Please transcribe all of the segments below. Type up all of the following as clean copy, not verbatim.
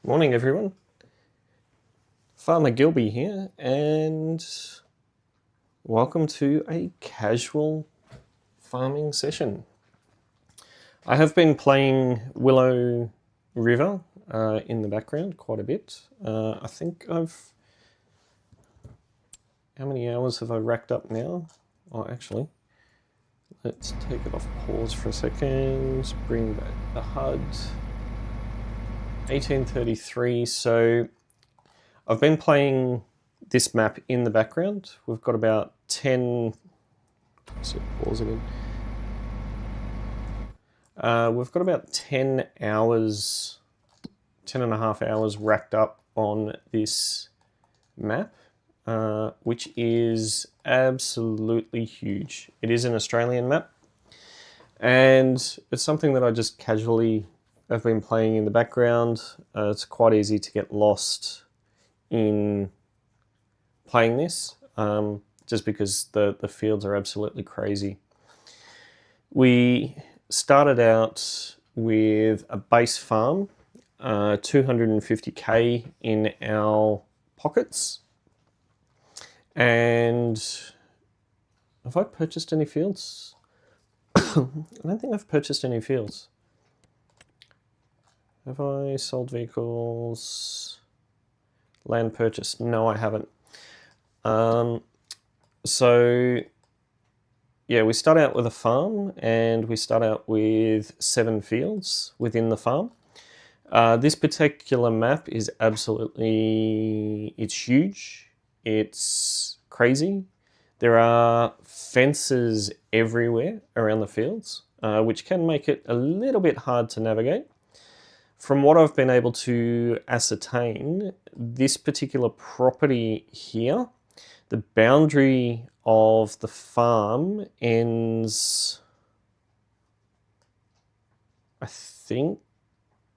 Morning everyone, Farmer Gilby here and welcome to a casual farming session. I have been playing Willow River in the background quite a bit. I think how many hours have I racked up now? Oh, actually, let's take it off pause for a second, bring back the HUD. 1833, so I've been playing this map in the background. We've got about 10, pause again. We've got about 10 hours, 10 and a half hours racked up on this map, which is absolutely huge. It is an Australian map, and it's something that I just casually I've been playing in the background. It's quite easy to get lost in playing this, just because the fields are absolutely crazy. We started out with a base farm, 250k in our pockets. And have I purchased any fields? I don't think I've purchased any fields. Have I sold vehicles? Land purchase? No, I haven't. So yeah, we start out with a farm and we start out with 7 fields within the farm. This particular map is absolutely, it's huge. It's crazy. There are fences everywhere around the fields, which can make it a little bit hard to navigate. From what I've been able to ascertain, this particular property here, the boundary of the farm ends, I think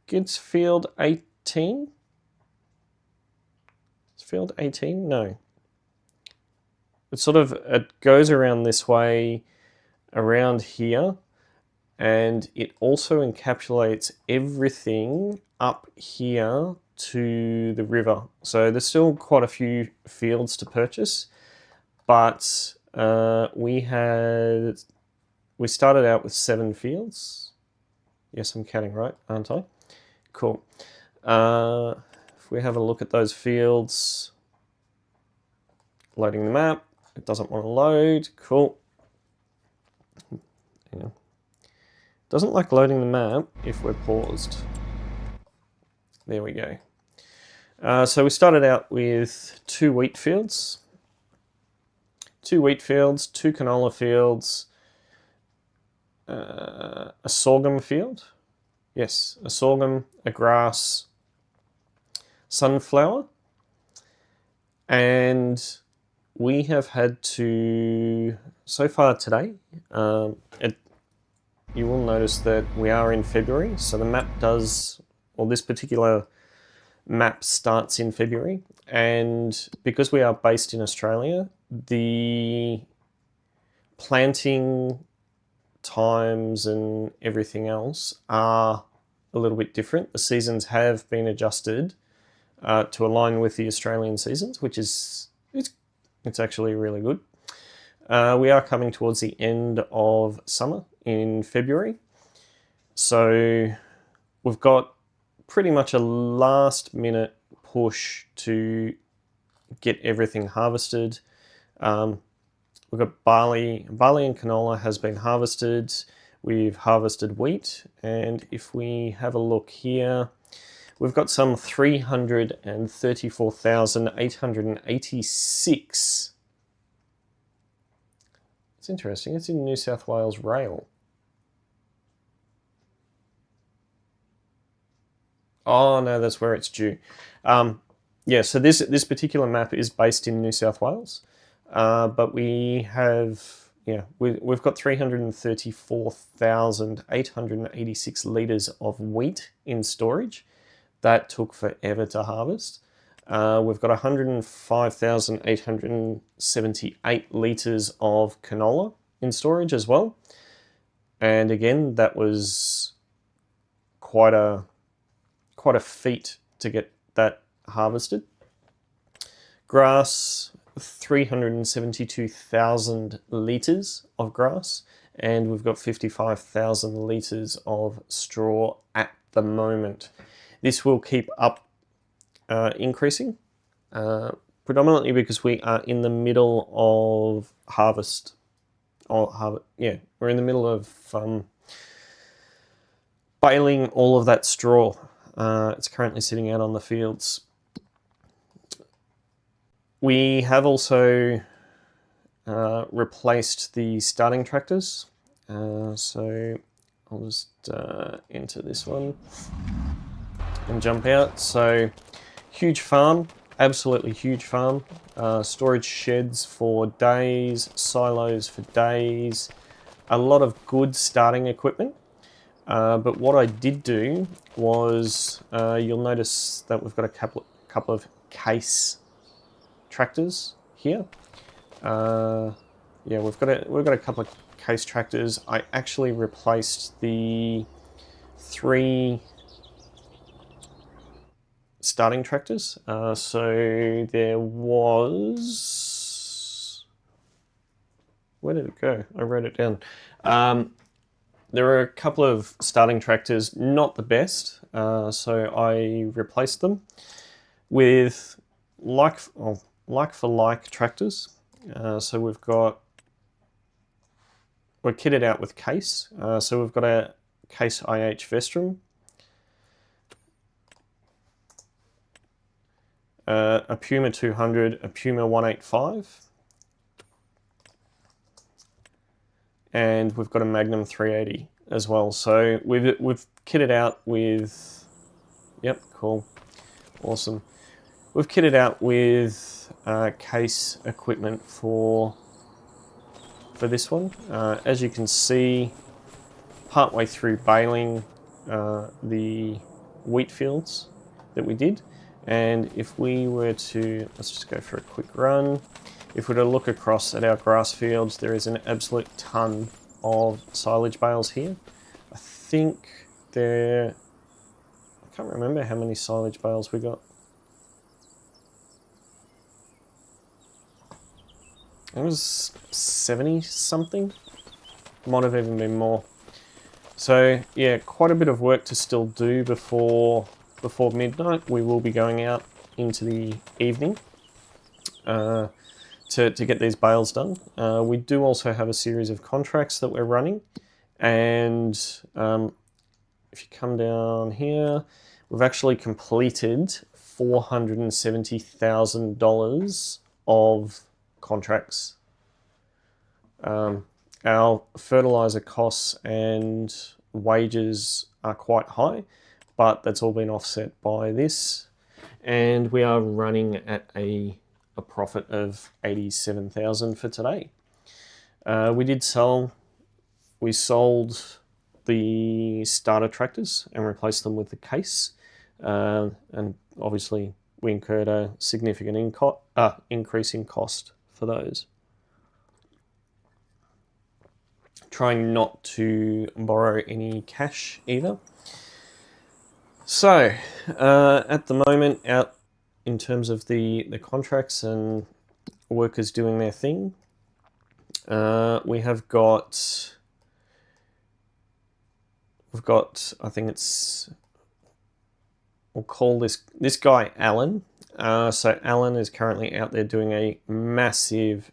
it's field 18? It's field 18? No. It goes around this way, around here, and it also encapsulates everything up here to the river. So there's still quite a few fields to purchase, but we started out with 7 fields. Yes, I'm counting right, aren't I? Cool. If we have a look at those fields, loading the map, it doesn't want to load. Cool. Yeah. Doesn't like loading the map if we're paused. There we go. So we started out with 2 wheat fields. 2 wheat fields, 2 canola fields, a sorghum field. Yes, a sorghum, a grass, sunflower. And we have had to, so far today, you will notice that we are in February, so the map does, or this particular map starts in February, and because we are based in Australia, the planting times and everything else are a little bit different. The seasons have been adjusted to align with the Australian seasons, which is, it's actually really good. We are coming towards the end of summer in February, so we've got pretty much a last minute push to get everything harvested. We've got barley and canola has been harvested. We've harvested wheat, and if we have a look here, we've got some 334,886. It's interesting, it's in New South Wales Rail. Oh no, that's where it's due. Yeah, so this particular map is based in New South Wales, but we have, yeah, we've got 334,886 litres of wheat in storage. That took forever to harvest. We've got 105,878 litres of canola in storage as well. And again, that was quite a feat to get that harvested. Grass, 372,000 litres of grass, and we've got 55,000 litres of straw at the moment. This will keep up increasing, predominantly because we are in the middle of harvest. We're in the middle of baling all of that straw. It's currently sitting out on the fields. We have also replaced the starting tractors. So I'll just enter this one and jump out. So huge farm, absolutely huge farm. Storage sheds for days, silos for days, a lot of good starting equipment. But what I did do was, you'll notice that we've got a couple of case tractors here. Yeah, we've got a couple of case tractors. I actually replaced the 3 starting tractors. So there was, where did it go? I wrote it down. There are a couple of starting tractors, not the best, so I replaced them with like for like tractors. So we're kitted out with case. So we've got a Case IH Vestrum, a Puma 200, a Puma 185, and we've got a Magnum 380 as well. So we've kitted out with, yep, cool, awesome. We've kitted out with case equipment for this one. As you can see, partway through baling the wheat fields that we did, and if we were to, let's just go for a quick run. If we were to look across at our grass fields, there is an absolute ton of silage bales here. I think I can't remember how many silage bales we got. It was 70 something. Might have even been more. So yeah, quite a bit of work to still do before midnight. We will be going out into the evening to get these bales done. We do also have a series of contracts that we're running, and if you come down here, we've actually completed $470,000 of contracts. Our fertilizer costs and wages are quite high, but that's all been offset by this, and we are running at a profit of $87,000 for today. We sold the starter tractors and replaced them with the case, and obviously we incurred a significant increase in cost for those. Trying not to borrow any cash either. So at the moment, out in terms of the contracts and workers doing their thing, we've got, I think it's, we'll call this guy Alan. So Alan is currently out there doing a massive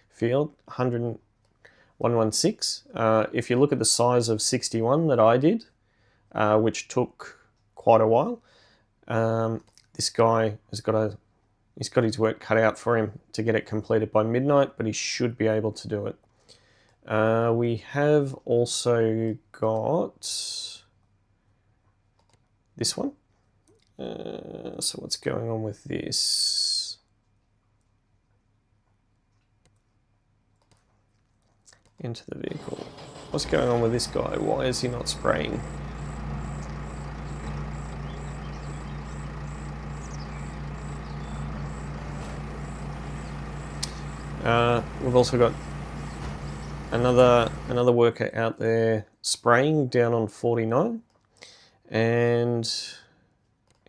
field, 116. If you look at the size of 61 that I did, which took quite a while, this guy he's got his work cut out for him to get it completed by midnight, but he should be able to do it. We have also got this one. So what's going on with this? Into the vehicle. What's going on with this guy? Why is he not spraying? We've also got another worker out there spraying down on 49, and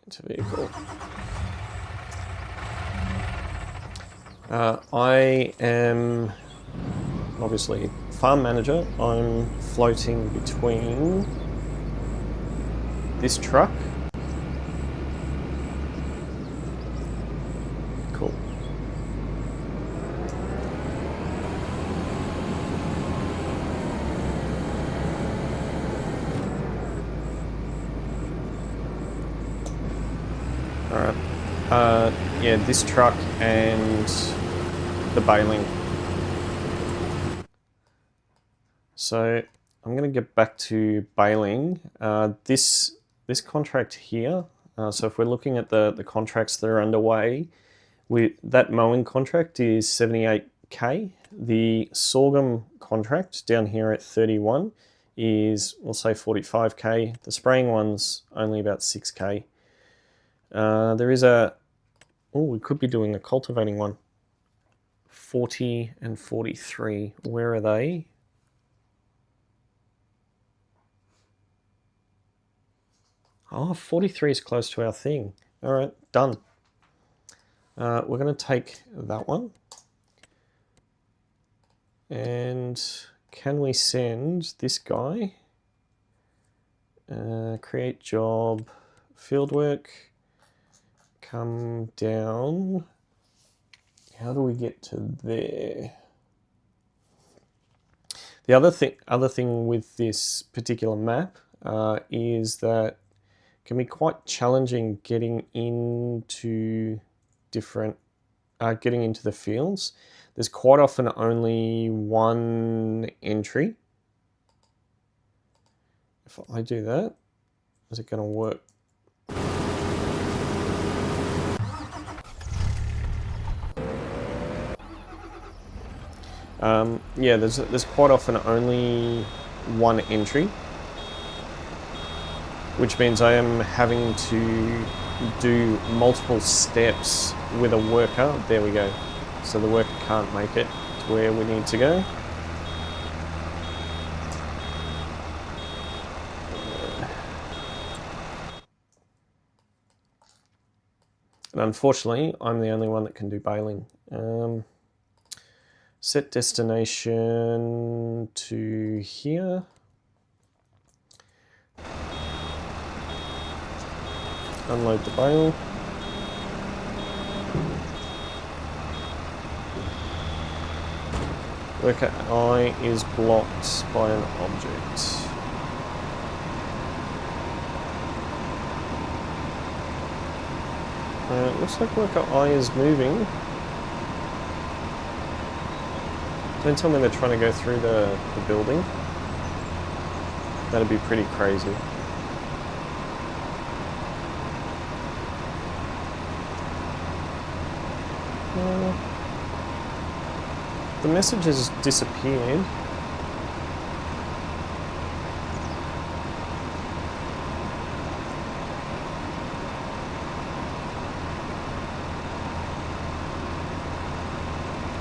into vehicle. I am obviously farm manager. I'm floating between this truck. Cool. Alright. Yeah, this truck and the baling. So I'm going to get back to baling. This contract here, so if we're looking at the contracts that are underway, that mowing contract is 78k. The sorghum contract down here at 31 is, we'll say 45k. The spraying one's only about 6k. There is we could be doing a cultivating one. 40 and 43. Where are they? Oh, 43 is close to our thing. All right, done. We're going to take that one. And can we send this guy? Create job, fieldwork, come down. How do we get to there? The other thing with this particular map is that it can be quite challenging getting into the fields. There's quite often only one entry. If I do that, is it going to work? Yeah, there's quite often only one entry, which means I am having to do multiple steps with a worker. There we go. So the worker can't make it to where we need to go. And unfortunately, I'm the only one that can do baling. Set destination to here. Unload the bale. Worker I is blocked by an object. It looks like worker I is moving. Don't tell me they're trying to go through the building. That'd be pretty crazy. The message has disappeared.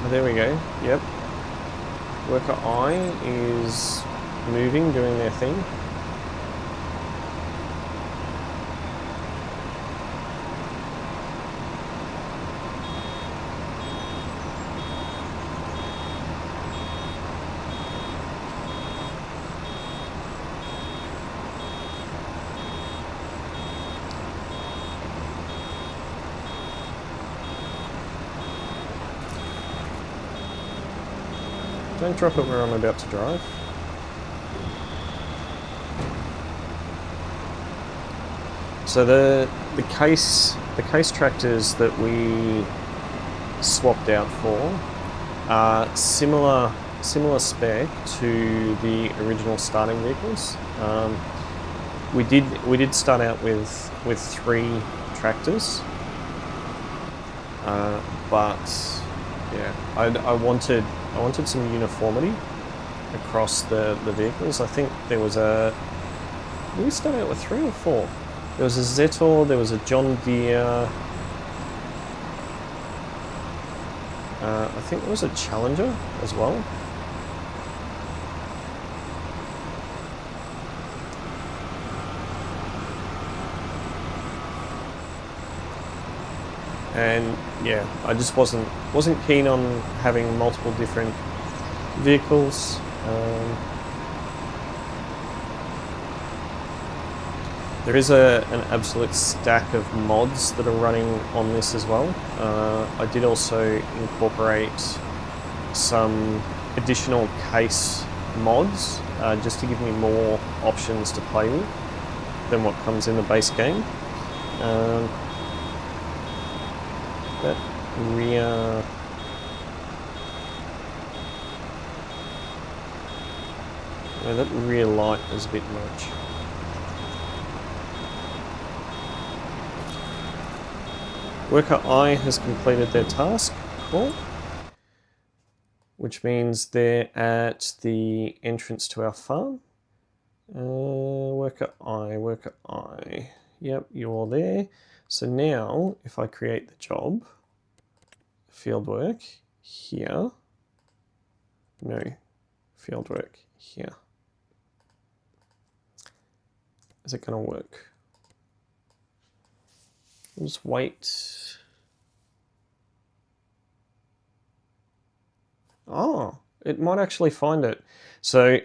Oh, there we go. Yep. Worker I is moving, doing their thing. Don't drop it where I'm about to drive. So the case tractors that we swapped out for are similar spec to the original starting vehicles. We did start out with 3 tractors, but yeah, I wanted some uniformity across the vehicles. I think there was did we start out with 3 or 4? There was a Zetor, there was a John Deere, I think there was a Challenger as well. And yeah, I just wasn't keen on having multiple different vehicles. There is an absolute stack of mods that are running on this as well. I did also incorporate some additional case mods just to give me more options to play with than what comes in the base game. That rear light is a bit much. Worker I has completed their task, cool. Which means they're at the entrance to our farm. Worker I. Yep, you're there. So now, if I create the job, fieldwork here. No, fieldwork here. Is it going to work? We'll just wait. Oh, it might actually find it. So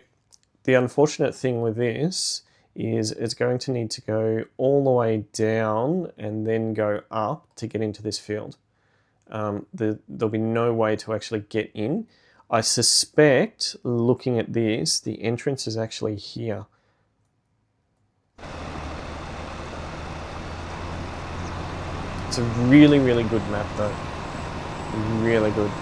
the unfortunate thing with this is it's going to need to go all the way down and then go up to get into this field. There'll be no way to actually get in. I suspect, looking at this, the entrance is actually here. It's a really, really good map though. Really good.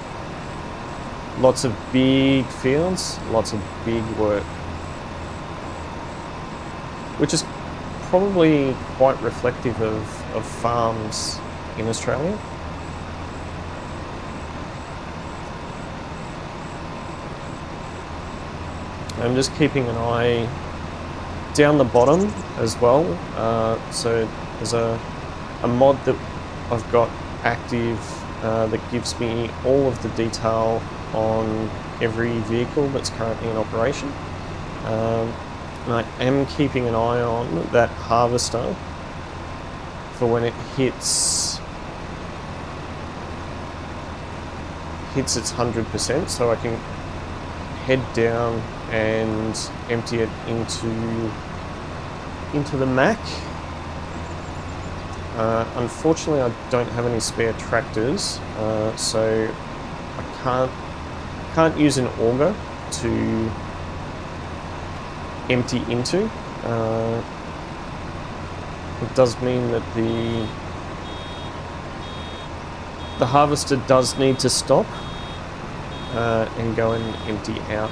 Lots of big fields, lots of big work. Which is probably quite reflective of farms in Australia. I'm just keeping an eye down the bottom as well. So there's a mod that I've got active that gives me all of the detail on every vehicle that's currently in operation. And I am keeping an eye on that harvester for when it hits its 100%, so I can head down and empty it into the Mack. Unfortunately, I don't have any spare tractors, so I can't use an auger to empty into. It does mean that the harvester does need to stop and go and empty out.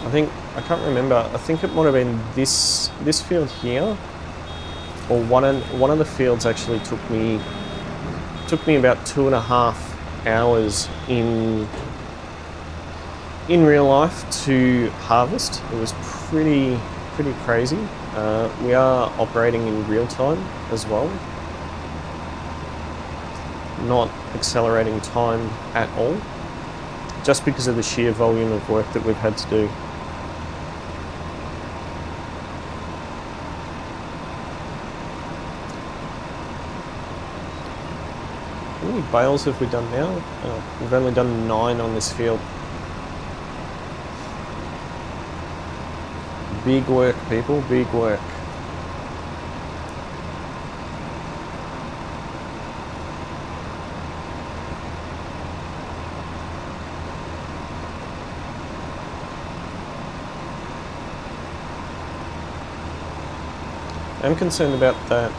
I can't remember. I think it might have been this field here, or one of the fields actually took me about 2.5 hours in real life to harvest. It was pretty crazy. We are operating in real time as well, not accelerating time at all, just because of the sheer volume of work that we've had to do. How many bales have we done now? We've only done 9 on this field. Big work, people, big work. I'm concerned about that.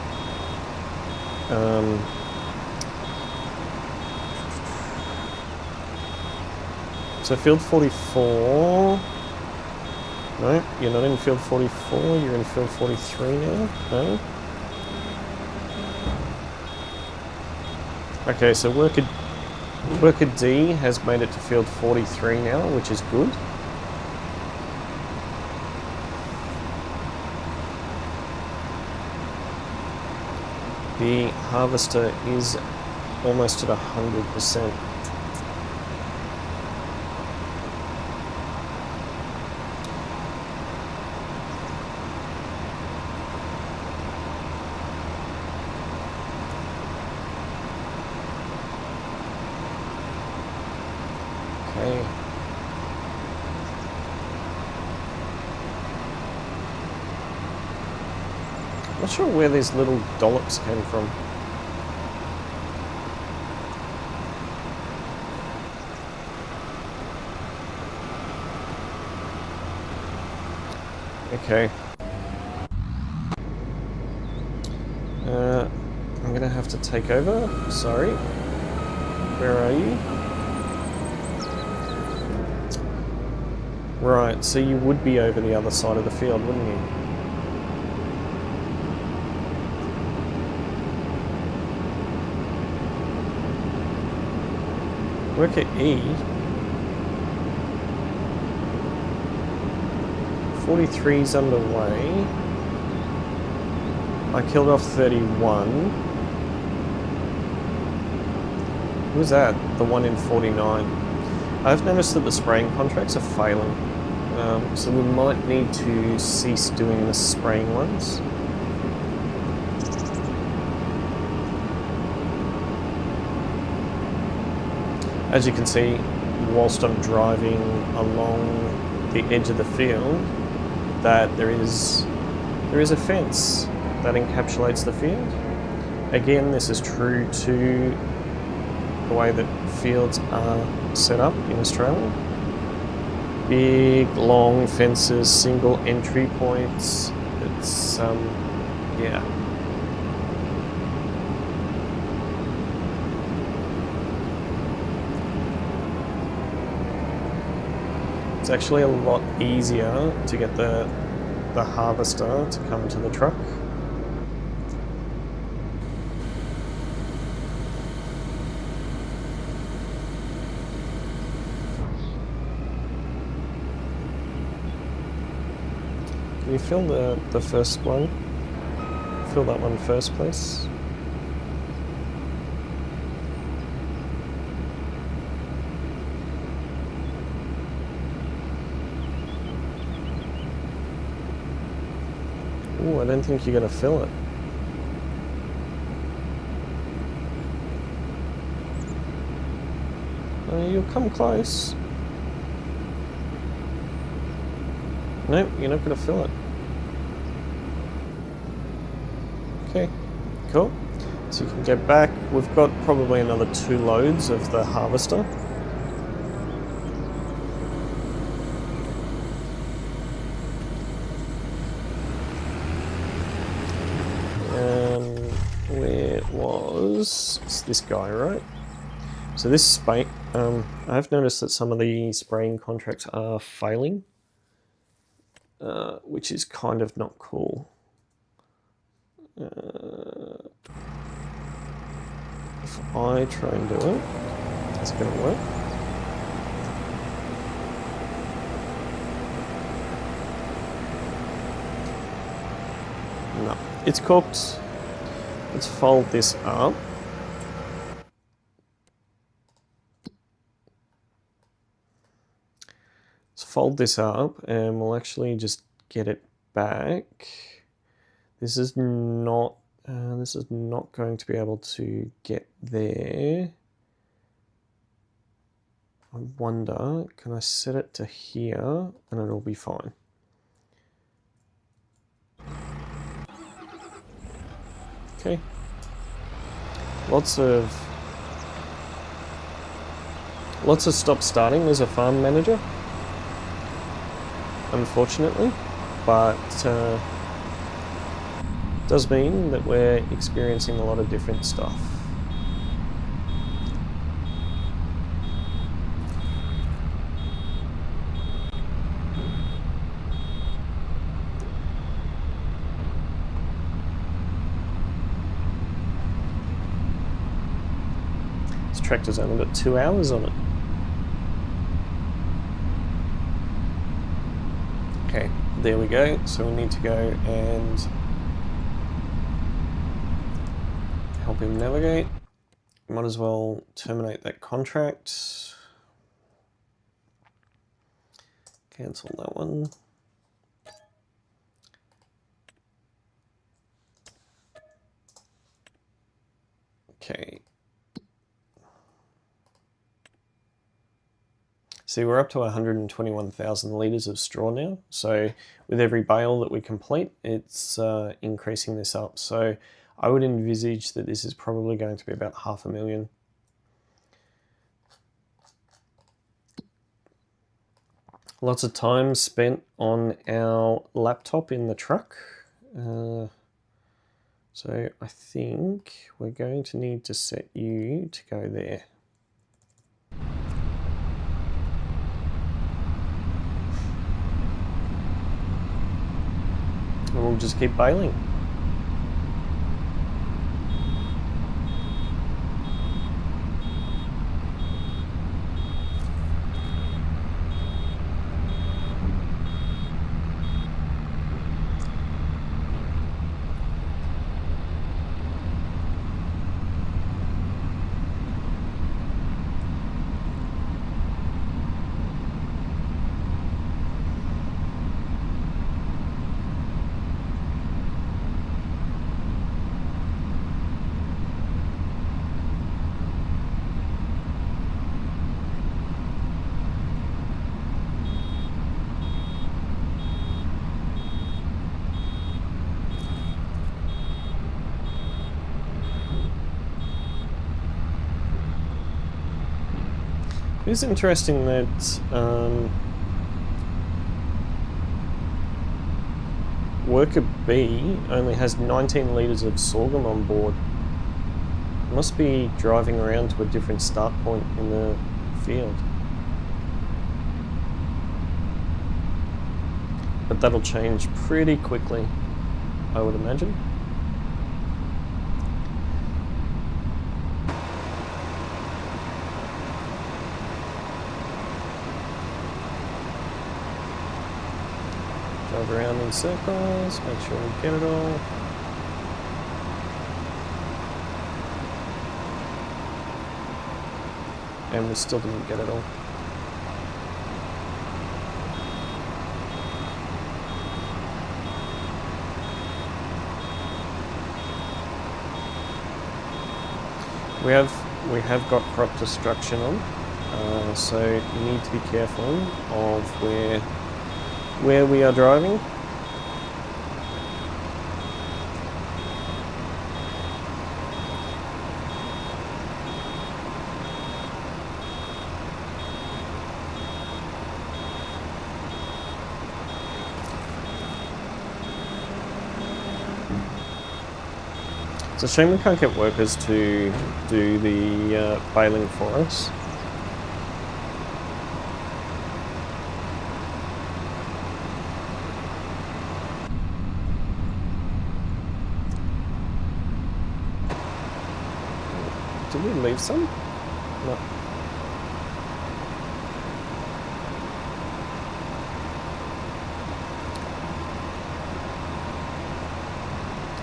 So field 44, no, you're not in field 44, you're in field 43 now, no? Okay, so worker D has made it to field 43 now, which is good. The harvester is almost at 100%. Okay. Not sure where these little dollops came from. Okay. I'm gonna have to take over. Sorry. Where are you? Right, so you would be over the other side of the field, wouldn't you? Work at E. 43's underway. I killed off 31. Who was that? The one in 49. I've noticed that the spraying contracts are failing. So we might need to cease doing the spraying ones. As you can see, whilst I'm driving along the edge of the field, that there is a fence that encapsulates the field. Again, this is true to the way that fields are set up in Australia. Big, long fences, single entry points. It's, yeah. It's actually a lot easier to get the harvester to come to the truck. Can you fill the first one? Fill that one first, please. Ooh, I don't think you're gonna fill it. You'll come close. Nope, you're not going to fill it. Okay, cool. So you can get back. We've got probably another 2 loads of the harvester. Where it was? It's this guy, right? So this spray, I've noticed that some of the spraying contracts are failing. Which is kind of not cool. If I try and do it, is it going to work? No, it's cooked. Let's fold this up. Fold this up and we'll actually just get it back. This is not going to be able to get there. I wonder, can I set it to here and it'll be fine. Okay. Lots of stop starting as a farm manager, unfortunately, but does mean that we're experiencing a lot of different stuff. This tractor's only got 2 hours on it. Okay, there we go. So we need to go and help him navigate. Might as well terminate that contract. Cancel that one. Okay. See, we're up to 121,000 litres of straw now. So with every bale that we complete, it's increasing this up. So I would envisage that this is probably going to be about 500,000. Lots of time spent on our laptop in the truck. So I think we're going to need to set you to go there. And we'll just keep baling. It's interesting that Worker B only has 19 litres of sorghum on board. Must be driving around to a different start point in the field. But that'll change pretty quickly, I would imagine. Drive around in circles, make sure we get it all. And we still didn't get it all. We have got crop destruction on, so you need to be careful of where we are driving. It's a shame we can't get workers to do the baling for us. Did we leave some? No.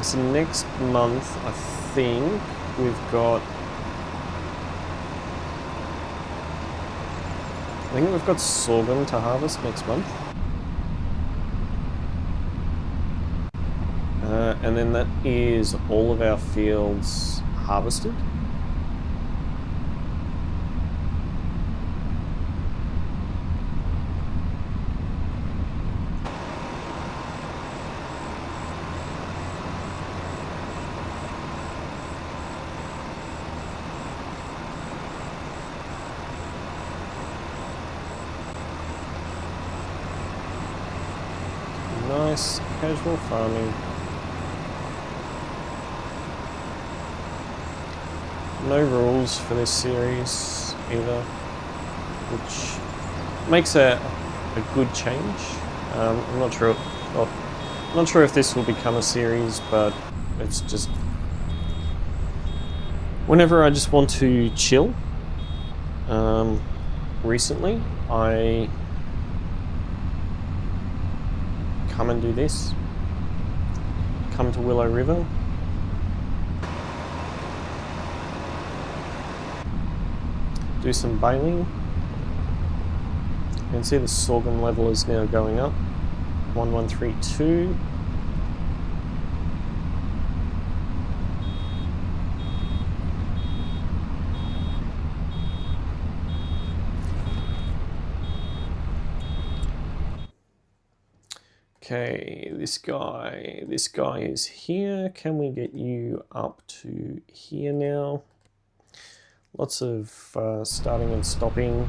So next month, I think we've got sorghum to harvest next month. And then that is all of our fields harvested. Nice casual farming. No rules for this series either, which makes a good change. I'm not sure. Well, I'm not sure if this will become a series, but it's just whenever I just want to chill. Recently, I come and do this. Come to Willow River. Do some baling. You can see the sorghum level is now going up. 1132. Okay, this guy is here. Can we get you up to here now? Lots of starting and stopping.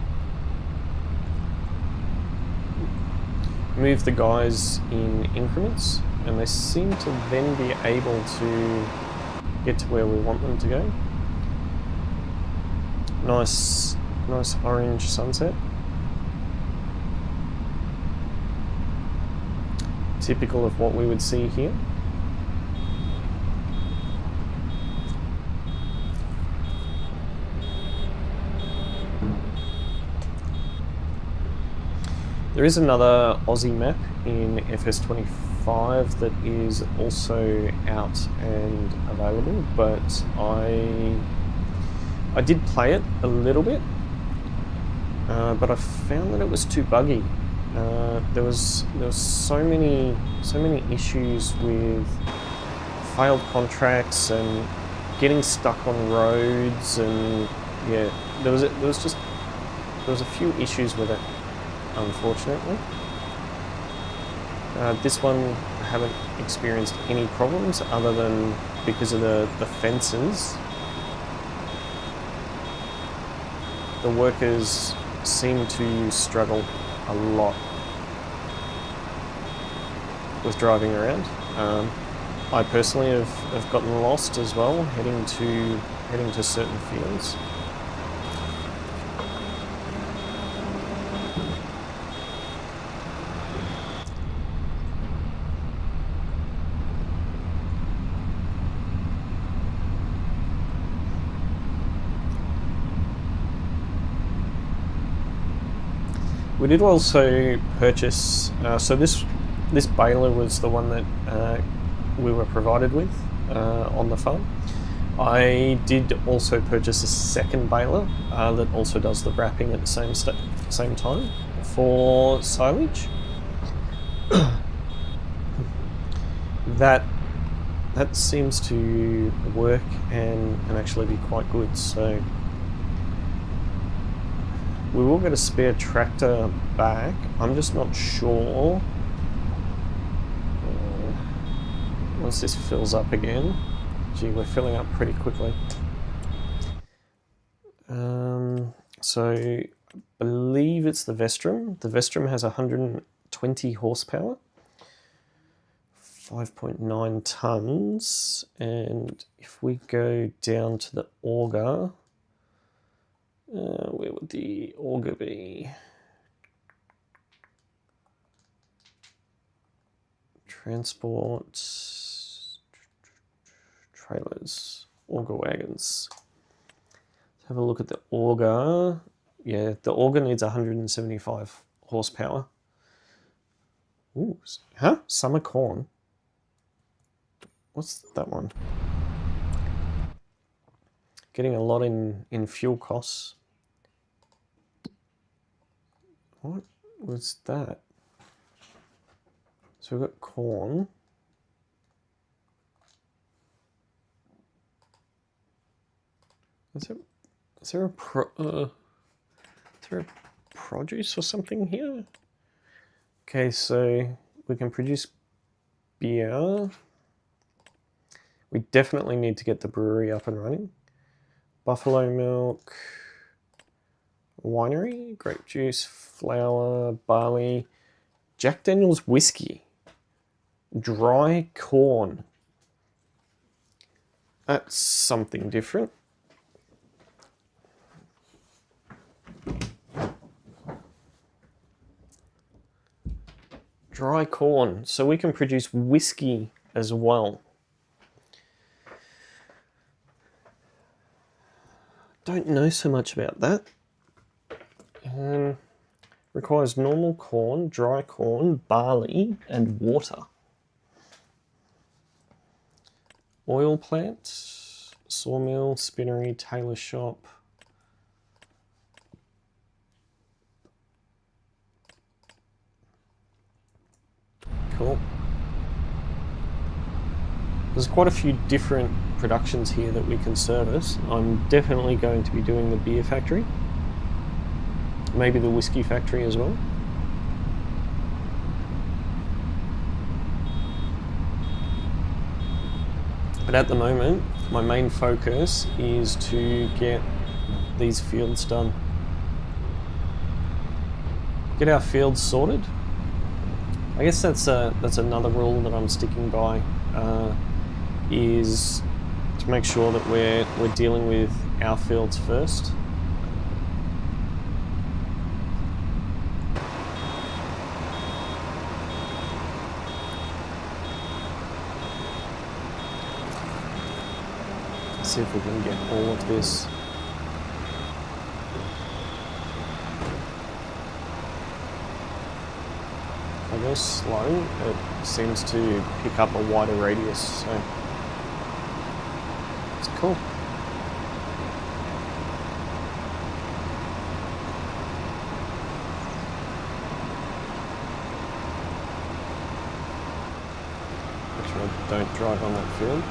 Move the guys in increments, and they seem to then be able to get to where we want them to go. Nice orange sunset. Typical of what we would see here. There is another Aussie map in FS25 that is also out and available, but I did play it a little bit, but I found that it was too buggy. There was so many issues with failed contracts and getting stuck on roads, and yeah, there was a few issues with it, unfortunately. This one I haven't experienced any problems other than because of the fences. The workers seem to struggle a lot with driving around. I personally have gotten lost as well, heading to certain fields. We did also purchase, so this baler was the one that we were provided with on the farm. I did also purchase a second baler that also does the wrapping at the same time for silage. That seems to work and actually be quite good. So we will get a spare tractor back. I'm just not sure once this fills up again. Gee, we're filling up pretty quickly. So I believe it's the Vestrum. The Vestrum has 120 horsepower, 5.9 tons, and if we go down to the auger, where would the auger be? Transport, trailers, auger wagons. Let's have a look at the auger. Yeah, the auger needs 175 horsepower. Ooh, huh? Summer corn. What's that one? Getting a lot in fuel costs. What was that? So we've got corn. Is there a produce or something here? Okay, so we can produce beer. We definitely need to get the brewery up and running. Buffalo milk, winery, grape juice, flour, barley, Jack Daniel's whiskey, dry corn. That's something different. Dry corn, so we can produce whiskey as well. Don't know so much about that. Requires normal corn, dry corn, barley, and water. Oil plant, sawmill, spinnery, tailor shop. Cool. There's quite a few different productions here that we can service. I'm definitely going to be doing the beer factory. Maybe the whiskey factory as well. But at the moment, my main focus is to get these fields done. Get our fields sorted. I guess that's another rule that I'm sticking by, is to make sure that we're dealing with our fields first. See if we can get all of this. If I go slow, it seems to pick up a wider radius, so it's cool. Make sure I don't drive on that field.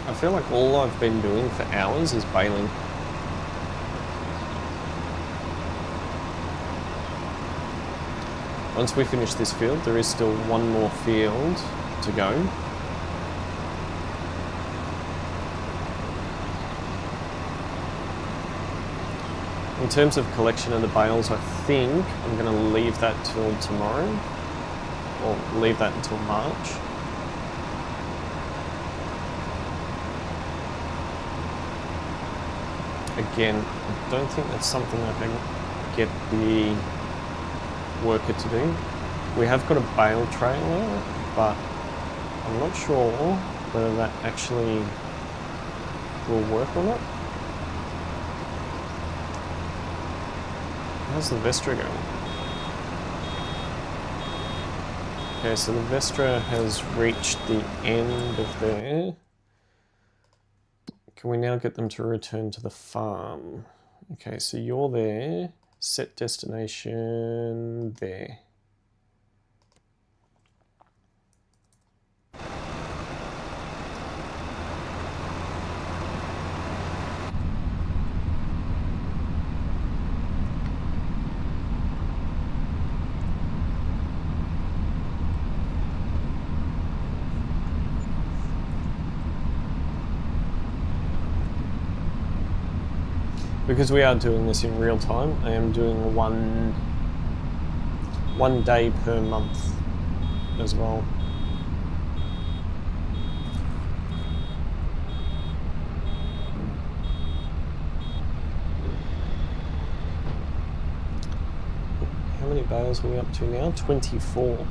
I feel like all I've been doing for hours is baling. Once we finish this field, there is still one more field to go. In terms of collection of the bales, I think I'm going to leave that till tomorrow, or leave that until March. Again, I don't think that's something I can get the worker to do. We have got a bale trailer, but I'm not sure whether that actually will work or not. How's the Vestra going? Okay, so the Vestra has reached the end of there. Can we now get them to return to the farm? Okay, so you're there. Set destination there. Because we are doing this in real time, I am doing one day per month as well. How many bales are we up to now? 24.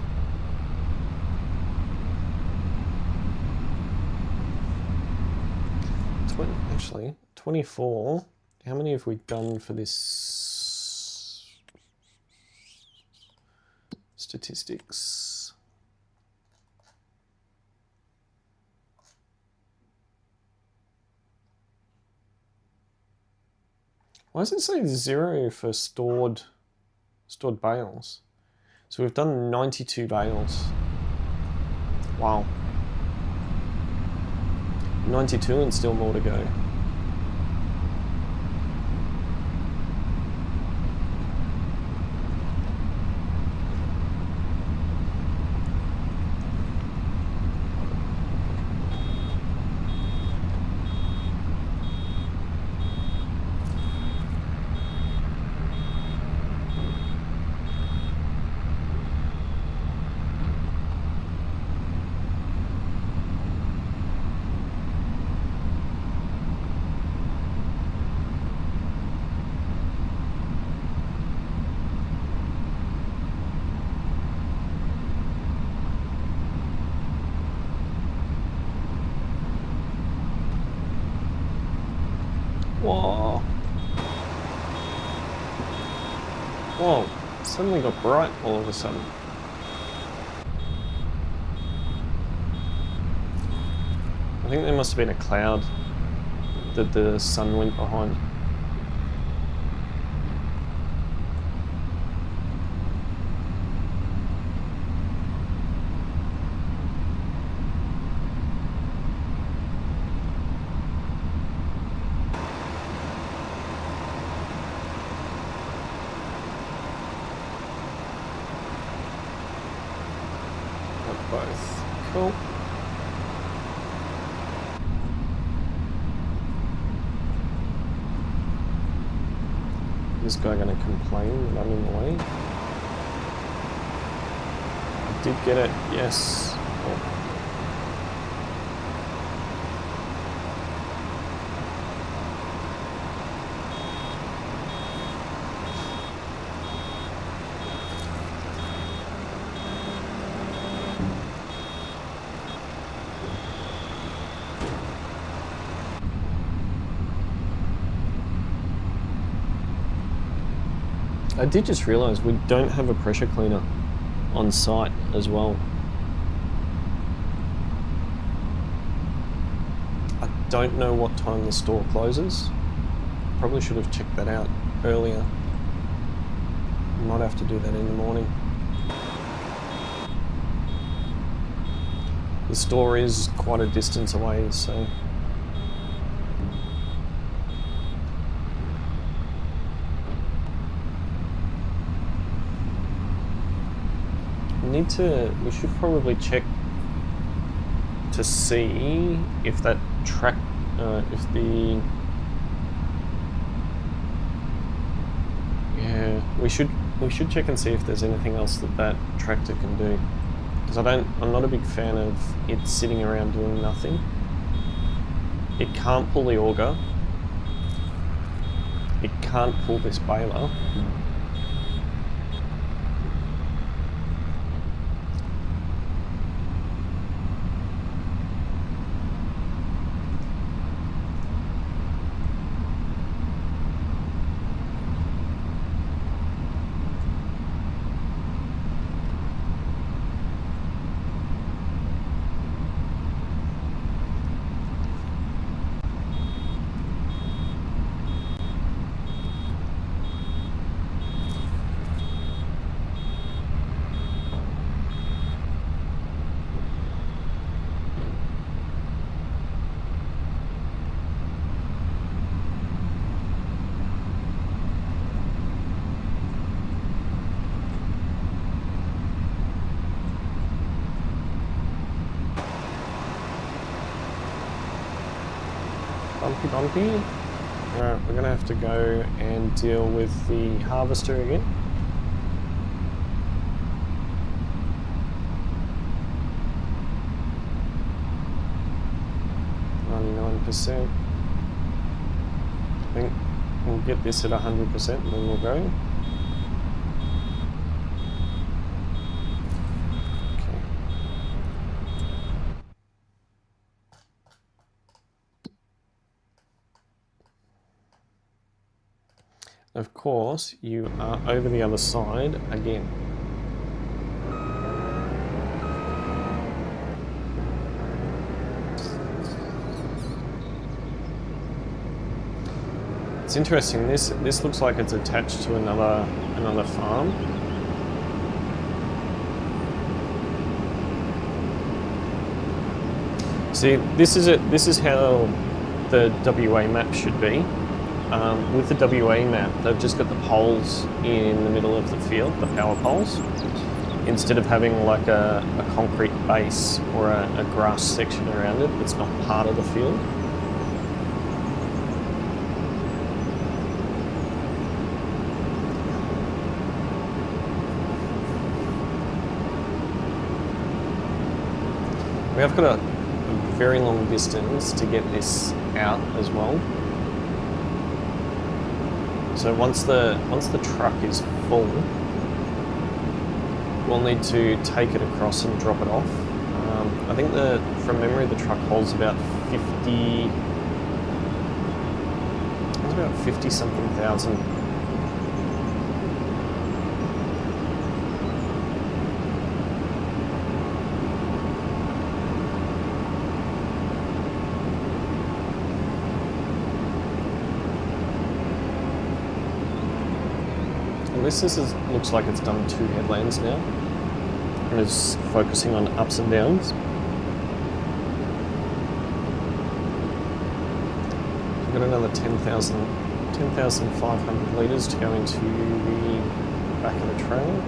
Actually, 24. How many have we done for this statistics? Why does it say 0 for stored bales? So we've done 92 bales. Wow. 92 and still more to go. Whoa. Whoa, it suddenly got bright all of a sudden. I think there must have been a cloud that the sun went behind. both. Cool. This guy gonna complain that I'm in the way? I did get it, yes. Oh. I did just realise we don't have a pressure cleaner on site as well. I don't know what time the store closes. Probably should have checked that out earlier. Might have to do that in the morning. The store is quite a distance away, so... we should probably check to see if that track, we should check and see if there's anything else that tractor can do. Because I'm not a big fan of it sitting around doing nothing. It can't pull the auger. It can't pull this baler. Bumpy. Alright, we're gonna have to go and deal with the harvester again. %. I think we'll get this at 100% and then we'll go. Of course, you are over the other side again. It's interesting. This looks like it's attached to another farm. See, this is how the WA map should be. With the WA map, they've just got the poles in the middle of the field, the power poles, instead of having like a concrete base or a grass section around it that's not part of the field. We have got a very long distance to get this out as well. So once the truck is full, we'll need to take it across and drop it off. I think from memory the truck holds about 50 something thousand. This looks like it's done 2 headlands now, and is focusing on ups and downs. We've got another 10,500 litres to go into the back of the trailer.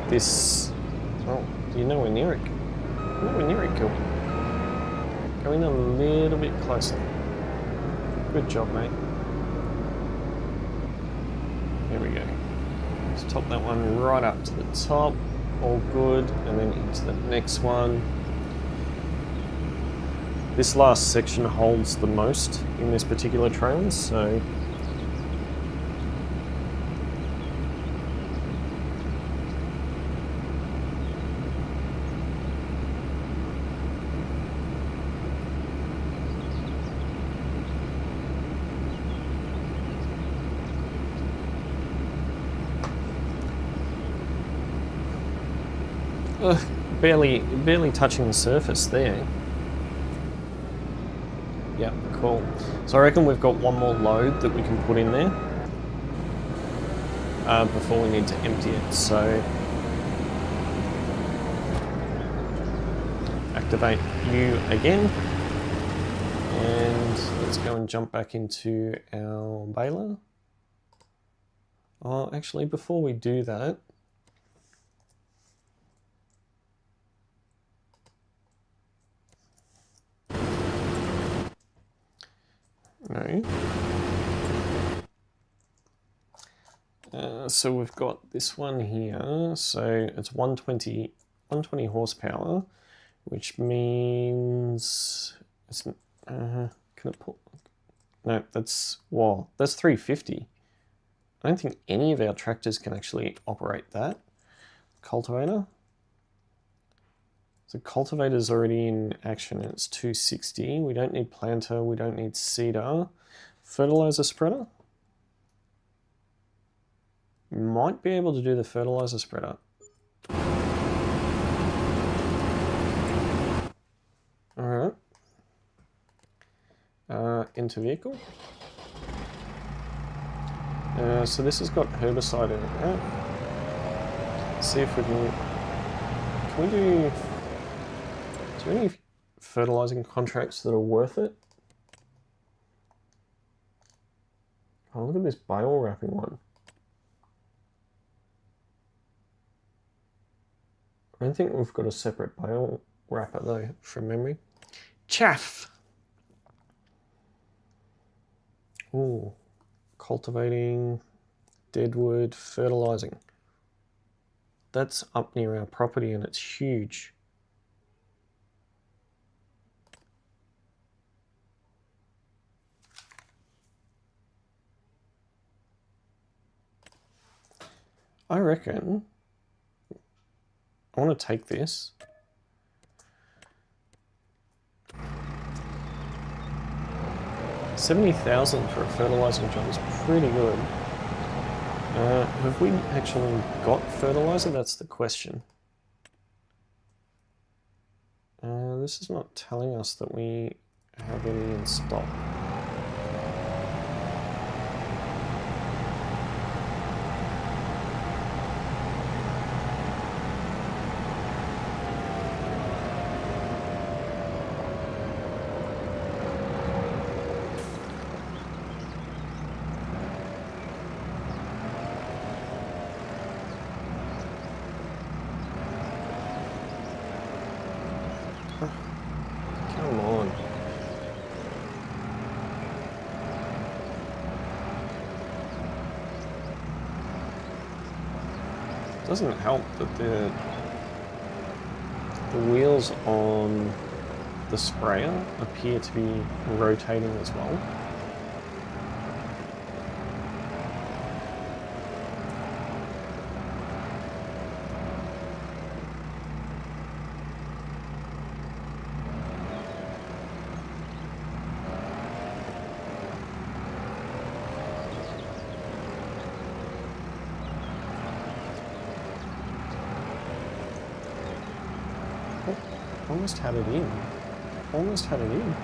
this... Oh, you're nowhere near it. Nowhere near it, Gil. Go in a little bit closer. Good job, mate. There we go. Let's top that one right up to the top. All good. And then into the next one. This last section holds the most in this particular trailer, so... barely touching the surface there. Yeah, cool. So I reckon we've got one more load that we can put in there before we need to empty it. So activate you again, and let's go and jump back into our baler. Oh, actually, before we do that, no. So we've got this one here. So it's 120 horsepower, which means it's can it put? No, that's 350. I don't think any of our tractors can actually operate that. Cultivator. The cultivator's already in action and it's 260. We don't need planter, we don't need seeder. Fertilizer spreader. Might be able to do the fertilizer spreader. Alright. Enter vehicle. So this has got herbicide in it, right? Let's see if we can we do... Is there any fertilizing contracts that are worth it? Oh, look at this bale wrapping one. I don't think we've got a separate bale wrapper though, from memory. Chaff! Ooh, cultivating, deadwood, fertilizing. That's up near our property and it's huge. I reckon I want to take this. $70,000 for a fertilizing job is pretty good. Have we actually got fertilizer? That's the question. This is not telling us that we have any in stock. Come on. Doesn't help that the wheels on the sprayer appear to be rotating as well. Almost had it in. Almost had it in.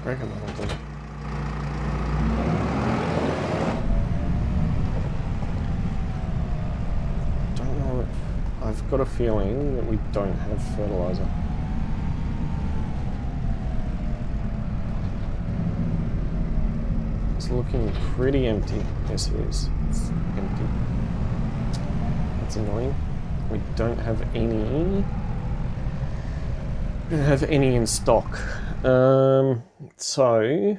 I reckon that'll do. Don't know. I've got a feeling that we don't have fertilizer. looking pretty empty. Yes, it is. It's empty. That's annoying. We don't have any. We don't have any in stock. So,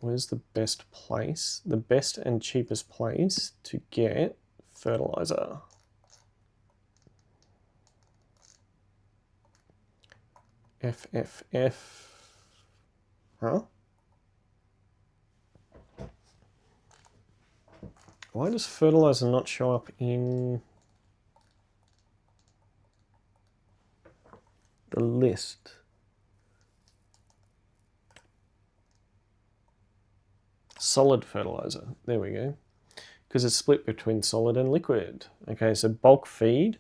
where's the best place? The best and cheapest place to get fertilizer. FFF. Huh? Why does fertilizer not show up in the list? Solid fertilizer. There we go. Because it's split between solid and liquid. Okay, so bulk feed.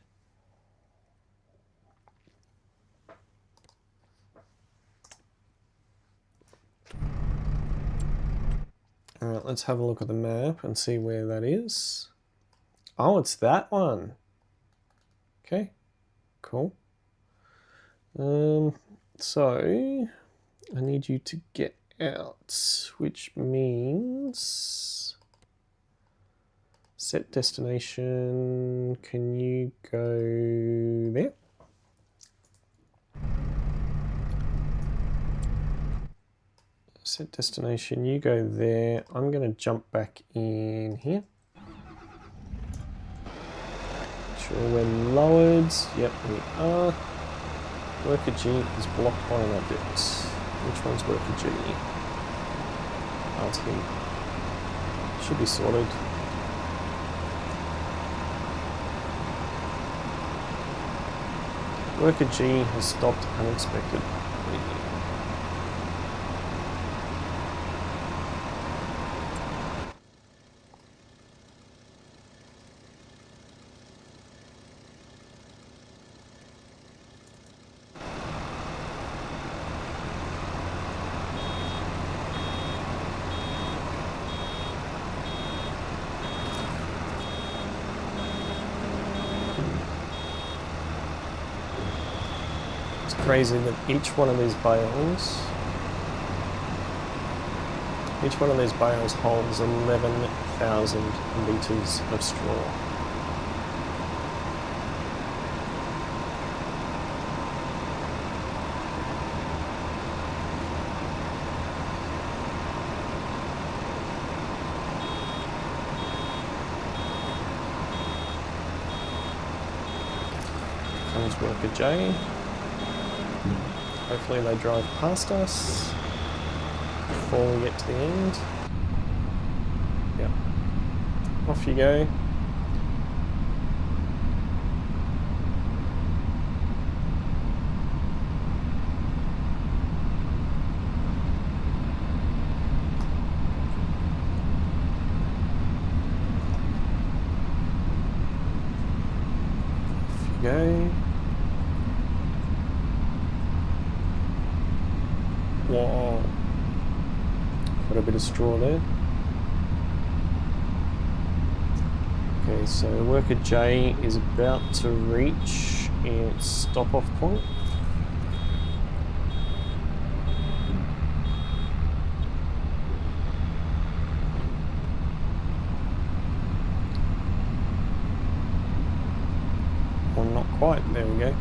Alright, let's have a look at the map and see where that is. Oh, it's that one. Okay, cool. So, I need you to get out, which means set destination. Can you go there? Set destination, you go there. I'm going to jump back in here. Sure we're lowered. Yep, we are. Worker G is blocked by an object. Which one's Worker G? Oh, it's him. Should be sorted. Worker G has stopped unexpectedly. Crazy that each one of these bales holds 11,000 litres of straw. Comes Worker J. Hopefully they drive past us before we get to the end. Yep. Off you go. Off you go. Whoa. Got a bit of straw there. Okay, so Worker J is about to reach its stop-off point. Or not quite, there we go.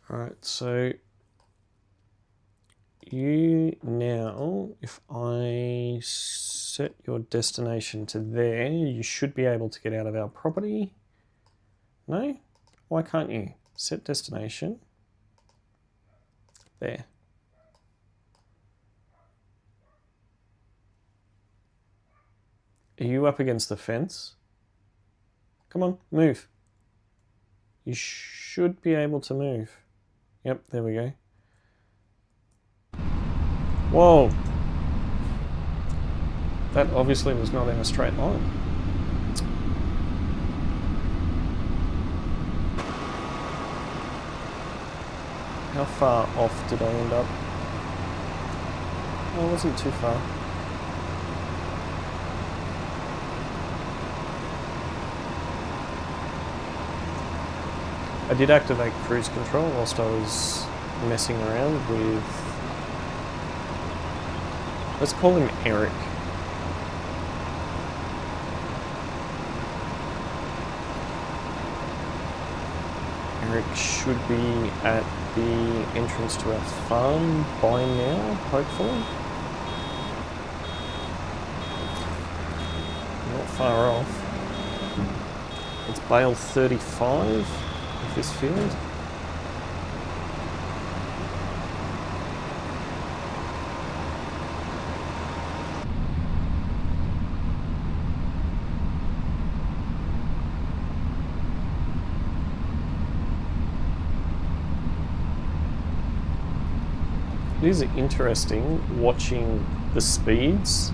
Alright, so you now, if I set your destination to there, you should be able to get out of our property. No? Why can't you? Set destination. There. Are you up against the fence? Come on, move. You should be able to move. Yep, there we go. Whoa! That obviously was not in a straight line. How far off did I end up? Oh, it wasn't too far. I did activate cruise control whilst I was messing around with, let's call him Eric. Eric should be at the entrance to our farm by now, hopefully. Not far off. It's bale 35 of this field. It is interesting watching the speeds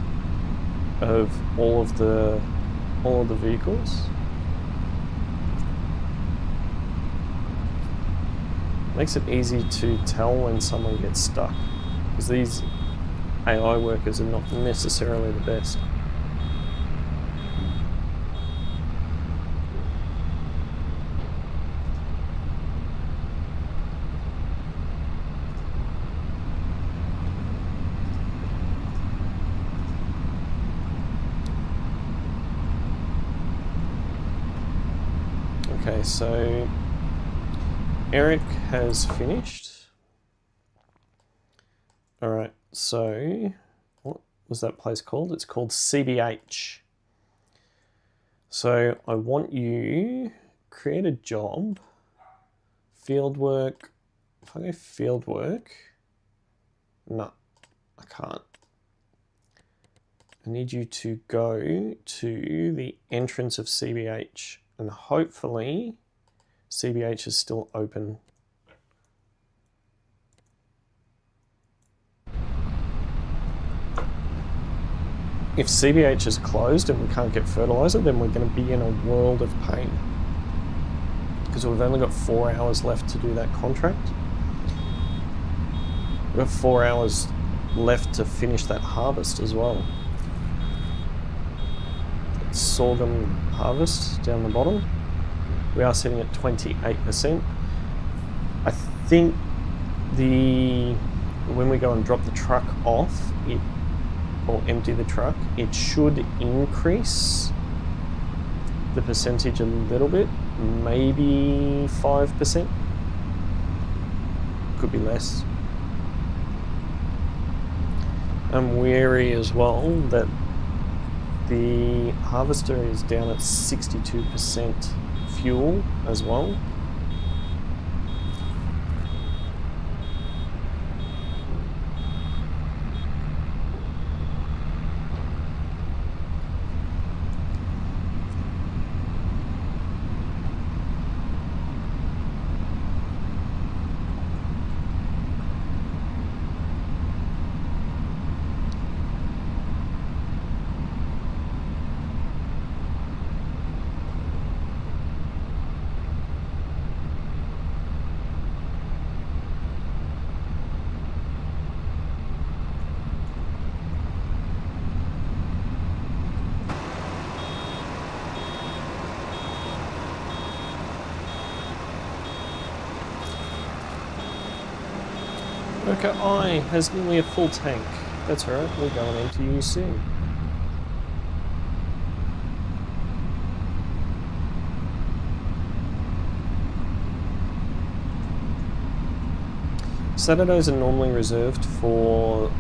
of all of the vehicles. Makes it easy to tell when someone gets stuck, because these AI workers are not necessarily the best. Okay, so Eric has finished. Alright, so what was that place called? It's called CBH. So I want you create a job, fieldwork. If I go fieldwork, no, I can't. I need you to go to the entrance of CBH, and hopefully CBH is still open. If CBH is closed and we can't get fertilizer, then we're going to be in a world of pain, because we've only got 4 hours left to do that contract. We've got 4 hours left to finish that harvest as well. Sorghum harvest down the bottom. We are sitting at 28%. I think when we go and drop the truck off, or empty the truck, it should increase the percentage a little bit, maybe 5%. Could be less. I'm wary as well that the harvester is down at 62% fuel as well. Worker I has nearly a full tank. That's alright, we're going into you soon. Saturdays are normally reserved for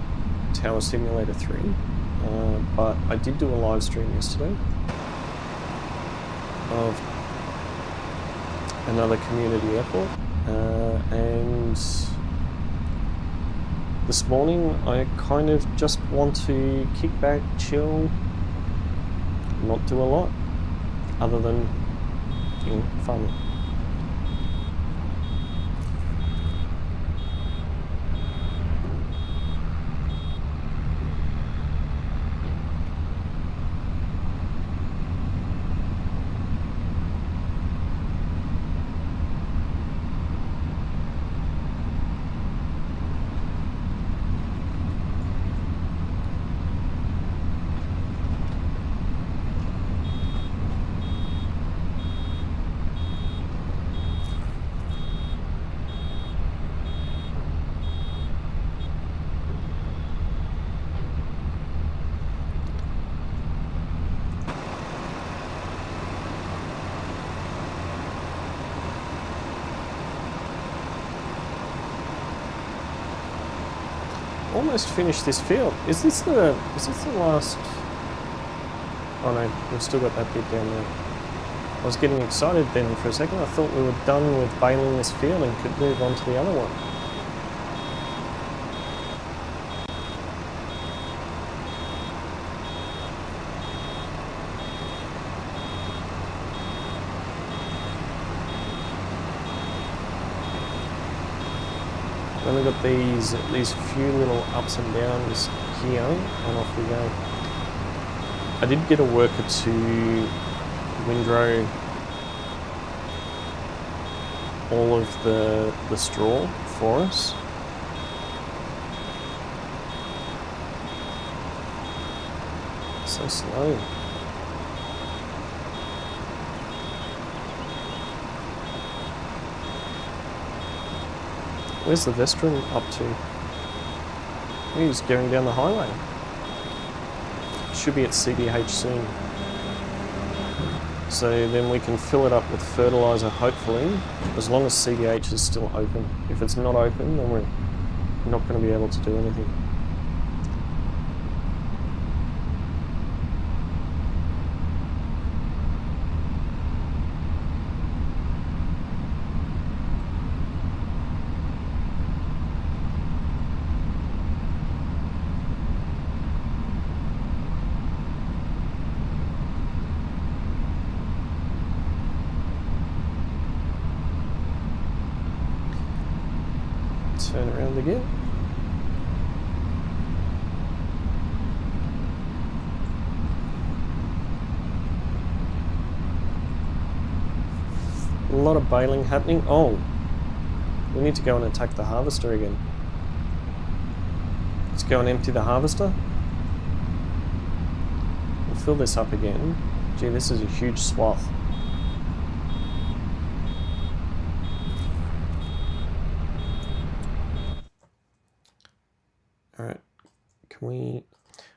Tower Simulator 3, but I did do a live stream yesterday of another community airport, and this morning I kind of just want to kick back, chill, not do a lot other than fun. almost finished this field. Is this the last? Oh no, we've still got that bit down there. I was getting excited then for a second. I thought we were done with baling this field and could move on to the other one. Then we've got these few little ups and downs here, and off we go. I did get a worker to windrow all of the straw for us. So slow. Where's the Vestron up to? He's going down the highway. Should be at CBH soon. So then we can fill it up with fertilizer, hopefully, as long as CBH is still open. If it's not open, then we're not going to be able to do anything. Turn around again. A lot of baling happening. Oh, we need to go and attack the harvester again. Let's go and empty the harvester. We'll fill this up again. Gee, this is a huge swath. Alright, can we...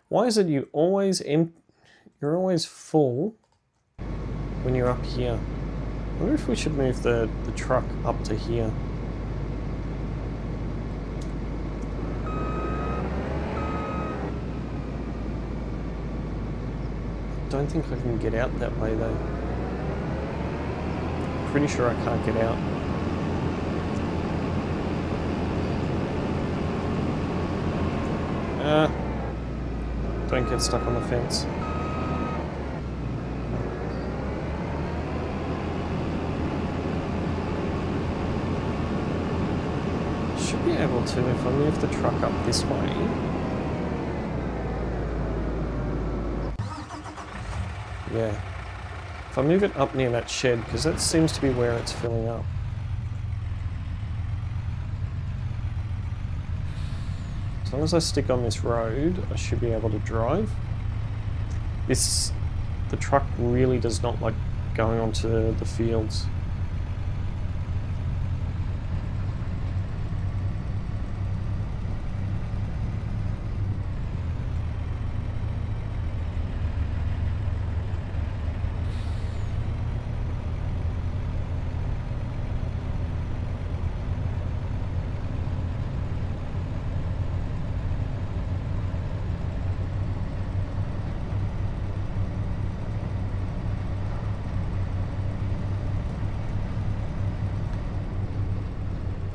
Why is it you're always full when you're up here? I wonder if we should move the truck up to here. I don't think I can get out that way though. Pretty sure I can't get out. Don't get stuck on the fence. Should be able to if I move the truck up this way. Yeah. If I move it up near that shed, because that seems to be where it's filling up. As long as I stick on this road, I should be able to drive. The truck really does not like going onto the fields.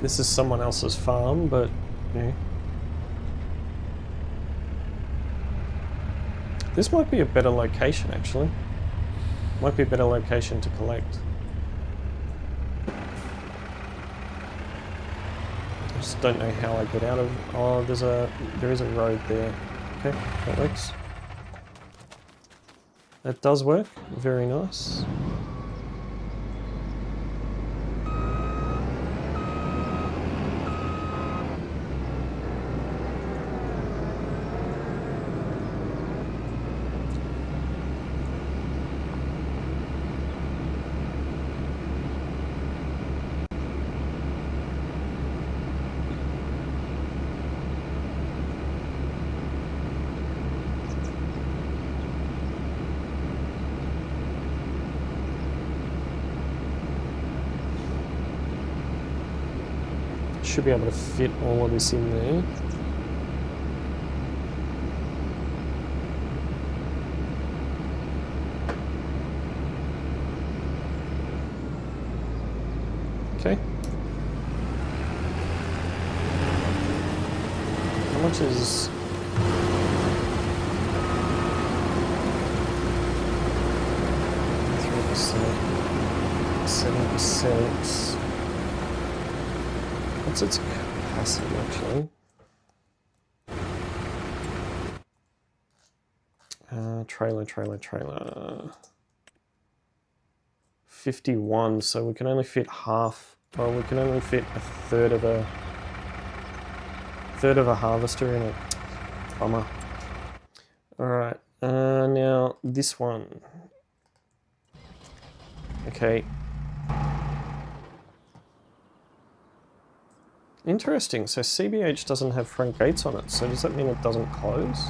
This is someone else's farm, but yeah. This might be a better location actually. Might be a better location to collect. I just don't know how I get out of... Oh, there is a road there. Okay, that works. That does work. Very nice. Should be able to fit all of this in there. Okay. How much is... 7%. What's its capacity actually? Trailer. 51, so we can only fit half, well, we can only fit a third of a harvester in it. Bummer. Alright, now this one. Okay. Interesting, so CBH doesn't have front gates on it, so does that mean it doesn't close?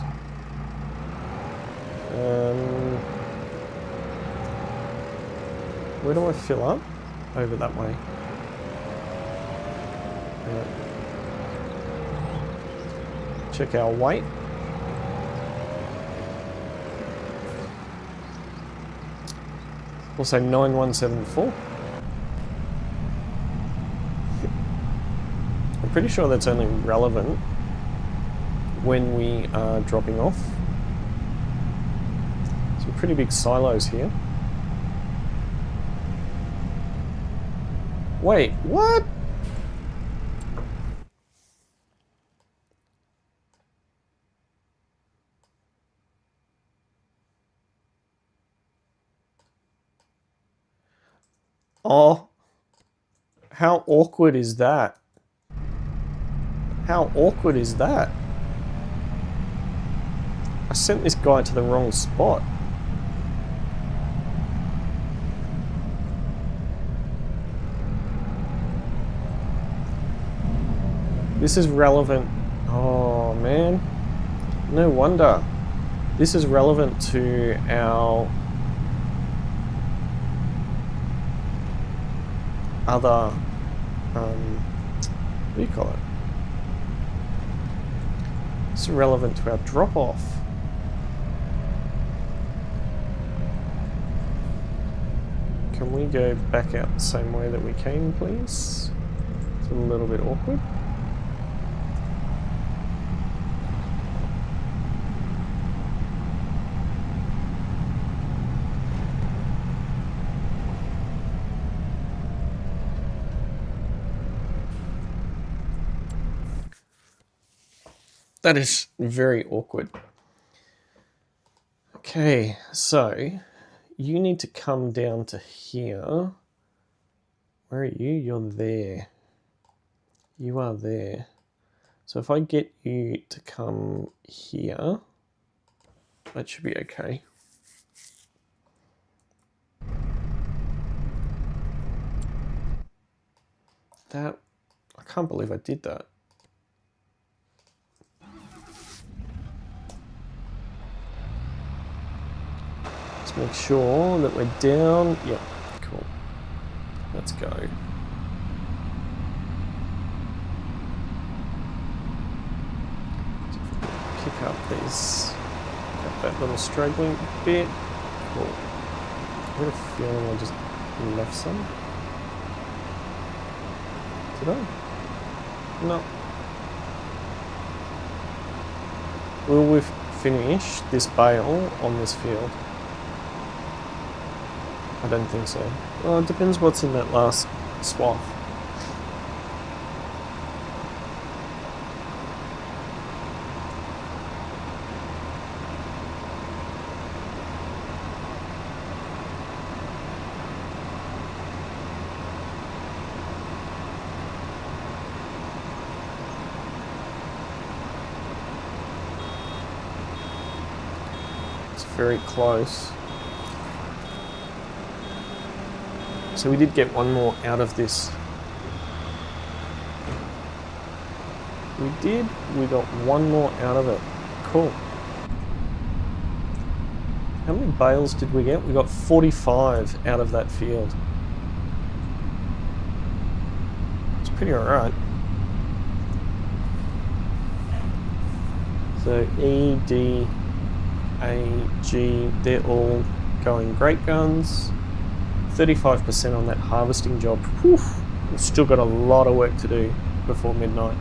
Where do I fill up? Over that way. Check our weight. We'll say 9174. I'm pretty sure that's only relevant when we are dropping off. Some pretty big silos here. Wait, what? Oh, how awkward is that? How awkward is that? I sent this guy to the wrong spot. This is relevant. Oh man, no wonder. This is relevant to our other, what do you call it? It's relevant to our drop-off. Can we go back out the same way that we came, please? It's a little bit awkward. That is very awkward. Okay, so you need to come down to here. Where are you? You're there. You are there. So if I get you to come here, that should be okay. That, I can't believe I did that. Make sure that we're down. Yep, cool. Let's go. Pick up these. Got that little straggling bit. Cool. I got a feeling I just left some. Did I? No. Will we finish this bale on this field? I don't think so. Well, it depends what's in that last swath. It's very close. So we did get one more out of this. We did. We got one more out of it. Cool. How many bales did we get? We got 45 out of that field. It's pretty alright. So E, D, A, G, they're all going great guns. 35% on that harvesting job. Whew. We've still got a lot of work to do before midnight.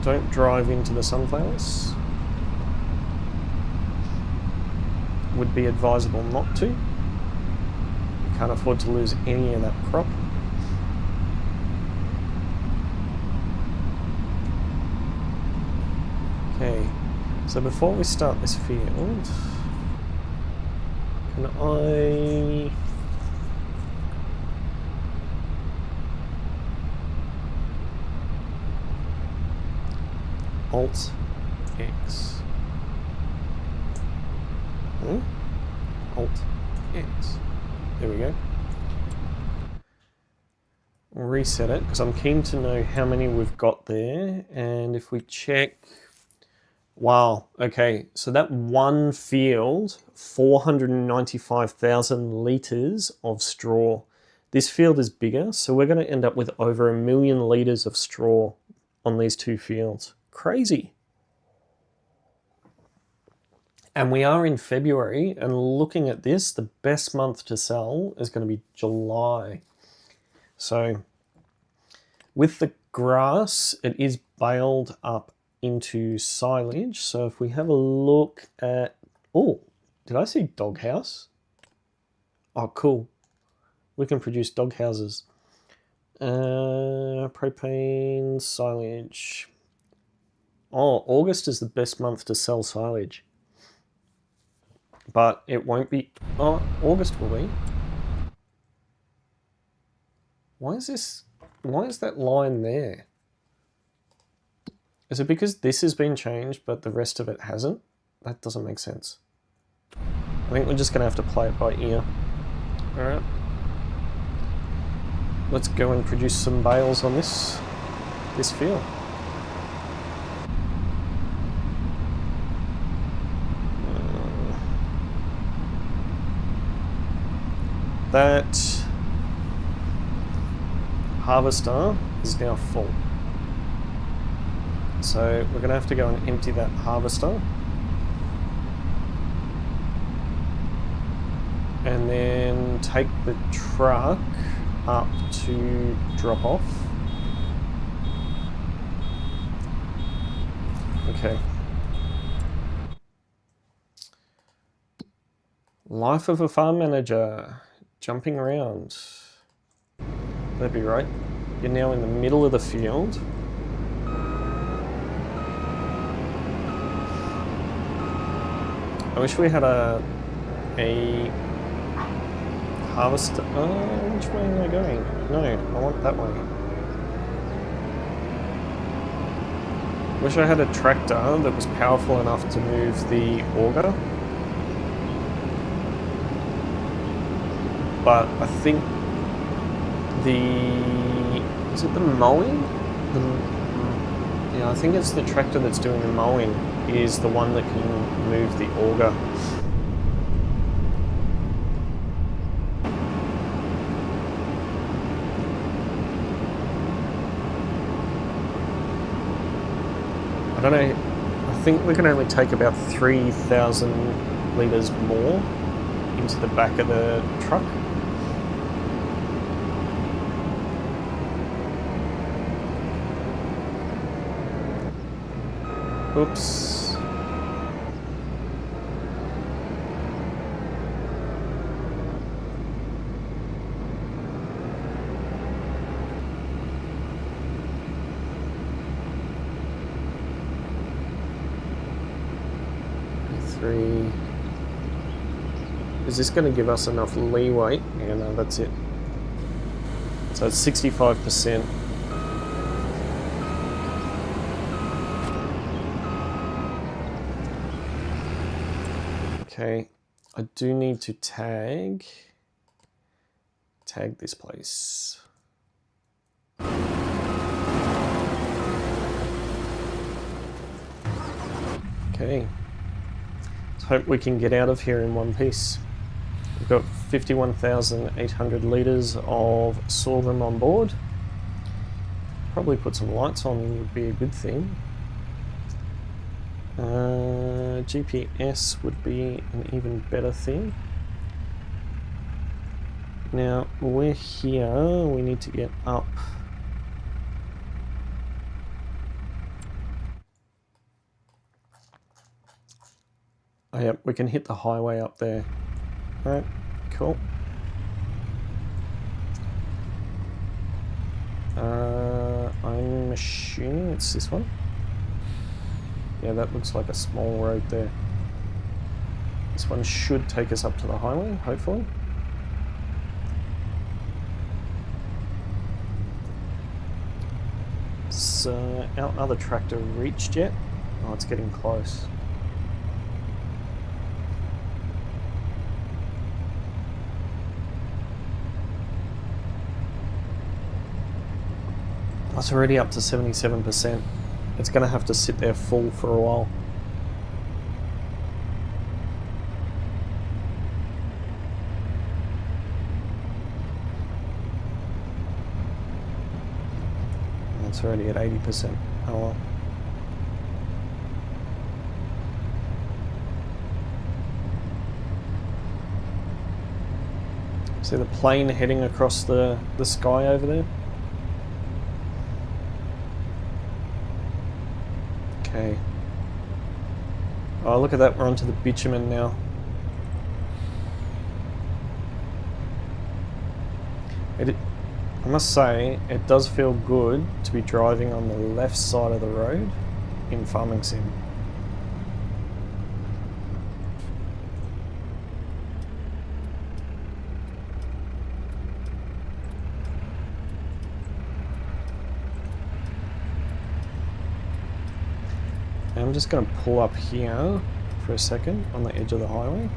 Don't drive into the sunflowers. Would be advisable not to. Can't afford to lose any of that crop. Okay, so before we start this field, can I... Alt X. Alt X. There we go. Reset it because I'm keen to know how many we've got there. And if we check, wow, okay, so that one field, 495,000 litres of straw. This field is bigger, so we're going to end up with over 1 million litres of straw on these two fields. Crazy. And we are in February, and looking at this, the best month to sell is going to be July. So with the grass, it is baled up into silage. So if we have a look at, oh, did I see doghouse? Oh, cool. We can produce dog houses. Propane, silage. Oh, August is the best month to sell silage. But it won't be... Oh, August will be. Why is this... Why is that line there? Is it because this has been changed but the rest of it hasn't? That doesn't make sense. I think we're just going to have to play it by ear. Alright. Let's go and produce some bales on this field. That harvester is now full. So we're going to have to go and empty that harvester. And then take the truck up to drop off. Okay. Life of a farm manager. Jumping around. That'd be right. You're now in the middle of the field. I wish we had a harvester. Oh, which way am I going? No, I want that way. Wish I had a tractor that was powerful enough to move the auger. But I think is it the mowing? Yeah, I think it's the tractor that's doing the mowing is the one that can move the auger. I don't know, I think we can only take about 3,000 litres more into the back of the truck. Oops. Three. Is this going to give us enough leeway? Yeah, no, that's it. So it's 65%. Okay, I do need to tag this place. Okay, let's hope we can get out of here in one piece. We've got 51,800 litres of sorghum on board. Probably put some lights on would be a good thing. GPS would be an even better thing. Now we're here, we need to get up. Oh yep, we can hit the highway up there. Alright, cool. I'm assuming it's this one. Yeah, that looks like a small road there. This one should take us up to the highway, hopefully. So, our other tractor reached yet? Oh, it's getting close. It's already up to 77%. It's going to have to sit there full for a while. It's already at 80%. Oh well. See the plane heading across the sky over there? Okay. Oh, look at that, we're onto the bitumen now. I must say, it does feel good to be driving on the left side of the road in Farming Sim. I'm just going to pull up here for a second on the edge of the highway.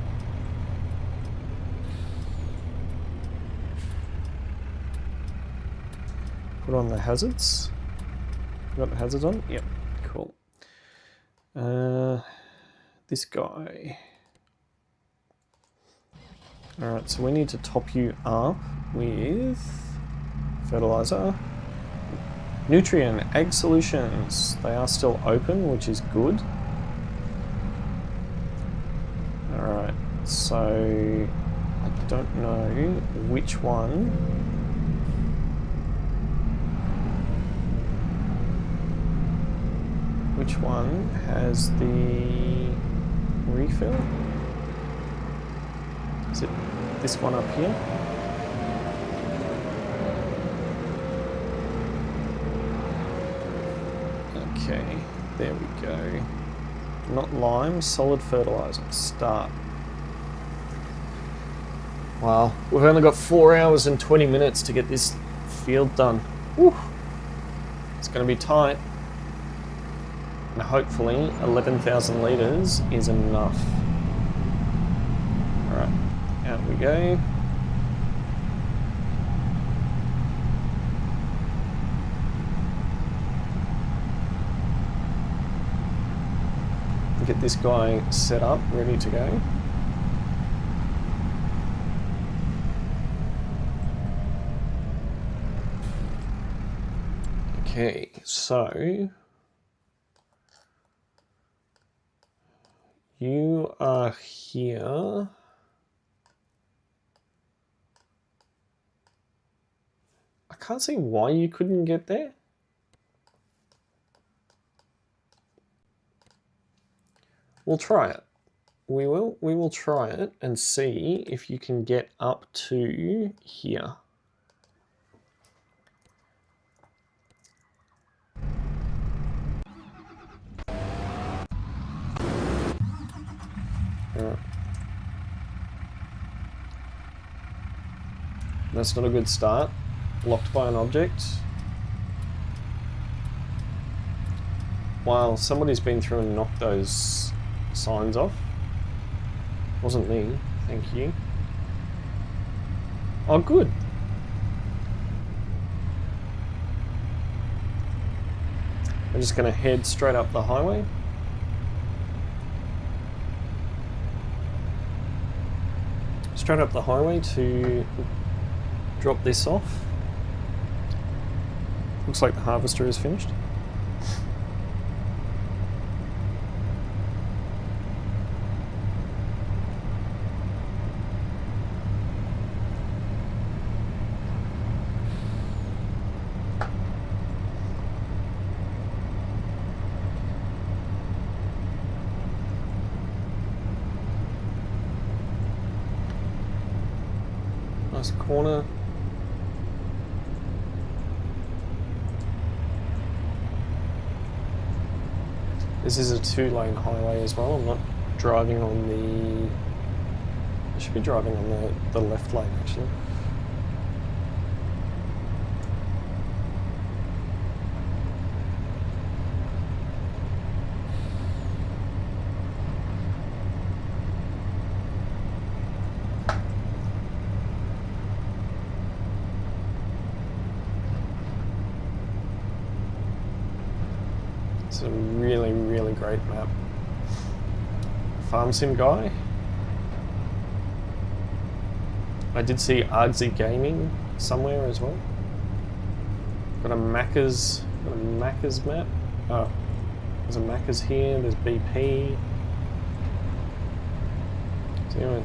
Put on the hazards. Got the hazards on? Yep, cool. This guy. Alright, so we need to top you up with fertilizer. Nutrient Ag Solutions. They are still open, which is good. Alright, so I don't know which one. Which one has the refill? Is it this one up here? Okay, there we go. Not lime, solid fertilizer. Start. Wow, we've only got 4 hours and 20 minutes to get this field done. Woo. It's going to be tight. And hopefully 11,000 litres is enough. Alright, out we go. Get this guy set up, ready to go. Okay, so you are here. I can't see why you couldn't get there. We'll try it. We will try it and see if you can get up to here. Alright. That's not a good start. Blocked by an object. Wow, somebody's been through and knocked those signs off. Wasn't me, thank you. Oh, good. I'm just going to head straight up the highway. Straight up the highway to drop this off. Looks like the harvester is finished. Nice corner. This is a 2-lane highway as well. I'm not driving on the... I should be driving on the left lane actually. It's a really, really great map. Farm Sim guy. I did see Argsy Gaming somewhere as well. Got a Macca's map. Oh, there's a Macca's here. There's BP. So anyway,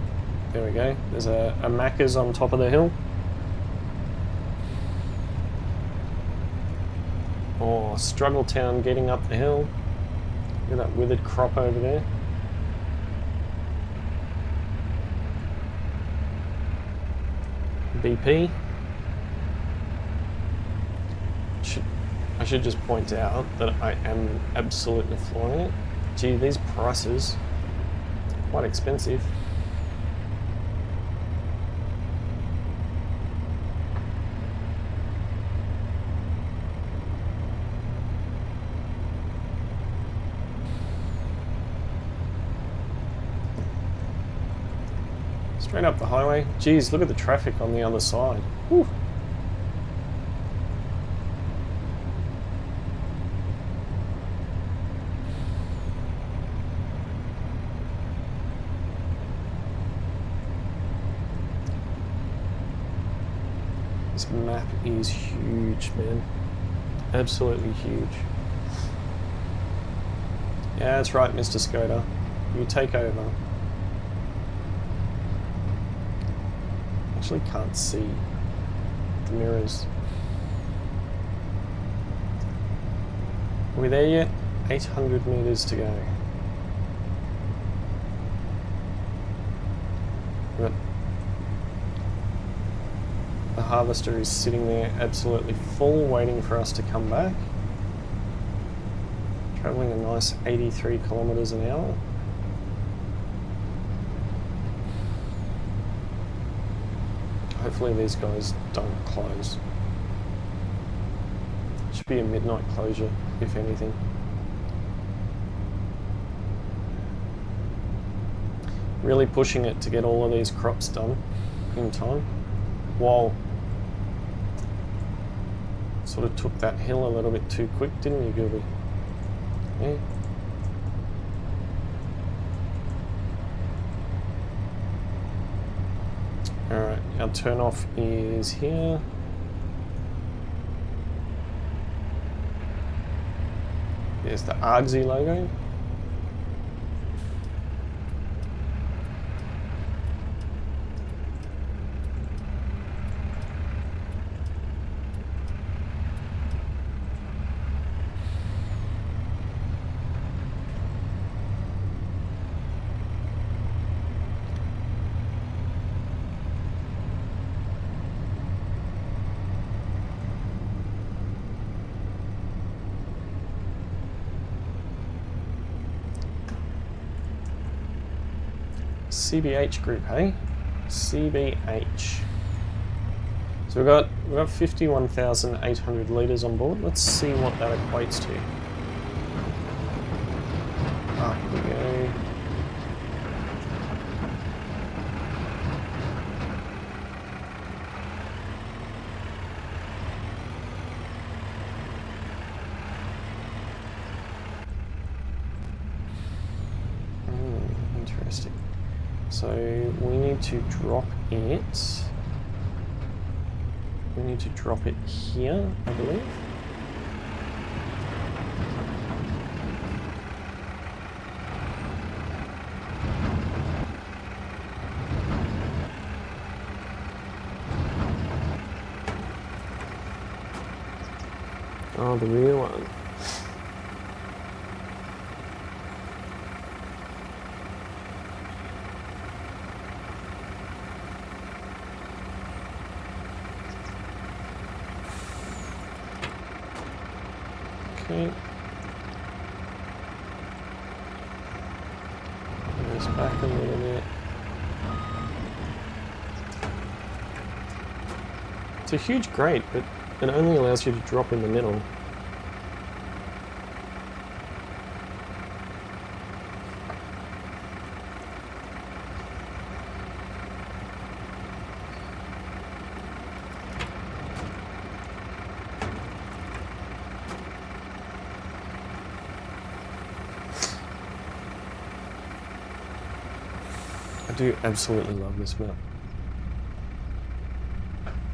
there we go. There's a Macca's on top of the hill. Oh, Struggle Town getting up the hill. Look at that withered crop over there. BP. I should just point out that I am absolutely flooring it. Gee, these prices are quite expensive. Straight up the highway. Geez, look at the traffic on the other side. Whew. This map is huge, man. Absolutely huge. Yeah, that's right, Mr. Skoda. You take over. Actually can't see the mirrors. Are we there yet? 800 meters to go. But the harvester is sitting there absolutely full, waiting for us to come back. Travelling a nice 83 kilometers an hour. Hopefully these guys don't close. Should be a midnight closure, if anything. Really pushing it to get all of these crops done in time. While sort of took that hill a little bit too quick, didn't you, Gilby? Yeah. Alright, our turn off is here. There's the Argsy logo. CBH group, hey? CBH. So we've got 51,800 litres on board. Let's see what that equates to. Up we go. Interesting. So we need to drop it. We need to drop it here, I believe. Oh, the real one. Okay. Bring this back a little bit. It's a huge grate, but it only allows you to drop in the middle. I do absolutely love this map.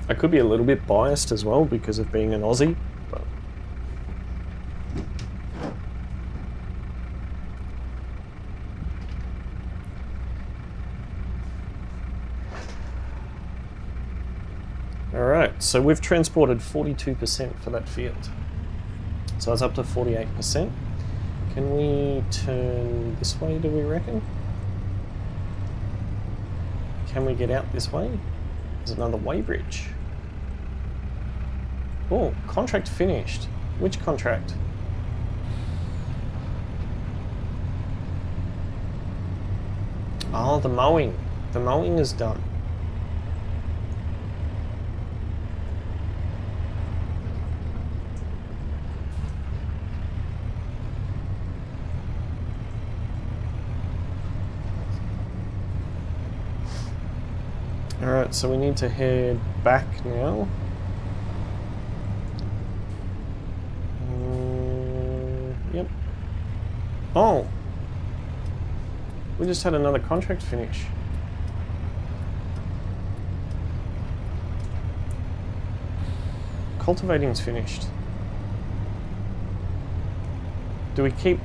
I could be a little bit biased as well because of being an Aussie, but alright, so we've transported 42% for that field. So it's up to 48%. Can we turn this way, do we reckon? Can we get out this way? There's another weighbridge. Oh, contract finished. Which contract? Oh, the mowing. The mowing is done. Alright, so we need to head back now. Yep. Oh! We just had another contract finish. Cultivating's finished. Do we keep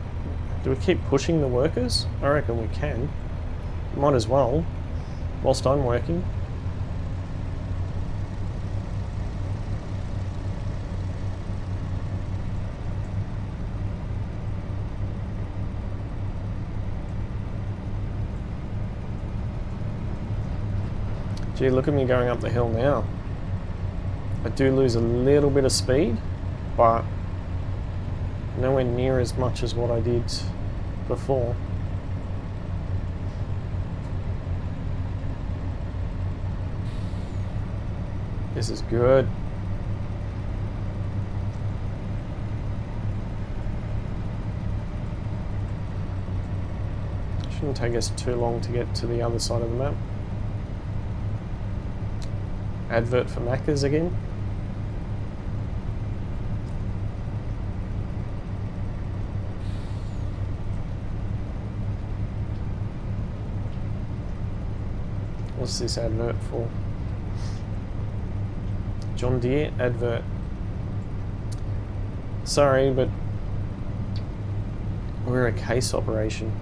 pushing the workers? I reckon we can. Might as well, whilst I'm working. Gee, look at me going up the hill now. I do lose a little bit of speed, but nowhere near as much as what I did before. This is good. Shouldn't take us too long to get to the other side of the map. Advert for Mackers again. What's this advert for? John Deere advert. Sorry, but we're a case operation.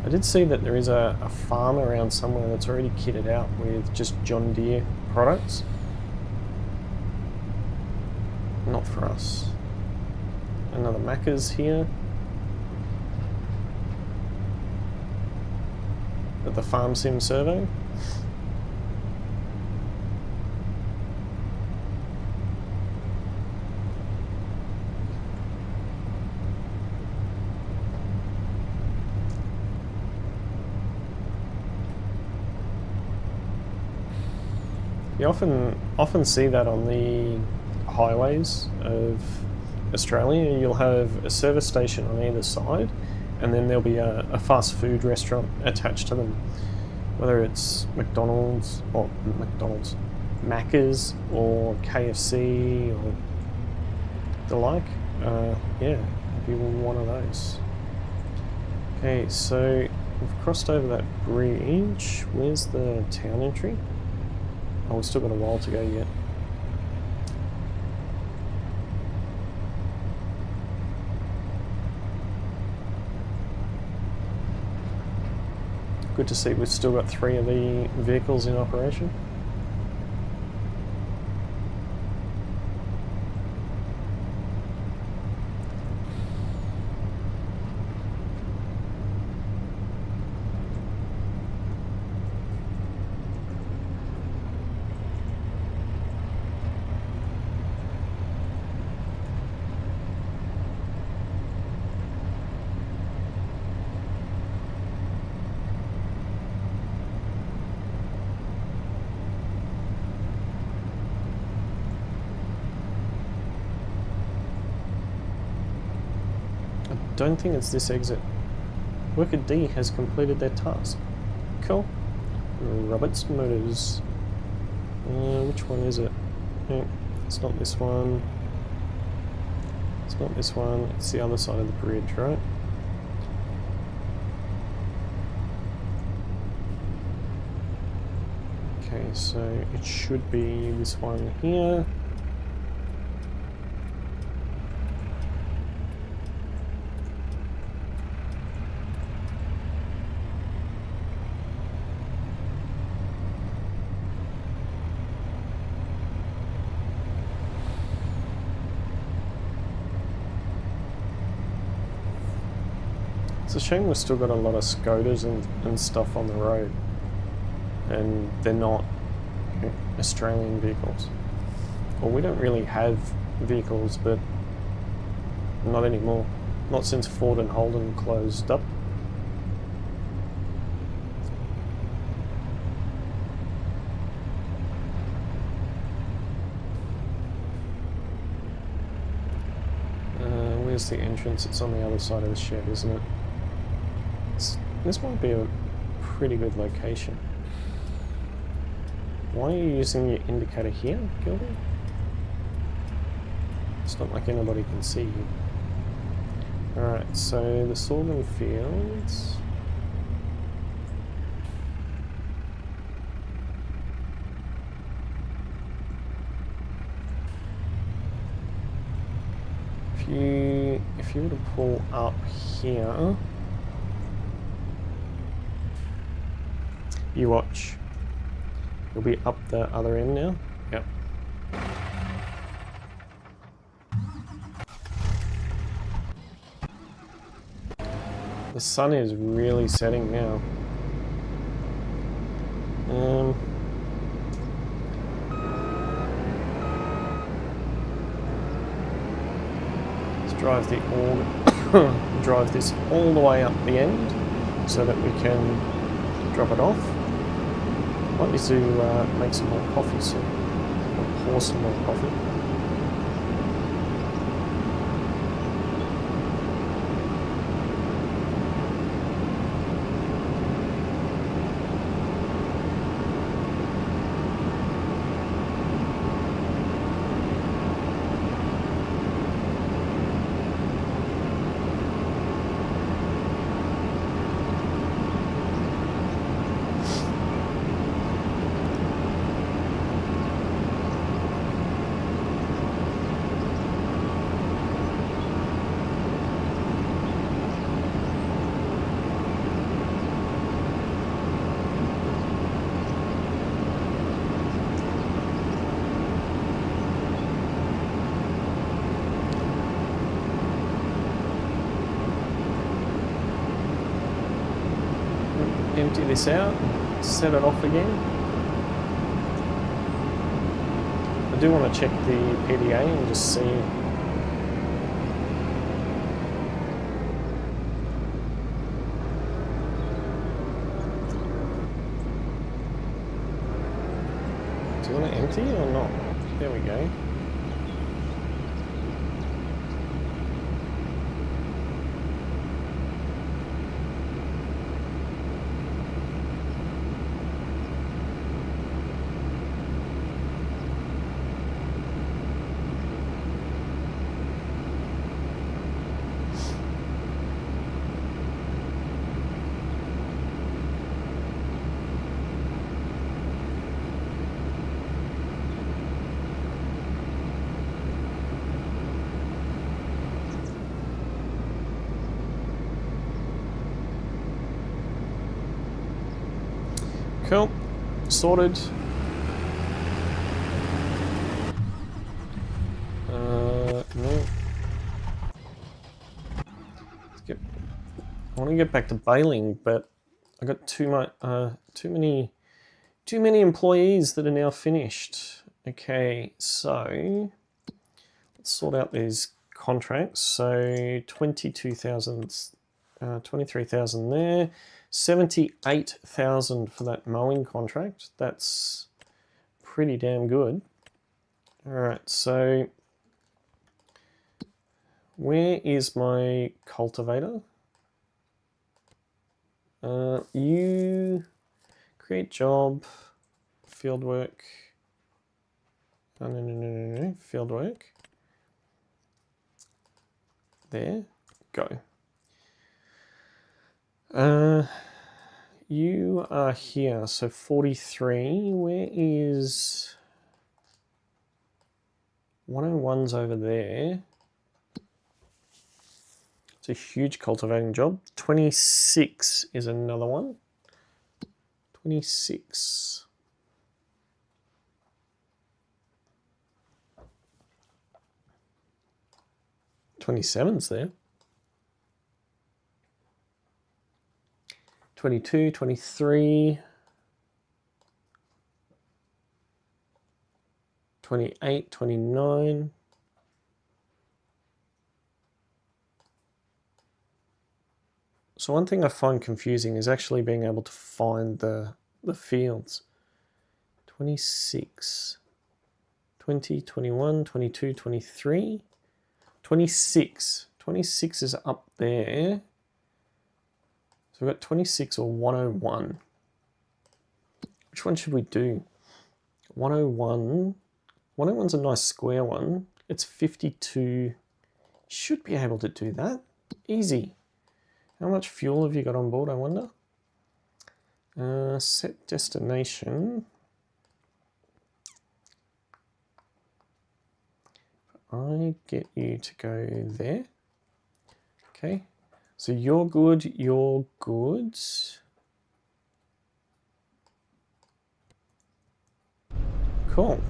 I did see that there is a farm around somewhere that's already kitted out with just John Deere products. Not for us. Another Macca's here. At the Farm Sim survey. You often see that on the highways of Australia. You'll have a service station on either side, and then there'll be a fast food restaurant attached to them, whether it's McDonald's or Macca's or KFC or the like. Yeah, it'll be one of those. Okay, so we've crossed over that bridge. Where's the town entry? Oh, we've still got a while to go yet. Good to see we've still got 3 of the vehicles in operation. don't think it's this exit. Worker D has completed their task. Cool. Roberts Motors. Which one is it? No, it's not this one. It's not this one. It's the other side of the bridge, right? Okay, so it should be this one here. It's a shame we've still got a lot of Skodas and stuff on the road, and they're not Australian vehicles. Well, we don't really have vehicles, but not anymore. Not since Ford and Holden closed up. Where's the entrance? It's on the other side of the shed, isn't it? This might be a pretty good location. Why are you using your indicator here, Gilby? It's not like anybody can see you. Alright, so the Sorghum fields. If you were to pull up here, you watch. You'll be up the other end now. Yep. The sun is really setting now. Let's drive drive this all the way up the end so that we can drop it off. Might need to make some more coffee soon, or pour some more coffee. Empty this out, set it off again. I do want to check the PDA and just see. Do you want to empty or not? There we go. Cool, sorted. No. I want to get back to baling, but I got too many employees that are now finished. Okay, so let's sort out these contracts. So 22,000, 23,000 there. 78,000 for that mowing contract. That's pretty damn good. All right, so Where is my cultivator? You create job, field work. No, field work. There, go. You are here, so 43. Where is 101's over there? It's a huge cultivating job. 26 is another one. 26. '27's there. 22, 23, 28, 29. So one thing I find confusing is actually being able to find the fields. 26, 20, 21, 22, 23, 26. 26 is up there. So we've got 26 or 101. Which one should we do? 101. 101's a nice square one. It's 52. Should be able to do that. Easy. How much fuel have you got on board, I wonder? Set destination. I get you to go there. Okay. So you're good, you're good. Cool.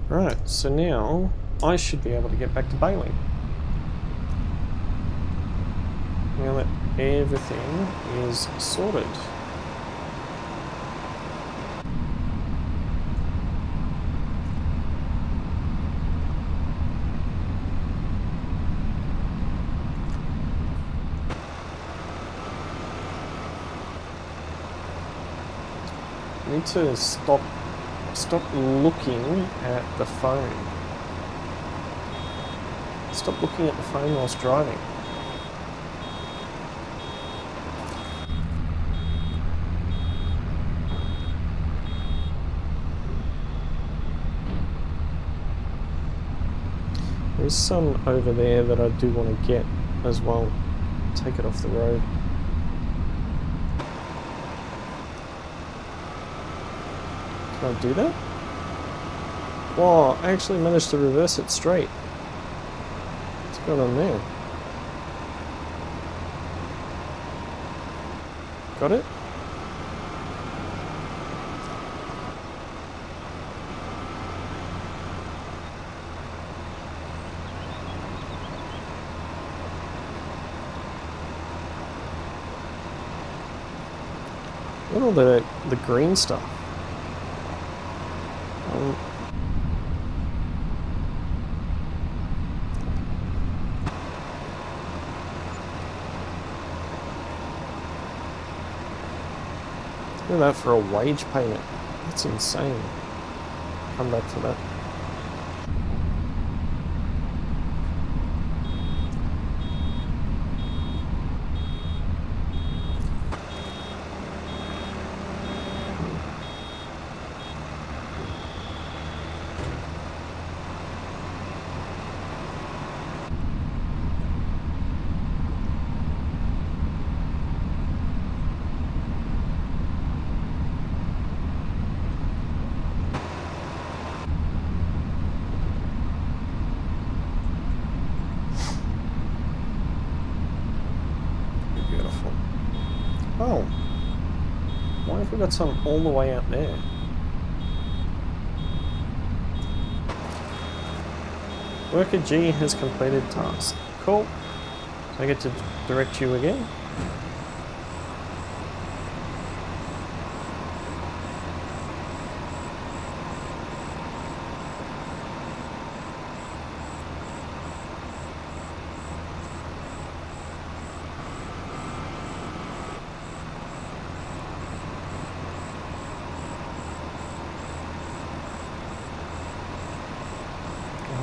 Right, so now I should be able to get back to baling. Now that everything is sorted. I need to stop looking at the phone. Stop looking at the phone whilst driving. There's some over there that I do want to get as well. Take it off the road. Can I do that? Wow, I actually managed to reverse it straight. What's going on there? Got it? Look at all the green stuff. Look at that for a wage payment. That's insane. Come back for that. Oh, why have we got some all the way out there? Worker G has completed task. Cool. So I get to direct you again.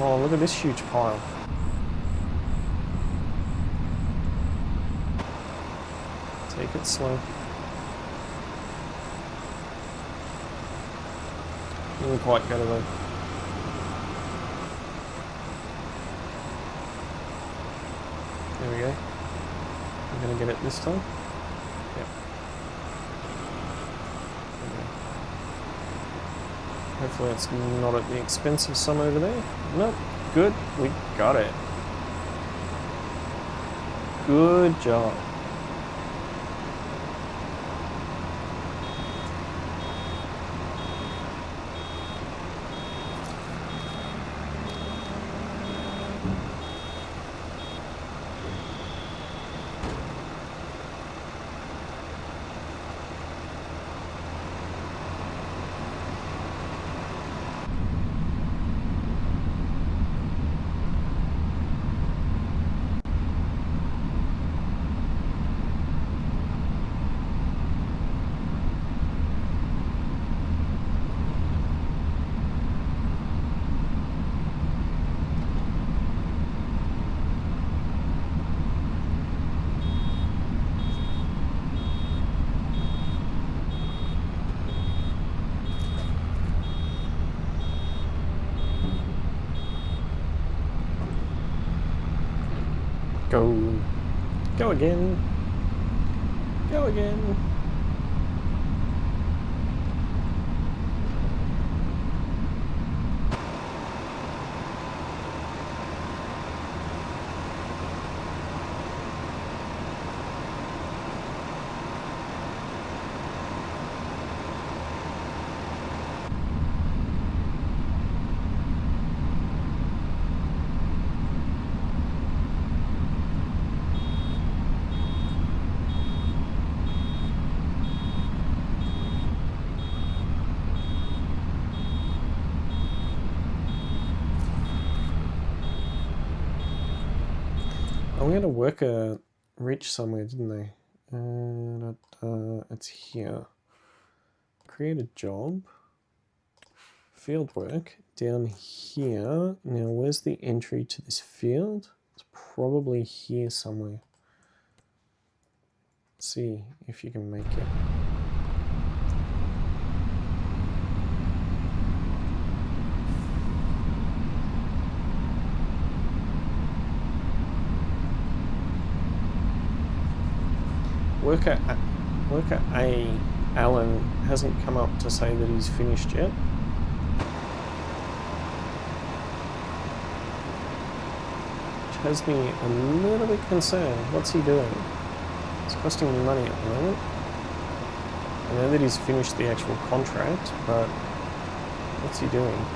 Oh, look at this huge pile. Take it slow. Didn't quite go to the... There we go. I'm going to get it this time. Yep. Okay. Hopefully it's not at the expense of some over there. Nope. Good. We got it. Good job. Go. Go again. Go again. We had a worker reach somewhere, didn't they? It's here. Create a job. Field work down here. Now, where's the entry to this field? It's probably here somewhere. Let's see if you can make it. Worker A, Alan, hasn't come up to say that he's finished yet. Which has me a little bit concerned. What's he doing? It's costing me money at the moment. I know that he's finished the actual contract, but what's he doing?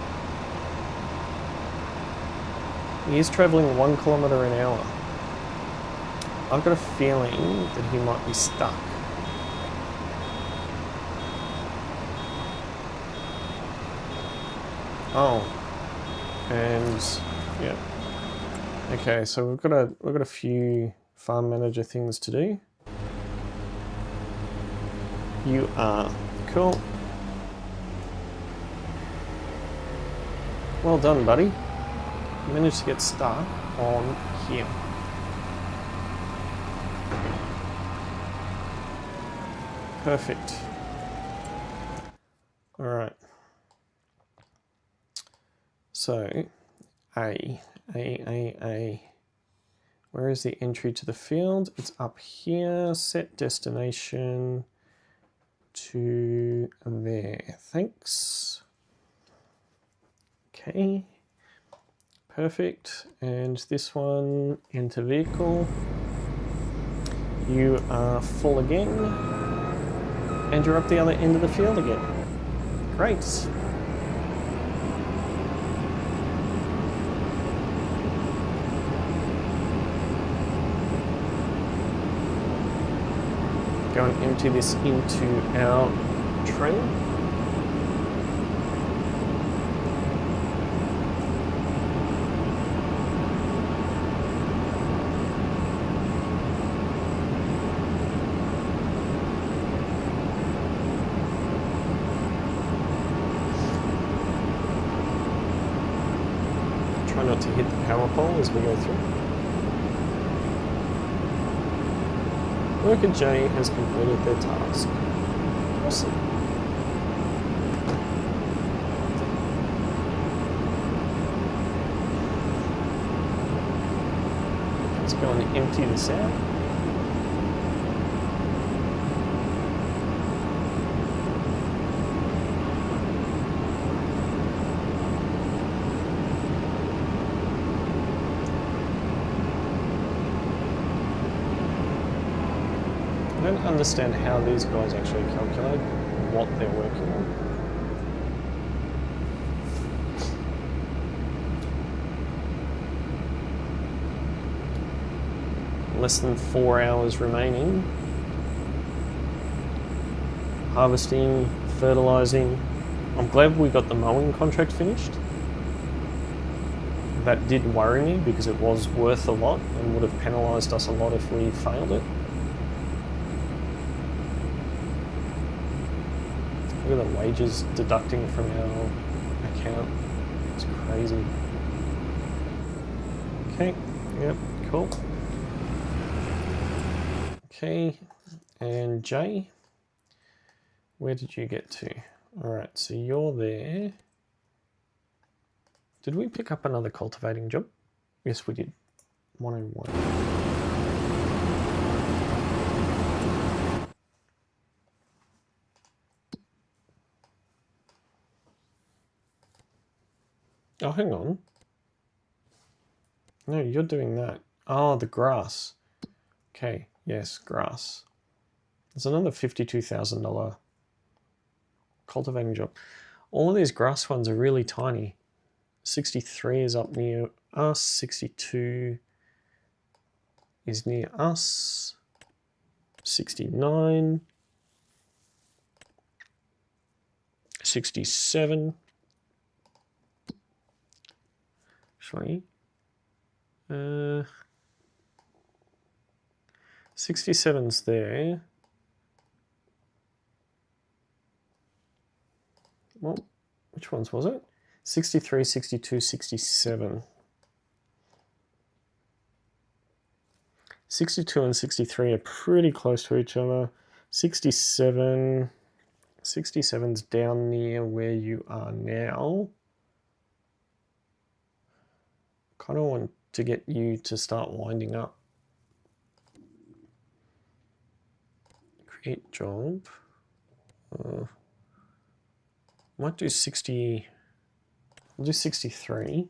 He is travelling 1 kilometre an hour. I've got a feeling that he might be stuck. Oh, and yeah. Okay, so we've got a few farm manager things to do. You are cool. Well done, buddy. You managed to get stuck on here. Perfect. All right. So, A. Where is the entry to the field? It's up here. Set destination to there. Thanks. Okay. Perfect. And this one, enter vehicle. You are full again. And you're up the other end of the field again. Great. Go and empty this into our train. Try not to hit the power pole as we go through. Worker J has completed their task. Awesome. Let's go and empty this out. I don't understand how these guys actually calculate what they're working on. Less than 4 hours remaining. Harvesting, fertilizing. I'm glad we got the mowing contract finished. That did worry me because it was worth a lot and would have penalized us a lot if we failed it. Look at the wages deducting from our account. It's crazy. Okay, yep, cool. Okay, and Jay, where did you get to? Alright, so you're there. Did we pick up another cultivating job? Yes, we did. 101. Oh, hang on. No, you're doing that. Oh, the grass. Okay, yes, grass. There's another $52,000 cultivating job. All of these grass ones are really tiny. 63 is up near us. 62 is near us. 69. 67. Actually, 67's there. Well, which ones was it? 63, 62, 67. 62 and 63 are pretty close to each other. 67's down near where you are now. Kind of want to get you to start winding up. Create job. Might do 60. We'll do 63.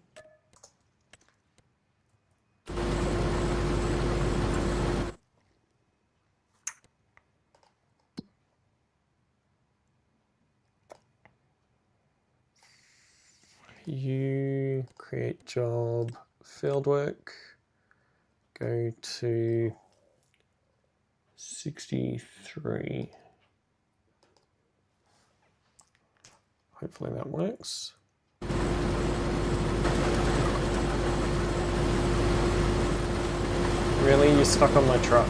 You create job, field work, go to 63. Hopefully that works. Really? You're stuck on my truck?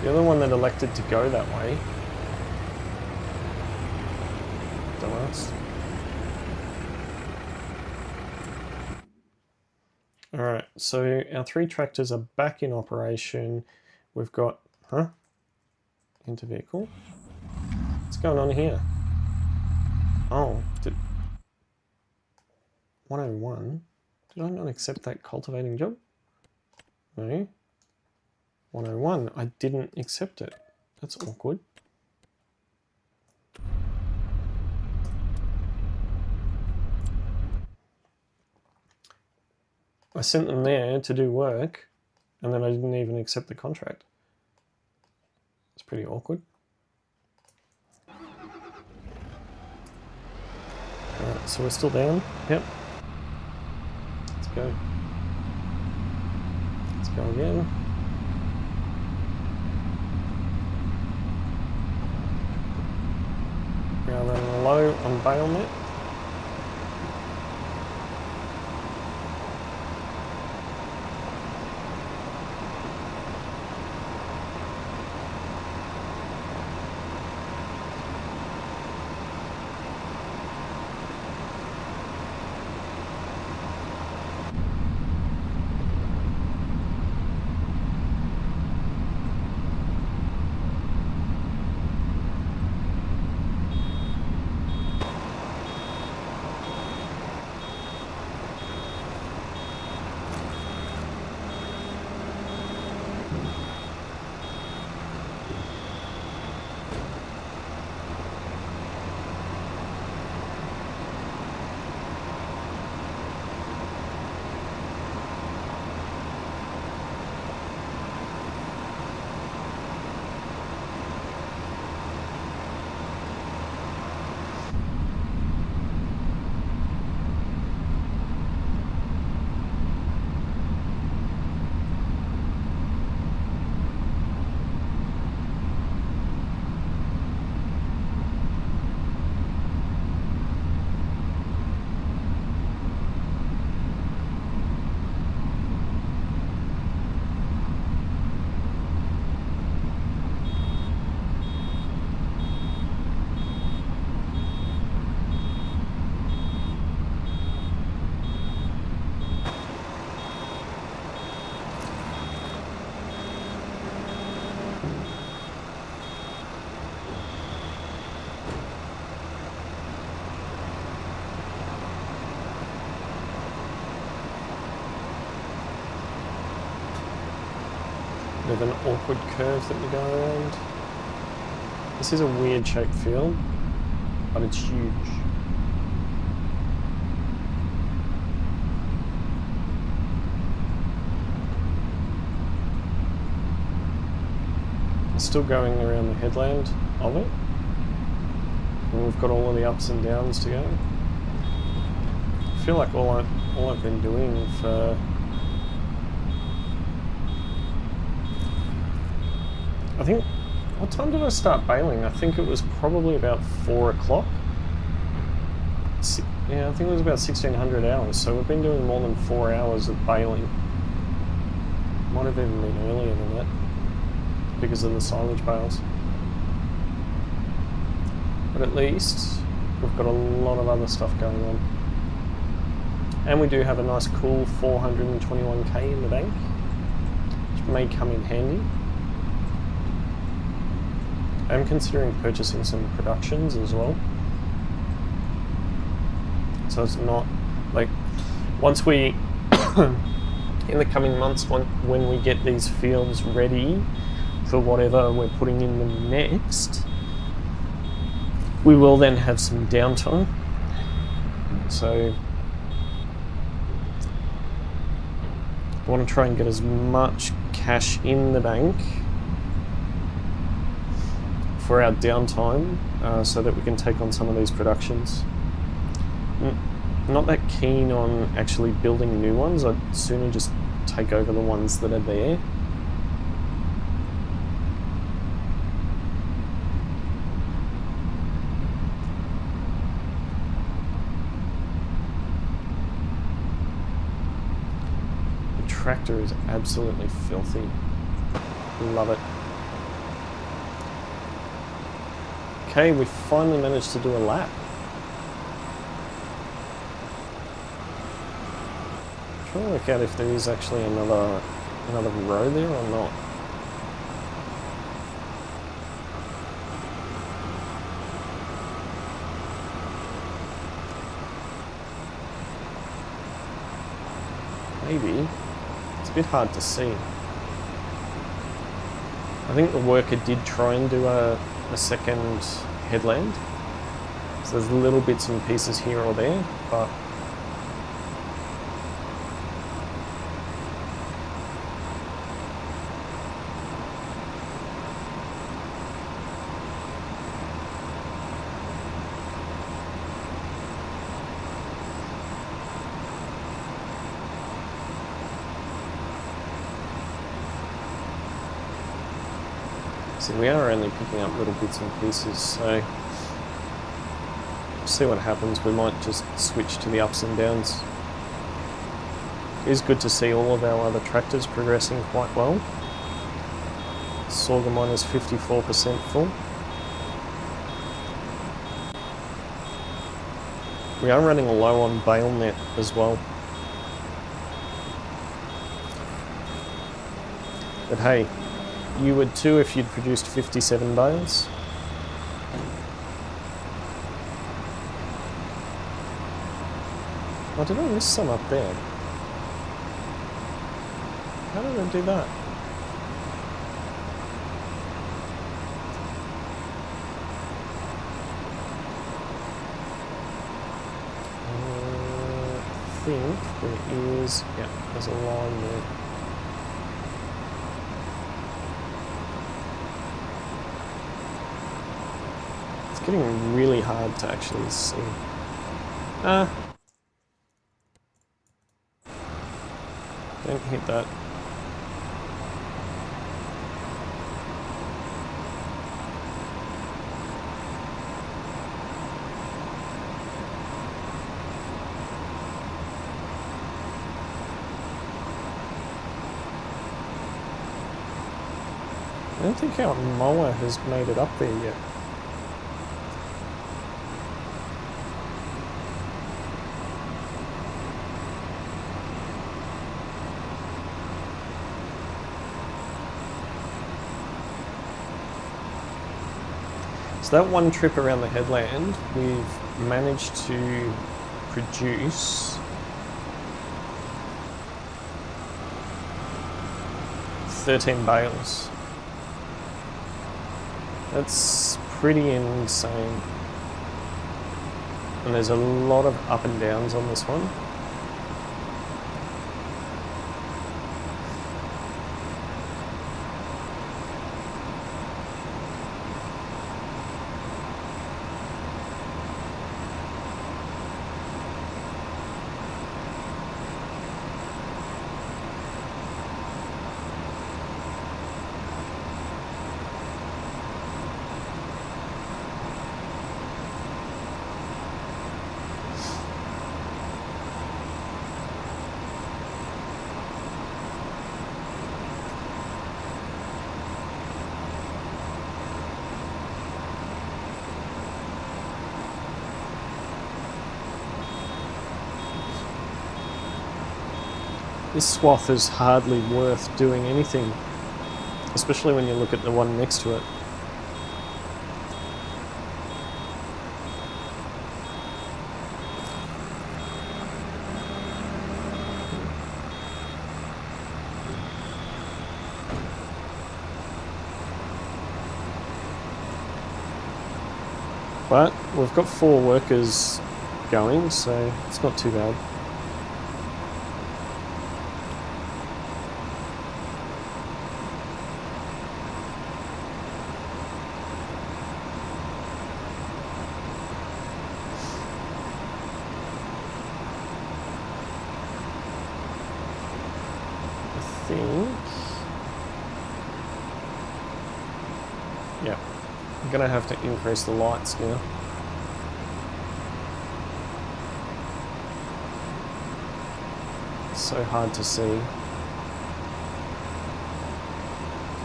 You're the one that elected to go that way. Dumbass. Alright, so our 3 tractors are back in operation. We've got, into vehicle. What's going on here? Oh, 101? Did I not accept that cultivating job? No. 101, I didn't accept it. That's awkward. I sent them there to do work, and then I didn't even accept the contract. It's pretty awkward. Alright, so we're still down. Yep. Let's go. Let's go again. We are running low on Biome. of an awkward curve that we go around. This is a weird shaped field, but it's huge. Still going around the headland of it, and we've got all of the ups and downs to go. I feel like all I've been doing for I think, what time did I start baling? I think it was probably about 4 o'clock. Yeah, I think it was about 1600 hours, so we've been doing more than 4 hours of baling. Might have even been earlier than that, because of the silage bales. But at least we've got a lot of other stuff going on. And we do have a nice cool 421k in the bank, which may come in handy. I'm considering purchasing some productions as well. So it's not like, once we, in the coming months, when we get these fields ready for whatever we're putting in them next, we will then have some downtime. So I want to try and get as much cash in the bank for our downtime, so that we can take on some of these productions. Not that keen on actually building new ones. I'd sooner just take over the ones that are there. The tractor is absolutely filthy. Love it. Okay, we finally managed to do a lap. I'm trying to work out if there is actually another row there or not. Maybe. It's a bit hard to see. I think the worker did try and do a second headland. So there's little bits and pieces here or there, but see, we are only picking up little bits and pieces, so we'll see what happens. We might just switch to the ups and downs. It is good to see all of our other tractors progressing quite well. Sorghum one is 54% full. We are running low on bale net as well. But hey, you would too if you'd produced 57 bales. Oh, did I miss some up there? How did I do that? I think there is, yeah, there's a line there. Getting really hard to actually see. Don't hit that. I don't think our mower has made it up there yet. So that one trip around the headland, we've managed to produce 13 bales. That's pretty insane. And there's a lot of up and downs on this one. This swath is hardly worth doing anything, especially when you look at the one next to it. But we've got 4 workers going, so it's not too bad. Yeah, I'm gonna have to increase the lights now. It's so hard to see.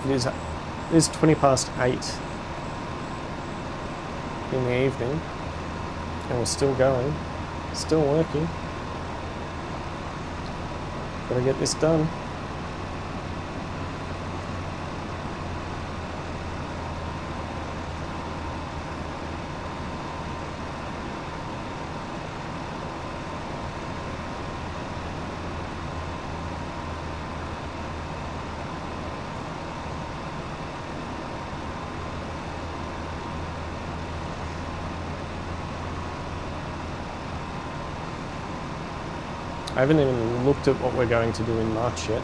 It is 20 past 8 in the evening, and we're still going, still working. Gotta get this done. I haven't even looked at what we're going to do in March yet.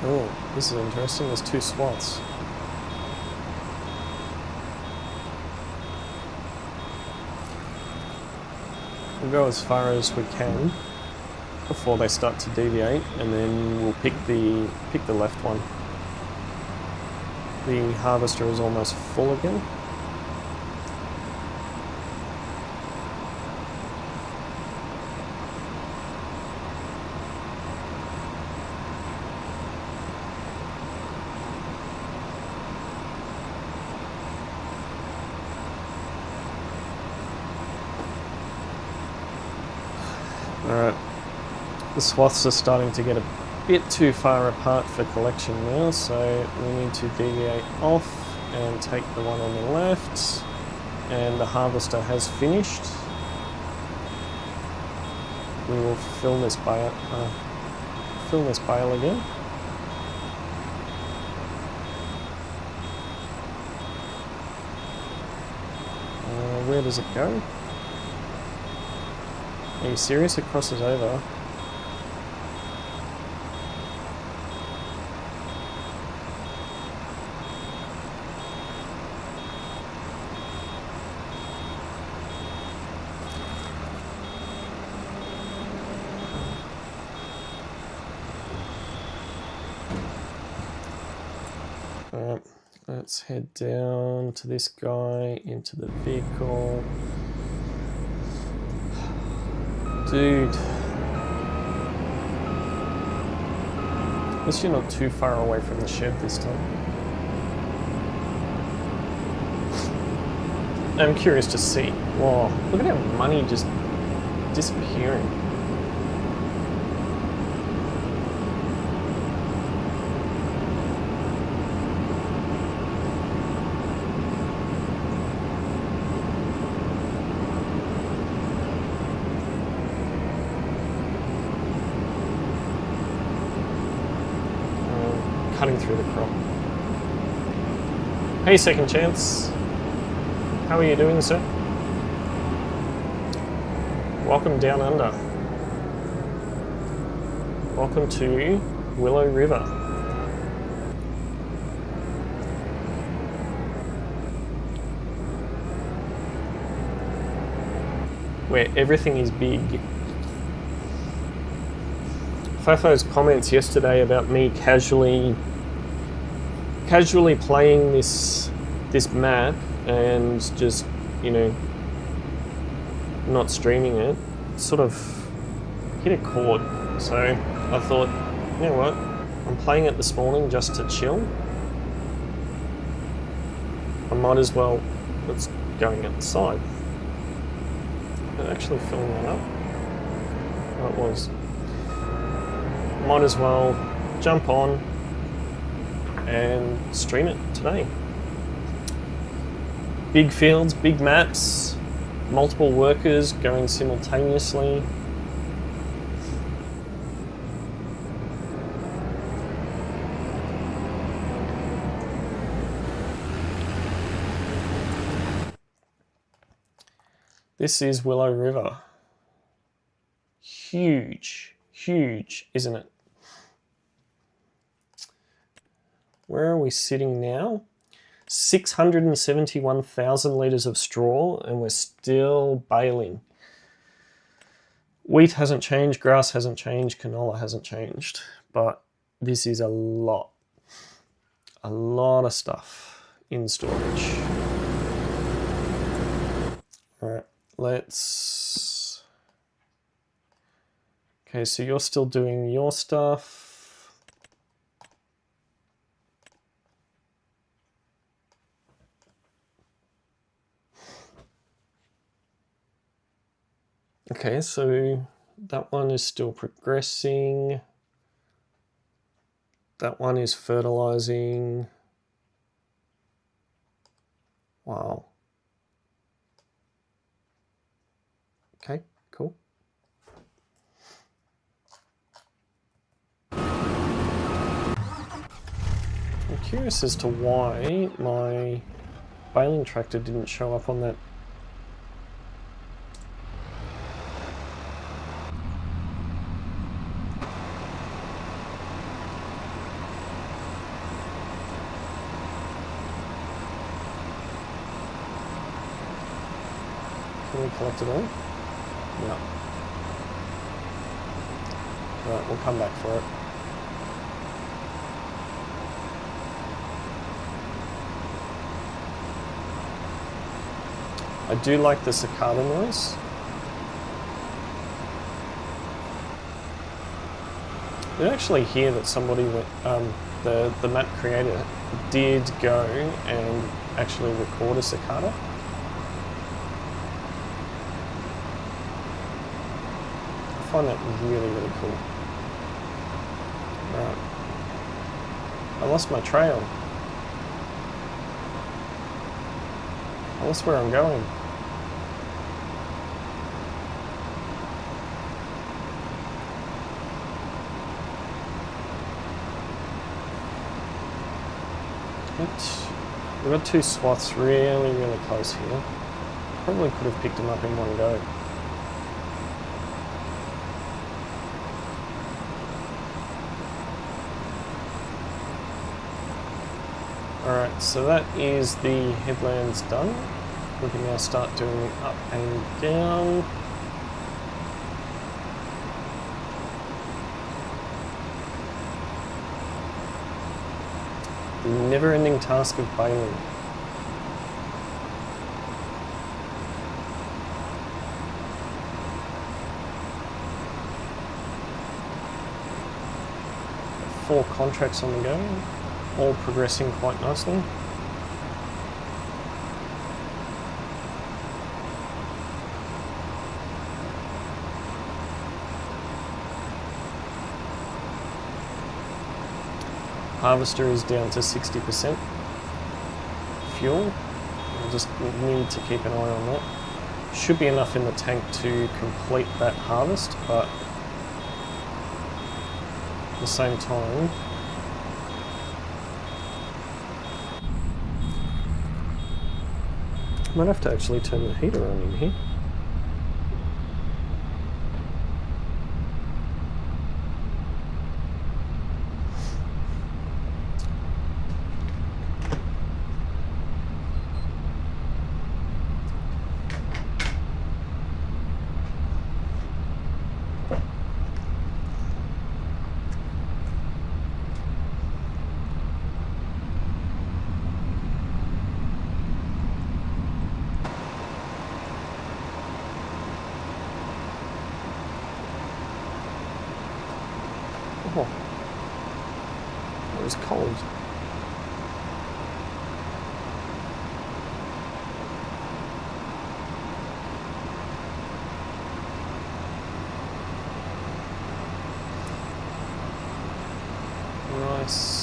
Oh, this is interesting. There's 2 swaths. We'll go as far as we can before they start to deviate, and then we'll pick the left one. The harvester is almost full again. Alright, the swaths are starting to get a bit too far apart for collection now, so we need to deviate off and take the one on the left, and the harvester has finished. We will fill this bale again. Where does it go? Are you serious? It crosses over. Alright, let's head down to this guy, into the vehicle. Dude. At least you're not too far away from the shed this time. I'm curious to see. Whoa, look at how money just disappearing. cutting through the crop. Hey, Second Chance. How are you doing, sir? Welcome down under. Welcome to Willow River. Where everything is big. Fafo's comments yesterday about me casually playing this map and just, you know, not streaming it, sort of hit a chord. So I thought, you know what, I'm playing it this morning just to chill. I might as well, it's going outside. But actually filling that up. Oh, it was. Might as well jump on and stream it today. Big fields, big maps, multiple workers going simultaneously. This is Willow River. Huge, huge, isn't it? Where are we sitting now? 671,000 litres of straw, and we're still baling. Wheat hasn't changed, grass hasn't changed, canola hasn't changed, but this is a lot of stuff in storage. All right, let's... Okay, so you're still doing your stuff. Okay, so that one is still progressing. That one is fertilizing. Wow. Okay, cool. I'm curious as to why my baling tractor didn't show up on that. Can we collect it all? No. Alright, we'll come back for it. I do like the cicada noise. I did actually hear that somebody went, the map creator did go and actually record a cicada. I find that really, really cool. Right. I lost my trail. I lost where I'm going. We've got two swaths really, really close here. Probably could have picked them up in one go. Alright, so that is the headlands done. We can now start doing up and down. The never-ending task of baling. Four contracts on the go, all progressing quite nicely. Harvester is down to 60% fuel. We'll just need to keep an eye on that. Should be enough in the tank to complete that harvest, but at the same time, Might have to actually turn the heater on in here. Oh, it was cold. Nice.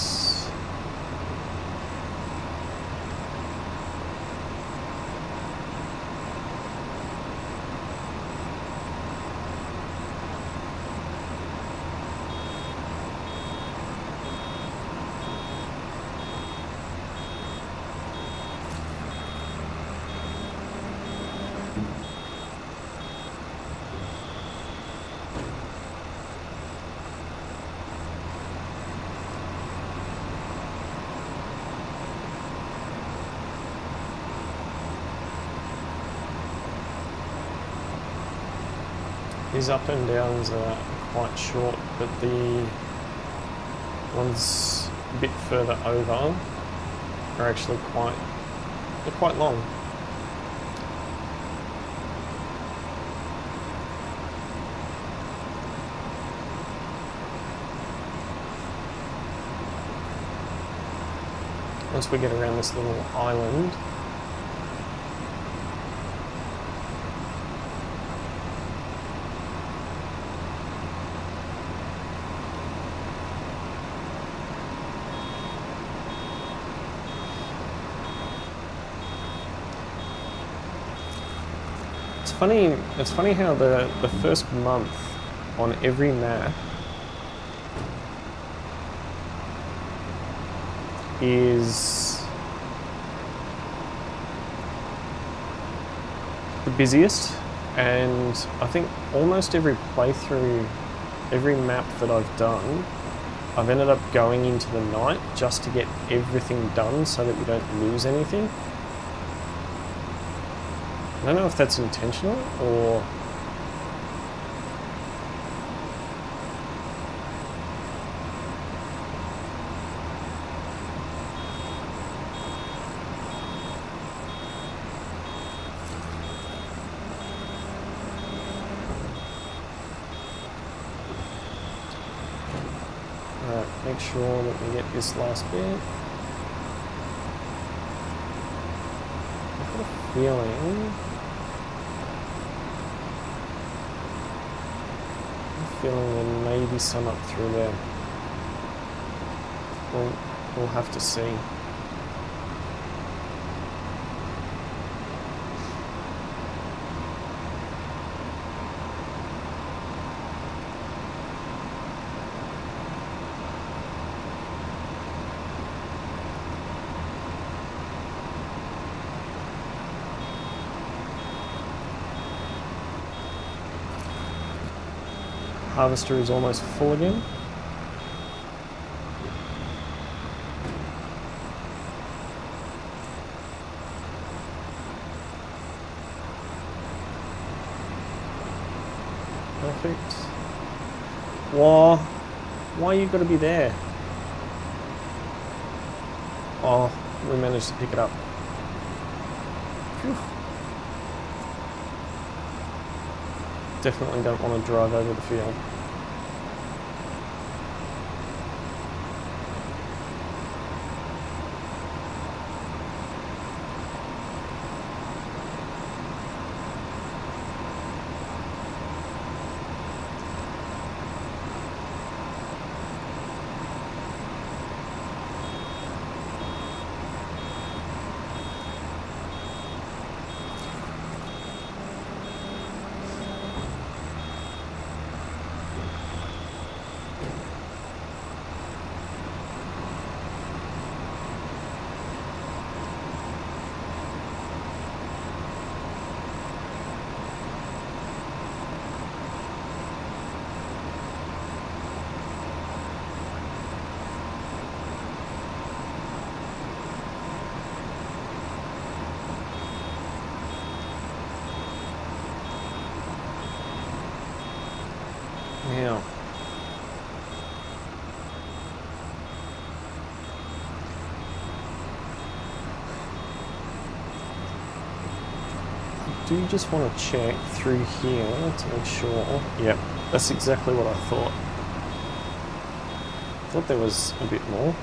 These up and downs are quite short, but the ones a bit further over are actually quite long. Once we get around this little island, it's funny how the first month on every map is the busiest, and I think almost every playthrough, every map that I've done, I've ended up going into the night just to get everything done so that we don't lose anything. I don't know if that's intentional or... Alright, make sure that we get this last bit. I've got a feeling there may be some up through there. We'll have to see. Harvester is almost full again. Perfect. Why you gotta be there? Oh, we managed to pick it up. Phew. Definitely don't want to drive over the field. do just want to check through here to make sure. Yep, that's exactly what I thought. Thought there was a bit more.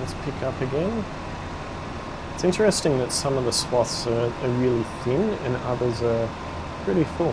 Let's pick up again. It's interesting that some of the swaths are really thin and others are pretty full.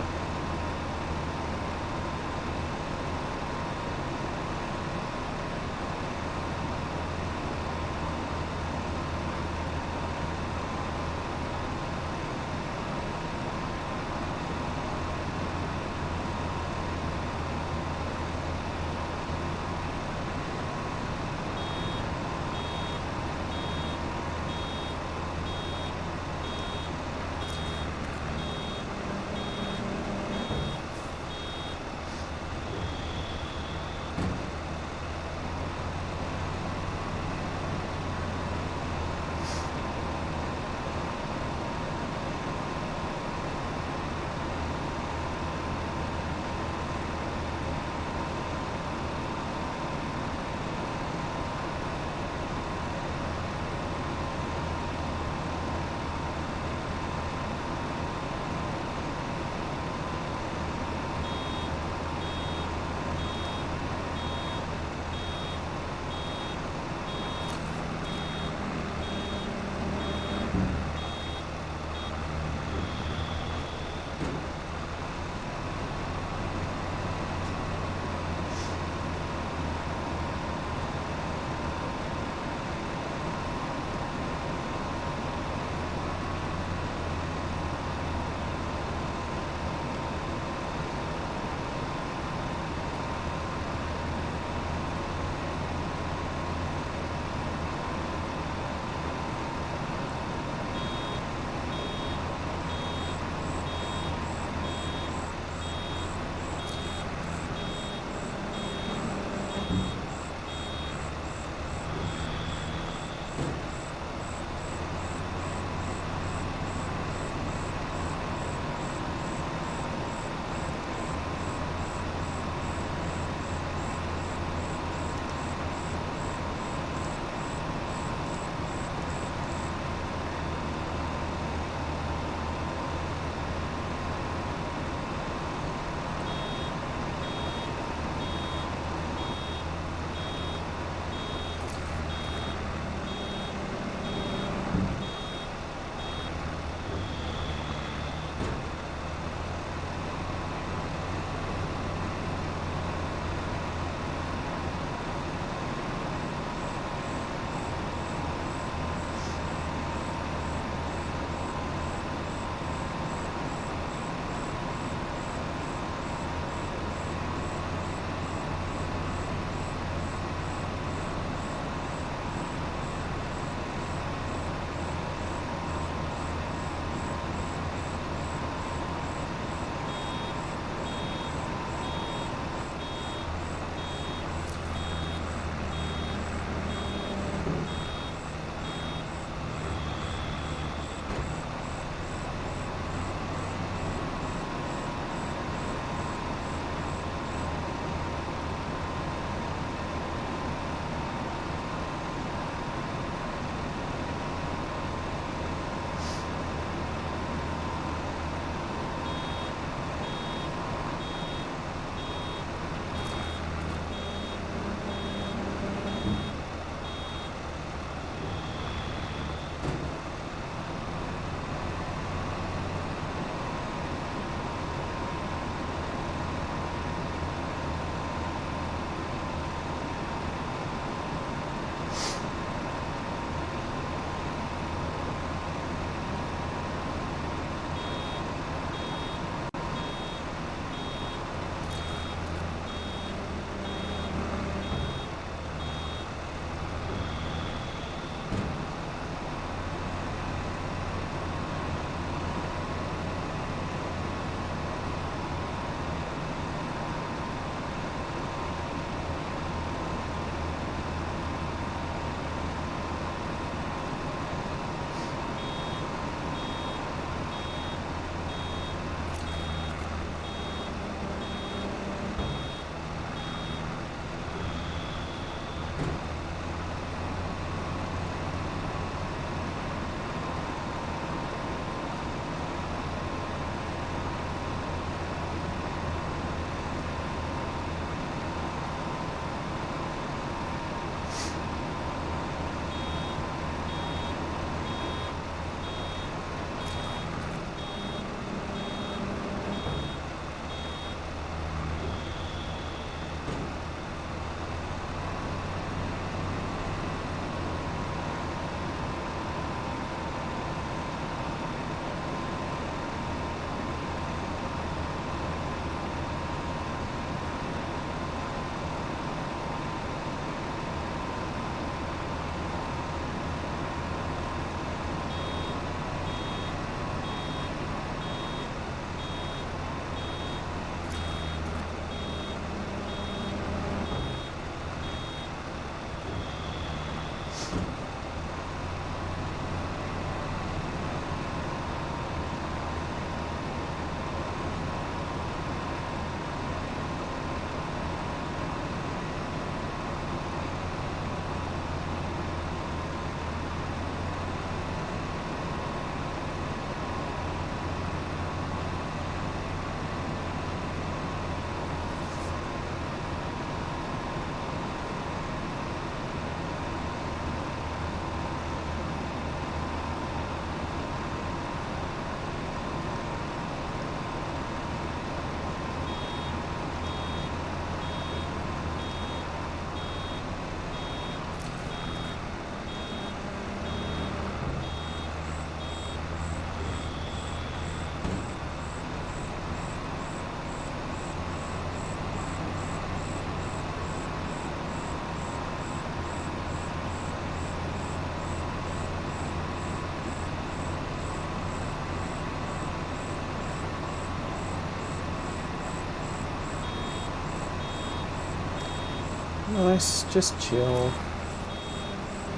Nice, just chill.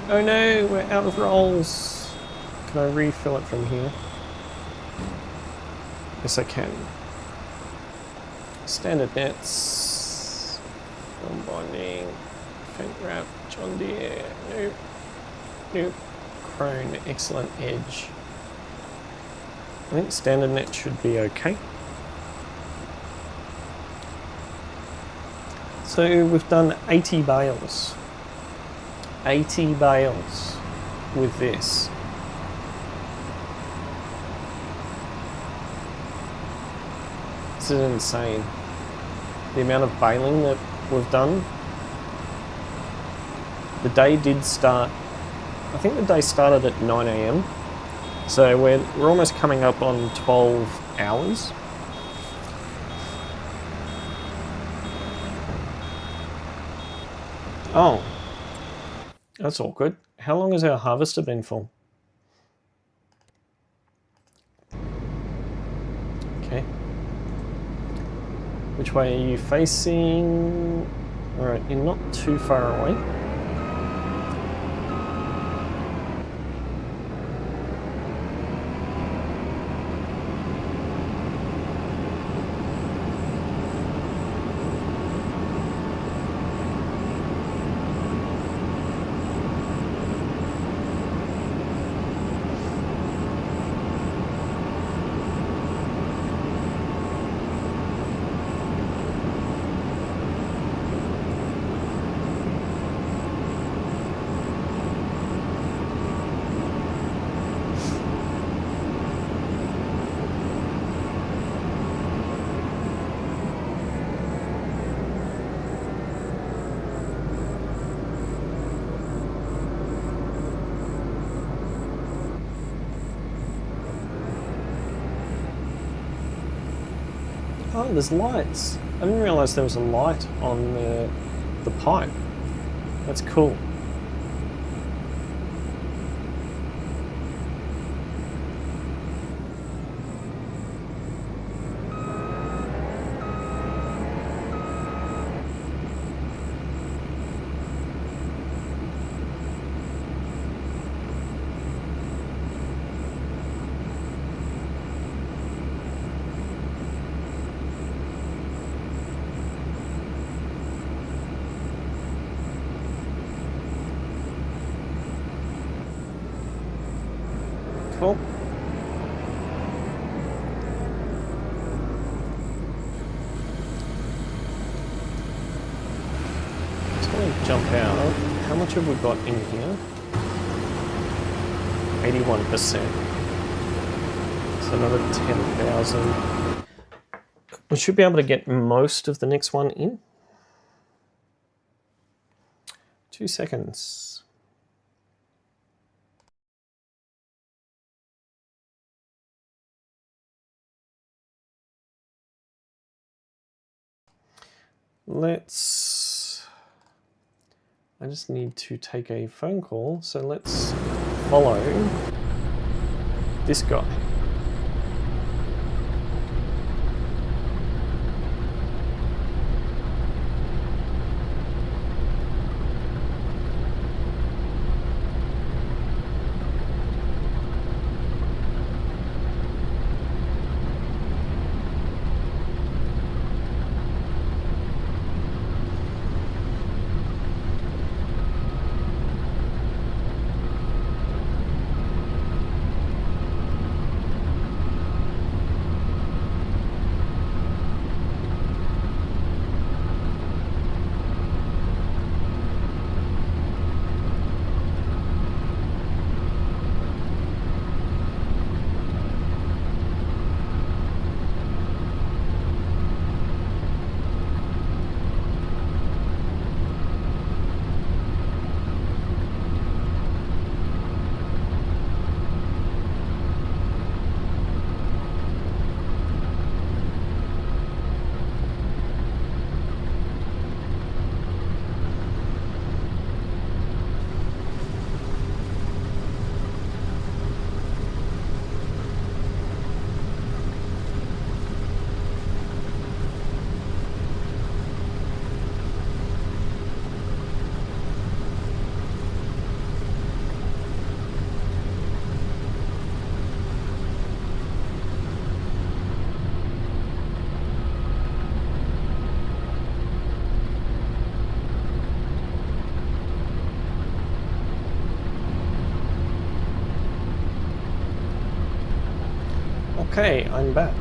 Oh no, we're out of rolls. Can I refill it from here? Yes, I can. Standard nets. Film bonding. Fent wrap. John Deere. Nope. Nope. Crone. Excellent edge. I think standard net should be okay. So we've done 80 bales. 80 bales with this. This is insane. The amount of baling that we've done. The day did start, I think the day started at 9 AM. So we're almost coming up on 12 hours. Oh, that's awkward. How long has our harvester been for? Okay. Which way are you facing? Alright, you're not too far away. Oh, there's lights. I didn't realise there was a light on the pipe. That's cool. Cool. Just going to jump out. How much have we got in here? 81%. So another 10,000. We should be able to get most of the next one in. 2 seconds. I just need to take a phone call, so let's follow this guy. Okay, I'm back.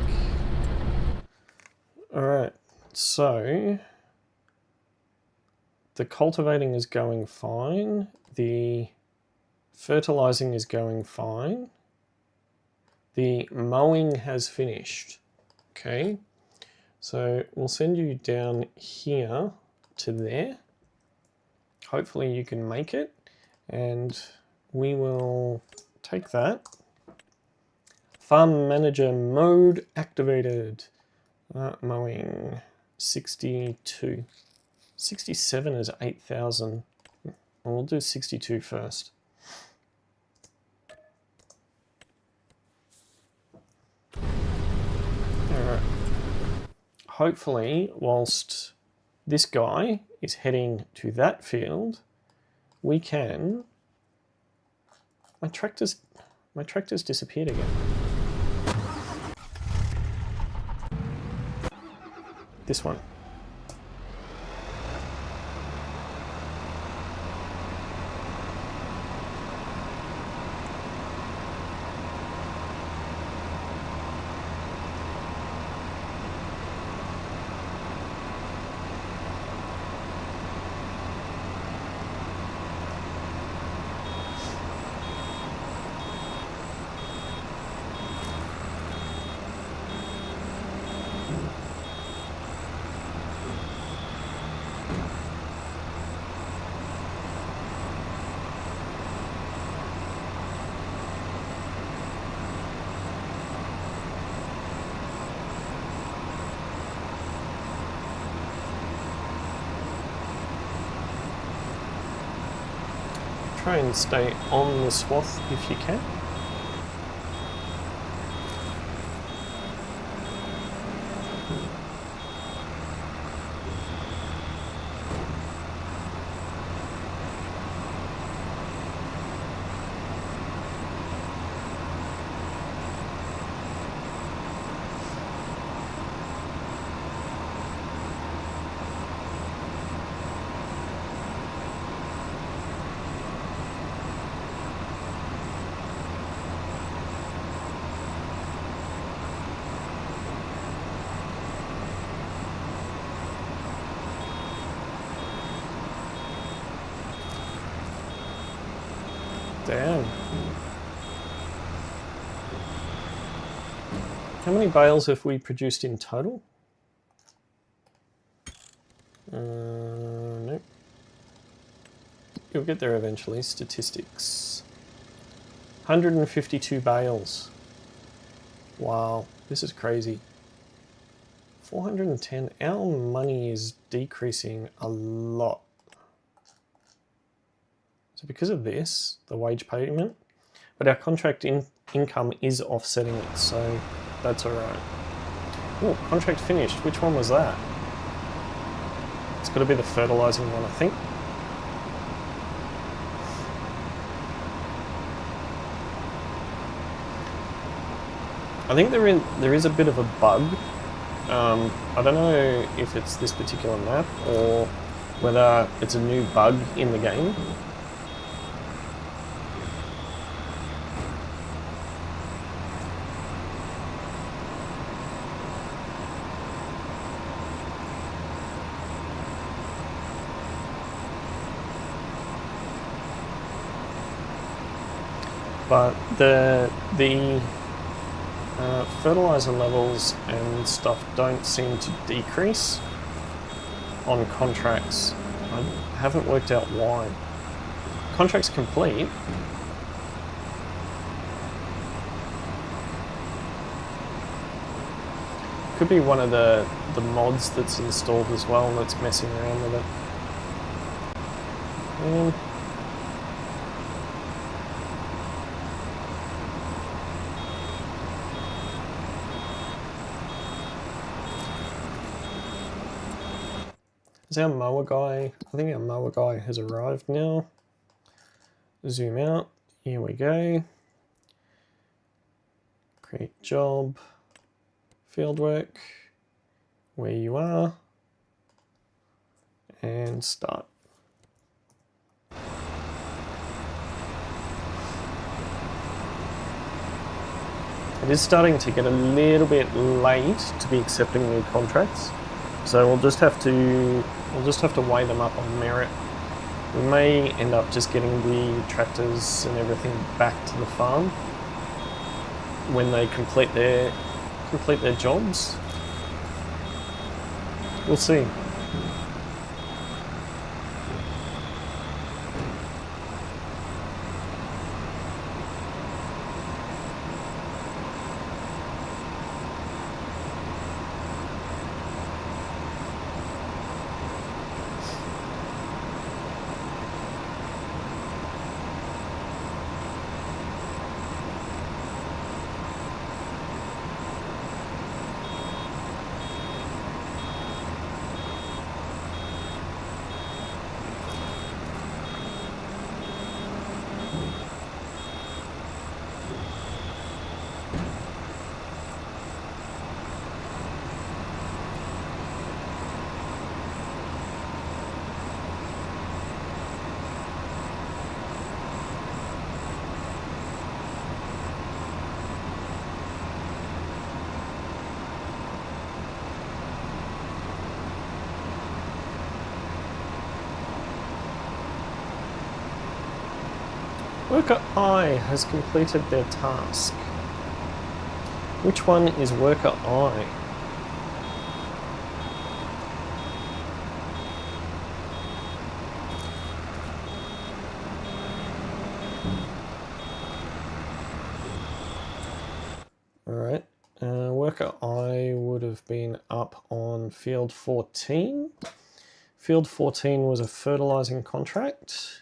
Alright, so the cultivating is going fine, the fertilizing is going fine, the mowing has finished. Okay, so we'll send you down here to there. Hopefully you can make it, and we will take that. Farm manager mode activated. Mowing 62. 67 is 8,000. We'll do 62 first. Alright. Hopefully, whilst this guy is heading to that field, we can... My tractor's disappeared again. This one. Try and stay on the swath if you can. Damn. How many bales have we produced in total? Nope. You'll get there eventually. Statistics. 152 bales. Wow, this is crazy. 410. Our money is decreasing a lot. So because of this, the wage payment, but our contract income is offsetting it, so that's alright. Oh, contract finished. Which one was that? It's got to be the fertilizing one, I think. I think there is a bit of a bug. I don't know if it's this particular map or whether it's a new bug in the game. But the fertilizer levels and stuff don't seem to decrease on contracts. I haven't worked out why. Contract's complete. Could be one of the mods that's installed as well that's messing around with it. Is our mower guy, I think our mower guy has arrived now. Zoom out, here we go. Great job. Fieldwork, where you are, and start. It is starting to get a little bit late to be accepting new contracts, so we'll just have to weigh them up on merit. We may end up just getting the tractors and everything back to the farm when they complete their jobs. We'll see. Worker I has completed their task. Which one is Worker I? Alright, Worker I would have been up on Field 14. Field 14 was a fertilizing contract.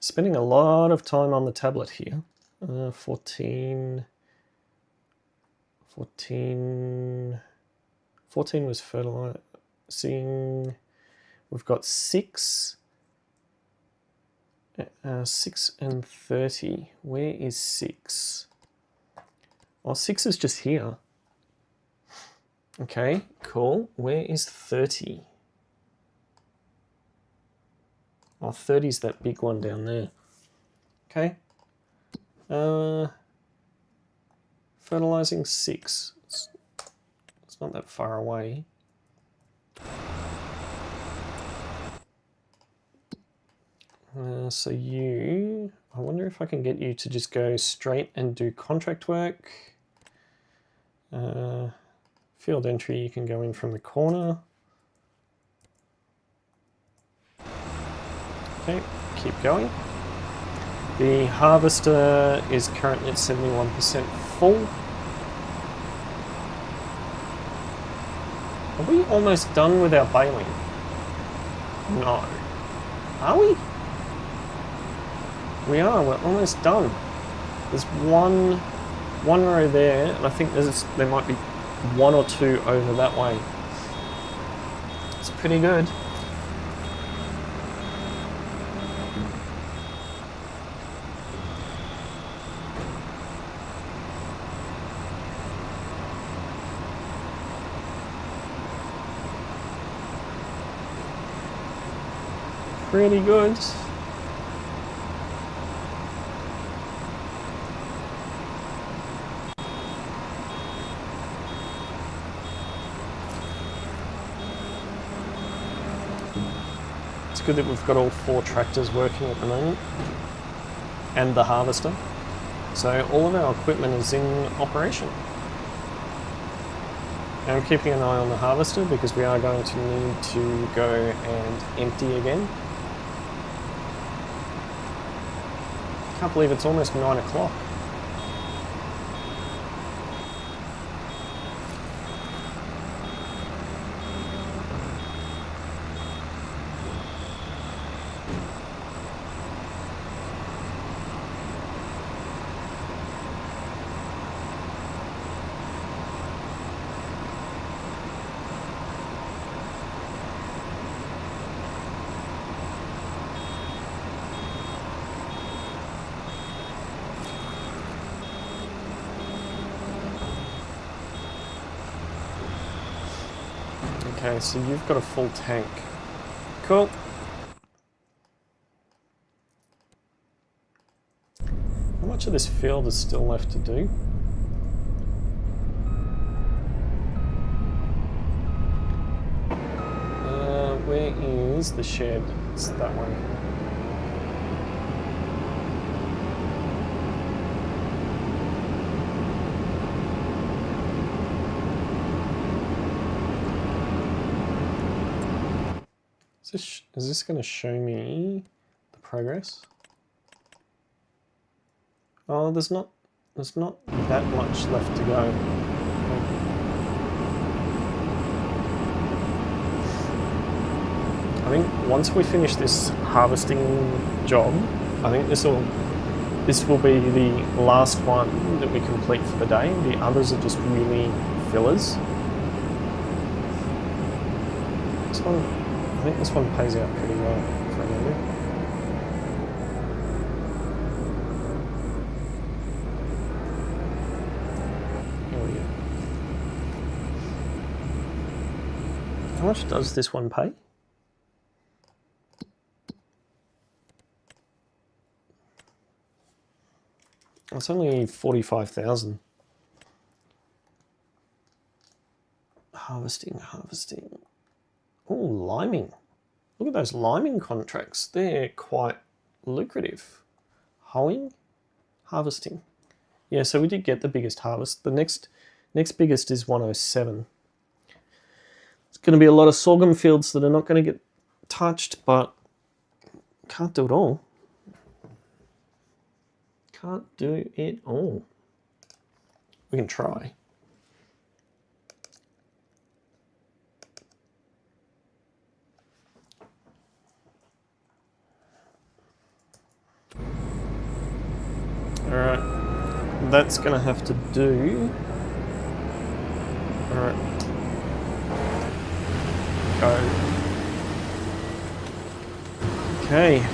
Spending a lot of time on the tablet here. 14 was fertilizing. We've got 6 and 30. Where is 6? Oh, 6 is just here. Okay, cool. Where is 30? Oh, 30's that big one down there. Okay. Fertilizing 6. It's not that far away. So you... I wonder if I can get you to just go straight and do contract work. Field entry, you can go in from the corner. Okay, keep going. The harvester is currently at 71% full. Are we almost done with our baling? No. Are we? We are, we're almost done. There's one row there, and I think there might be 1 or 2 over that way. It's pretty good. Pretty good. It's good that we've got all 4 tractors working at the moment and the harvester. So all of our equipment is in operation. And I'm keeping an eye on the harvester because we are going to need to go and empty again. Can't believe it's almost 9 o'clock. Okay, so you've got a full tank. Cool. How much of this field is still left to do? Where is the shed? It's that way. Is this going to show me the progress? Oh, there's not that much left to go. I think once we finish this harvesting job, I think this will be the last one that we complete for the day. The others are just really fillers. This one, I think this one pays out pretty well, if I remember. Here we go. How much does this one pay? It's only 45,000. Harvesting. Oh, liming. Look at those liming contracts. They're quite lucrative. Hoeing, harvesting. Yeah, so we did get the biggest harvest. The next biggest is 107. It's going to be a lot of sorghum fields that are not going to get touched, but can't do it all. Can't do it all. We can try. Alright, that's gonna have to do. Alright. Go. Okay.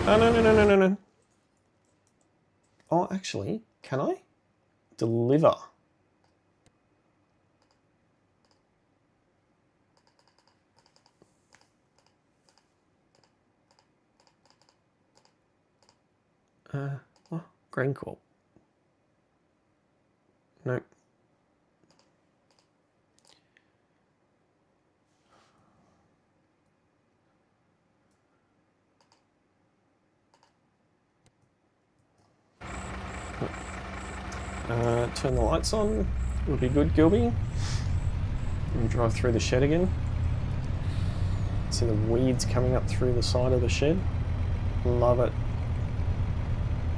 Oh, no. Oh, actually, can I? Deliver. Oh, Grain Corp. No. Turn the lights on. Would be good, Gilby. And drive through the shed again. See the weeds coming up through the side of the shed. Love it.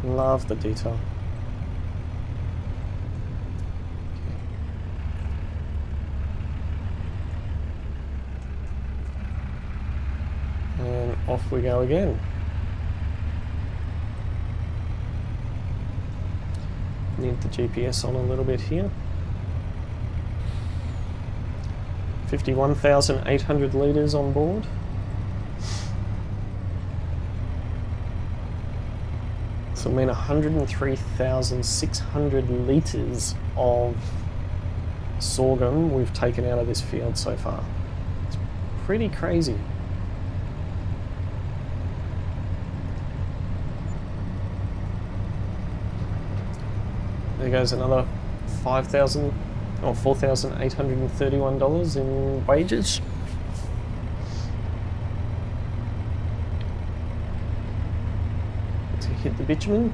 Love the detail. And off we go again. Need the GPS on a little bit here. 51,800 litres on board. So I mean 103,600 litres of sorghum we've taken out of this field so far. It's pretty crazy. There goes another $5,000 or $4,831 in wages. To hit the bitumen.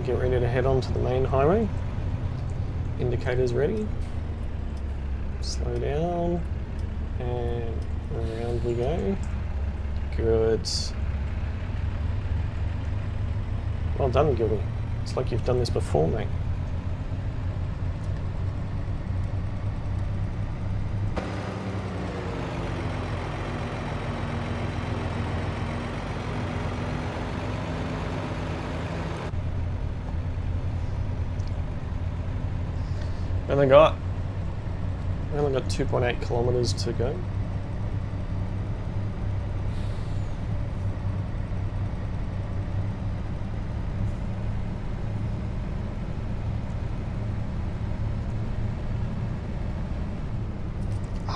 Get ready to head onto the main highway. Indicators ready. Slow down and around we go. Good. Well done, Gilby. It's like you've done this before, mate. We only got 2.8 kilometers to go.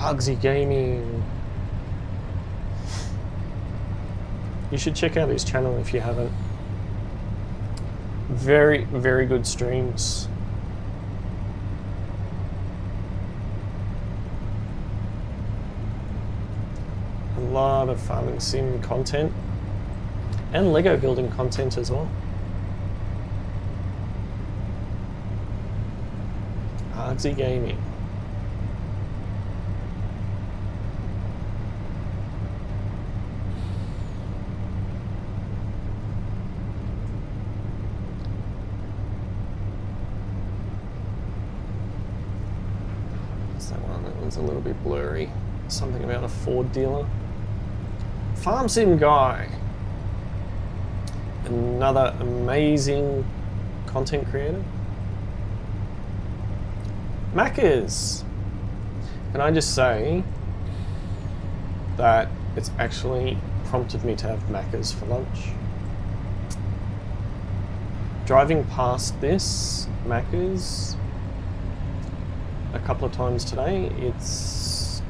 Bugsy Gaming. You should check out his channel if you haven't. Very, very good streams. A lot of farming sim content and Lego building content as well. Bugsy Gaming. A little bit blurry. Something about a Ford dealer. Farm Sim Guy. Another amazing content creator. Mackers. Can I just say that it's actually prompted me to have Mackers for lunch. Driving past this Mackers a couple of times today, it's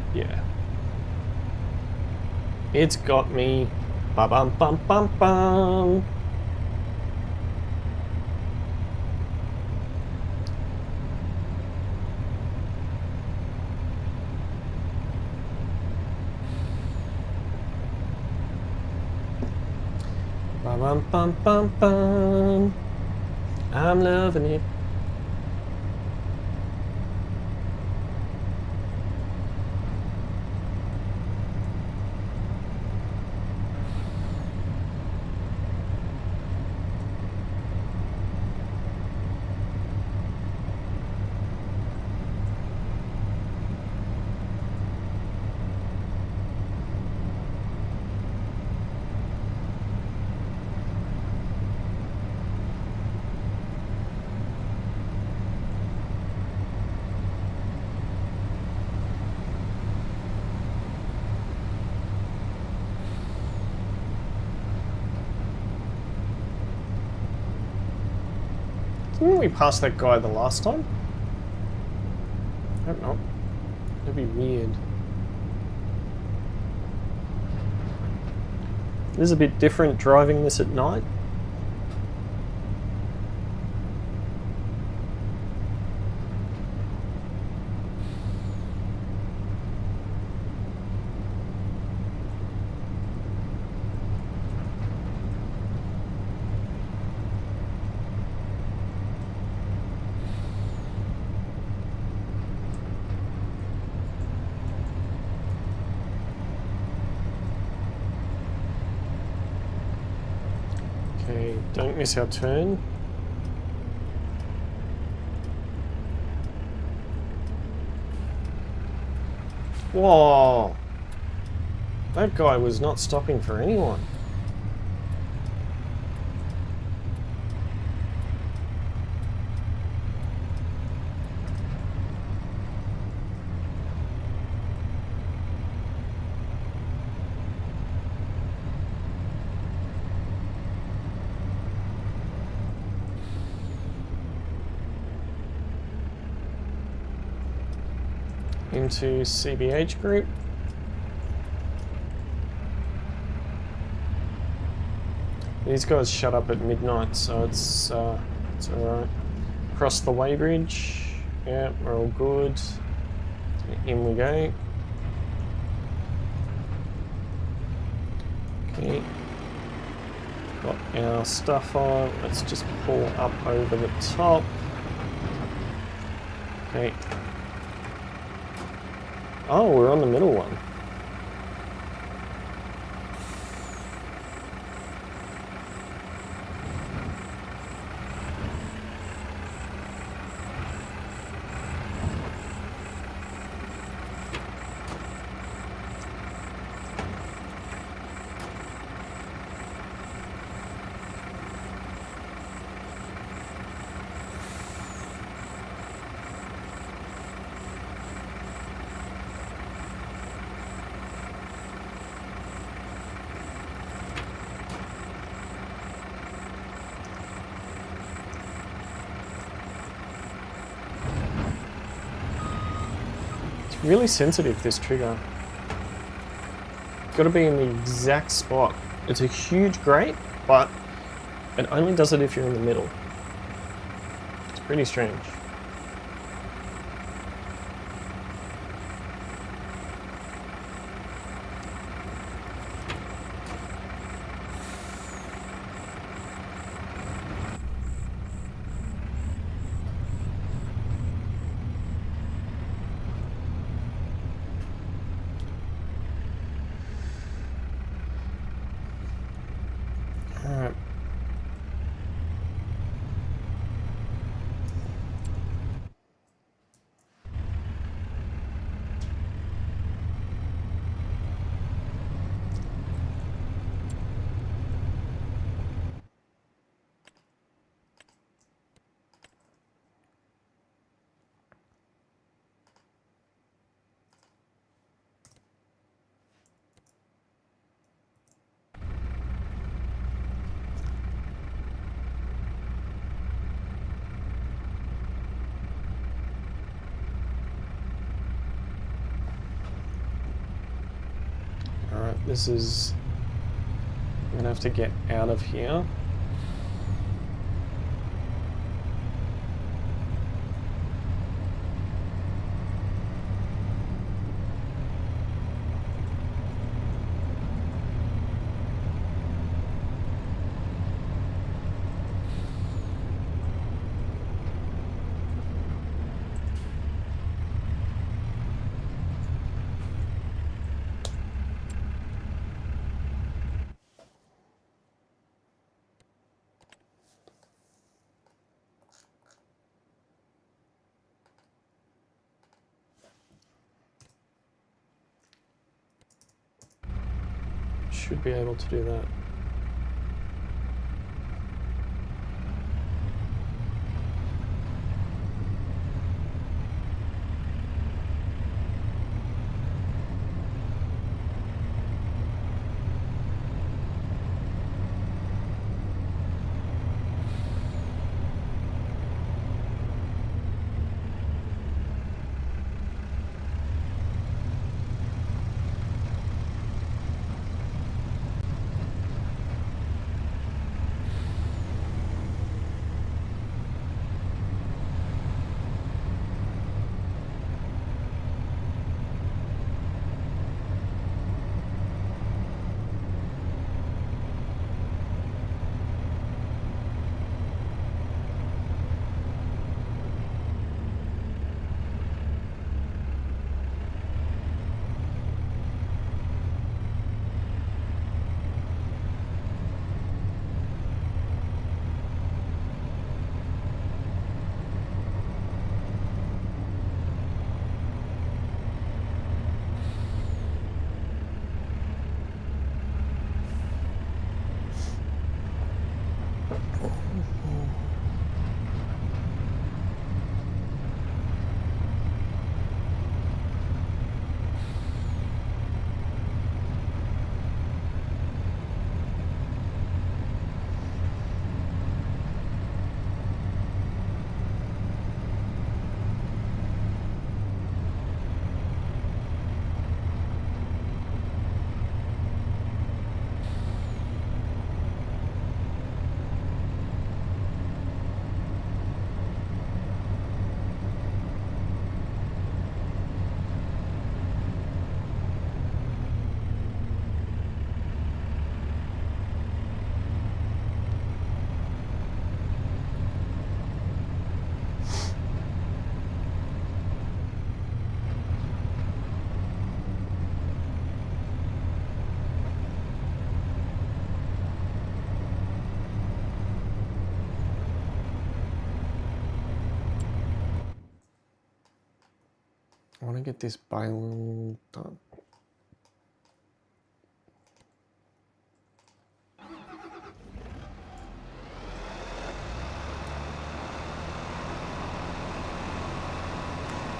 got me ba bum bum bum bum. Ba bum bum bum bum. I'm loving it. Didn't we pass that guy the last time? I hope not. That'd be weird. It is a bit different driving this at night. Okay, don't miss our turn. Whoa! That guy was not stopping for anyone. Into CBH group. These guys shut up at midnight, so it's alright. Cross the weighbridge. Yeah, we're all good. In we go. Okay. Got our stuff on. Let's just pull up over the top. Okay. Oh, we're on the middle one. Really sensitive, this trigger. Got to be in the exact spot. It's a huge grate, but it only does it if you're in the middle. It's pretty strange. Alright. Alright, this is... I'm gonna have to get out of here. Should be able to do that. I want to get this Biome done.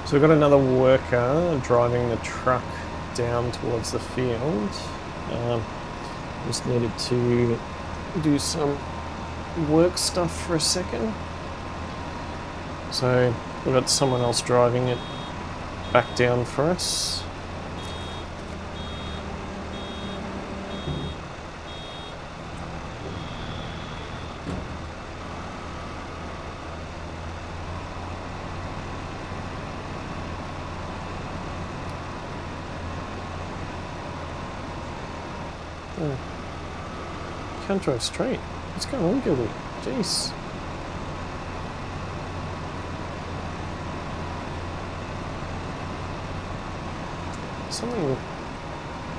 So we've got another worker driving the truck down towards the field. Just needed to do some work stuff for a second. So we've got someone else driving it back down for us. Oh. Can't drive straight. What's going on, Gilby? Jeez.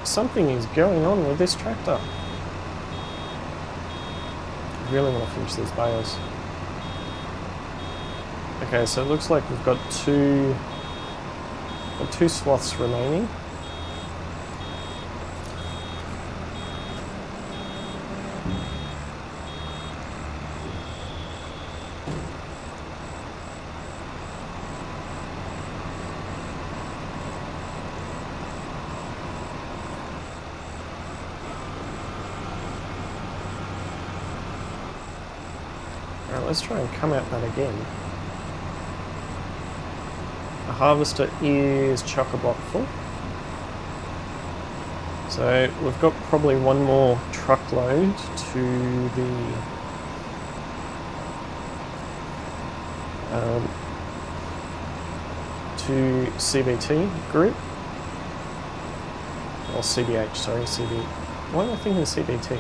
Something is going on with this tractor. I really want to finish these bales. Okay, so it looks like we've got two swaths remaining. Let's try and come at that again. The harvester is chock-a-block full. So we've got probably one more truckload to the CBT group. Or CBH, sorry, CB. Why am I thinking CBT?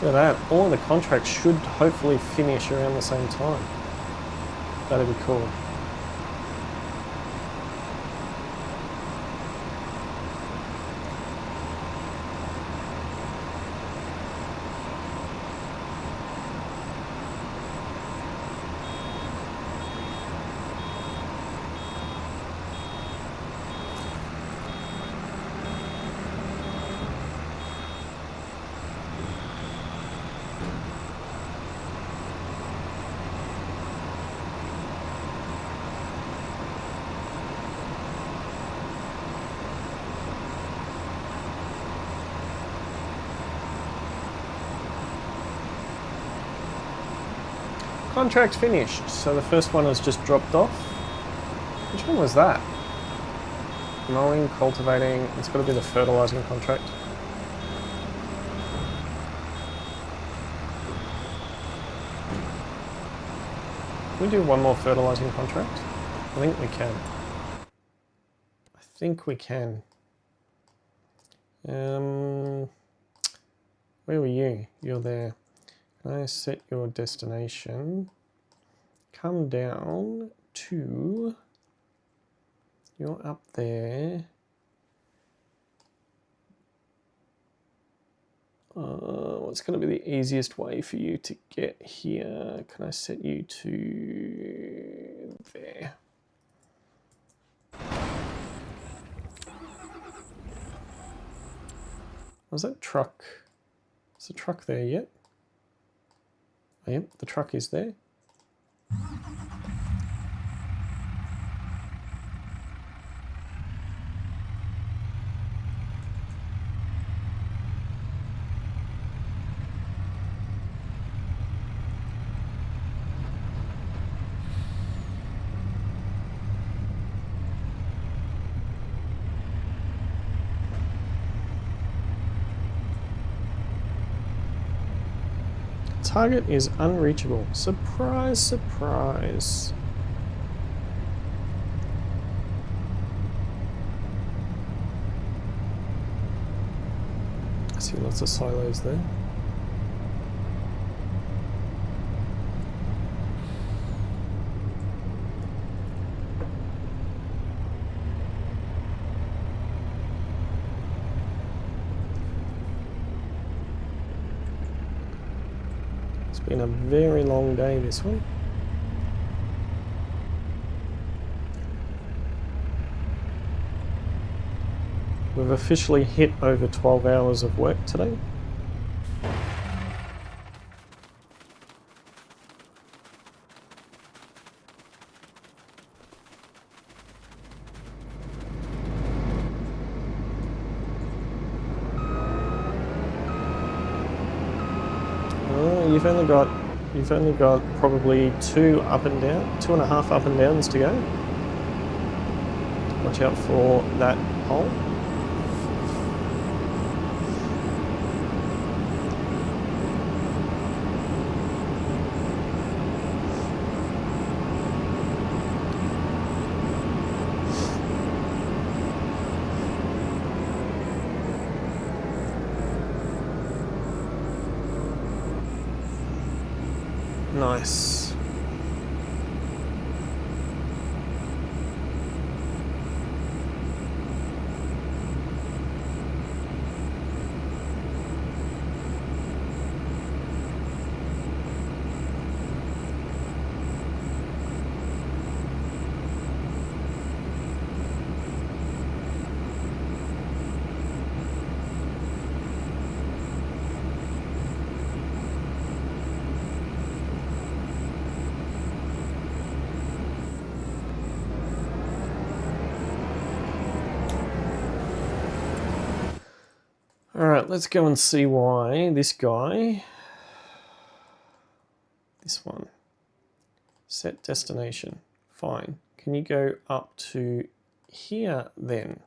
Look at that, all of the contracts should hopefully finish around the same time. That'd be cool. Contract finished, so the first one has just dropped off. Which one was that? Mowing, cultivating, it's got to be the fertilizing contract. Can we do one more fertilizing contract? I think we can. I think we can. Where were you? You're there. Can I set your destination? Come down to... You're up there. What's going to be the easiest way for you to get here? Can I set you to there? Was that truck? Is the truck there yet? Oh, yep, the truck is there. Target is unreachable. Surprise, surprise. I see lots of silos there. been a very long day, this one. We've officially hit over 12 hours of work today. You've only got probably 2.5 up and downs to go. Watch out for that hole. Nice. Alright, let's go and see why this guy, this one, set destination, fine. Can you go up to here then?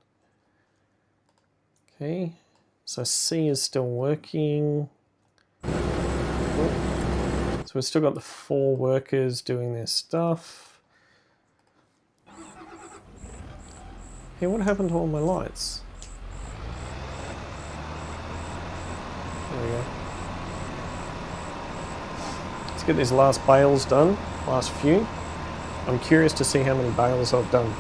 Okay, so C is still working. Oh. So we've still got the 4 workers doing their stuff. Hey, what happened to all my lights? There we go. Let's get these last bales done, last few. I'm curious to see how many bales I've done.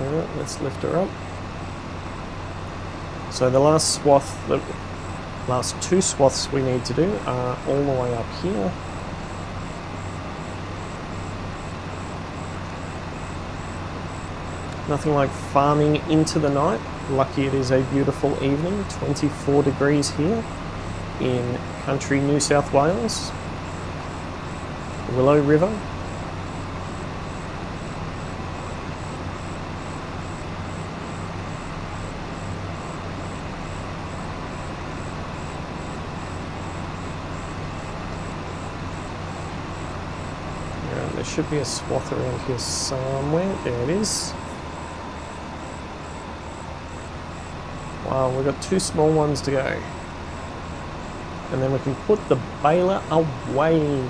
Alright, let's lift her up. So the last swath, the last 2 swaths we need to do are all the way up here. Nothing like farming into the night. Lucky it is a beautiful evening, 24 degrees here in country New South Wales. Willow River. There should be a swath around here somewhere. There it is. Wow, we've got 2 small ones to go. And then we can put the baler away.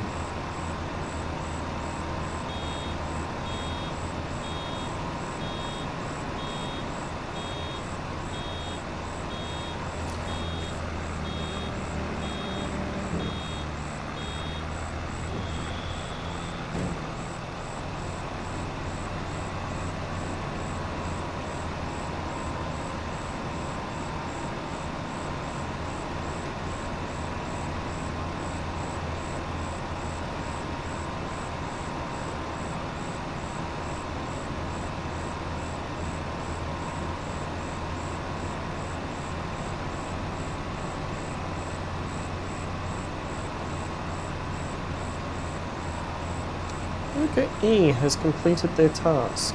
Okay, E has completed their task.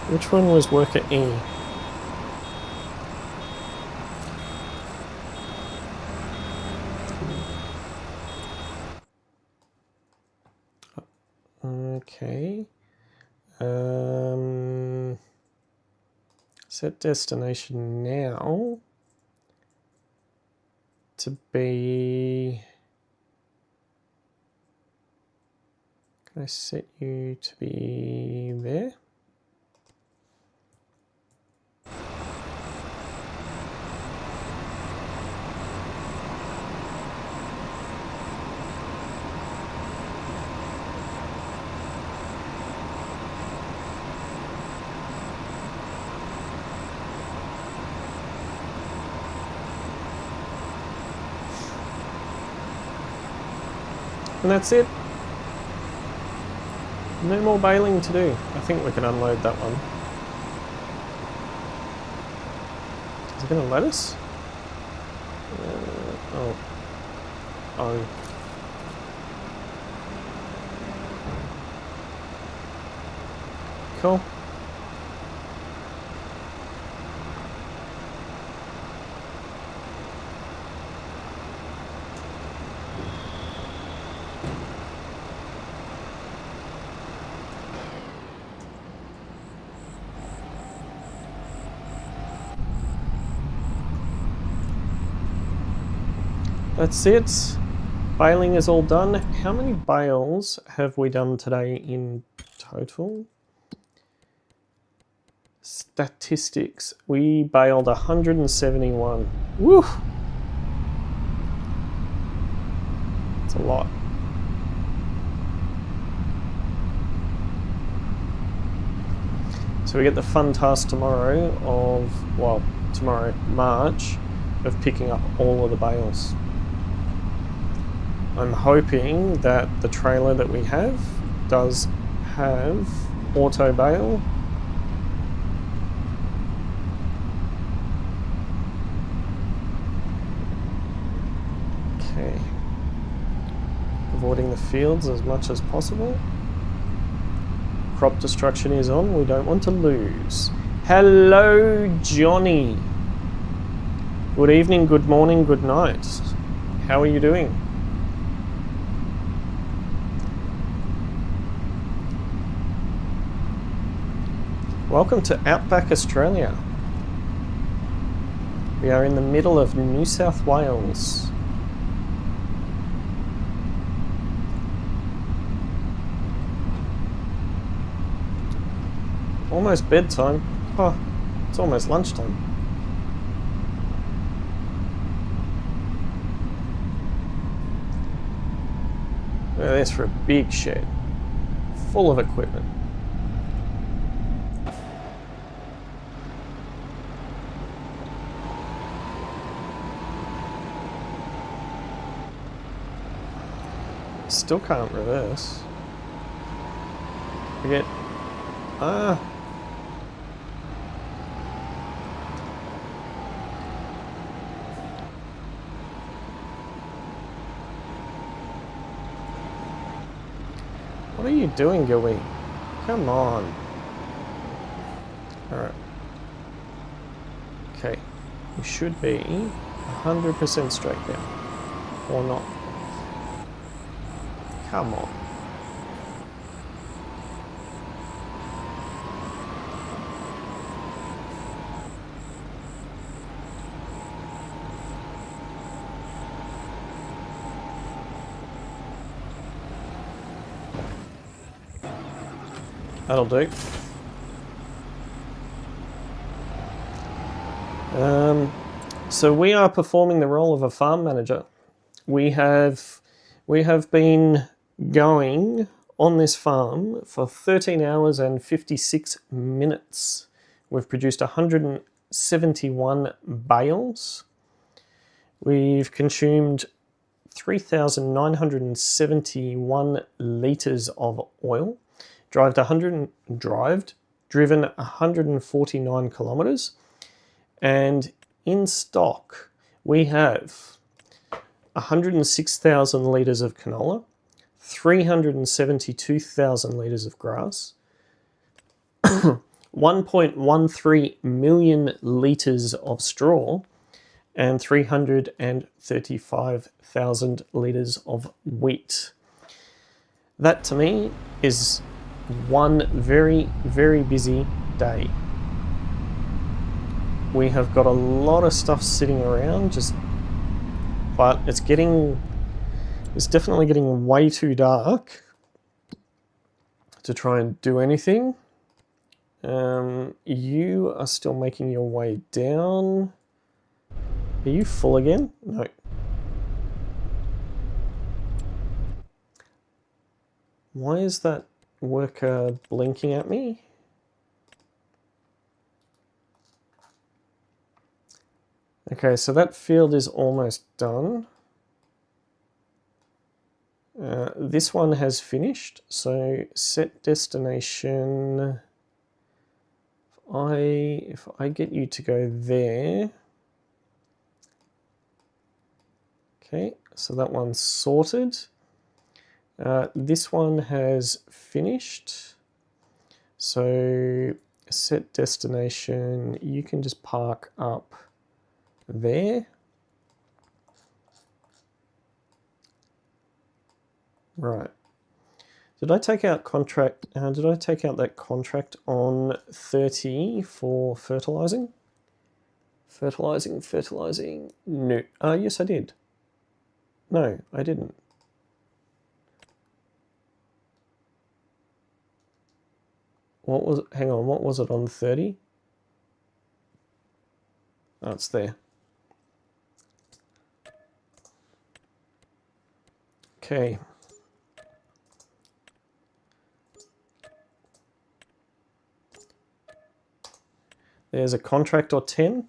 Which one was worker E? Okay. Set destination now to be... Can I set you to be there? And that's it. No more baling to do. I think we can unload that one. Is it going to let us? Oh. Oh. Cool. That's it. Baling is all done. How many bales have we done today in total? Statistics. We baled 171. Woo! That's a lot. So we get the fun task tomorrow of, well, tomorrow, March, of picking up all of the bales. I'm hoping that the trailer that we have does have auto bale. Okay. Avoiding the fields as much as possible. Crop destruction is on, we don't want to lose. Hello, Johnny. Good evening, good morning, good night. How are you doing? Welcome to Outback Australia. We are in the middle of New South Wales. Almost bedtime. Oh, it's almost lunchtime. Look at this for a big shed, full of equipment. Still can't reverse. Forget. What are you doing, Gilby? Come on. Alright. Okay. We should be 100% straight now. Or not. Come on. That'll do. So we are performing the role of a farm manager. We have been going on this farm for 13 hours and 56 minutes. We've produced 171 bales. We've consumed 3,971 litres of oil. Driven 149 kilometres. And in stock, we have 106,000 litres of canola, 372,000 litres of grass, 1.13 million litres of straw, and 335,000 litres of wheat. That to me is one very, very busy day. We have got a lot of stuff sitting around, but it's definitely getting way too dark to try and do anything. You are still making your way down. Are you full again? No. Why is that worker blinking at me? Okay, so that field is almost done. This one has finished, so set destination. If I get you to go there, okay, so that one's sorted. This one has finished, so set destination, you can just park up there. Right. Did I take out contract? Did I take out that contract on 30 for fertilizing? Fertilizing. No. Yes, I did. No, I didn't. What was? Hang on. What was it on 30? Oh, it's there. Okay. There's a contract or 10.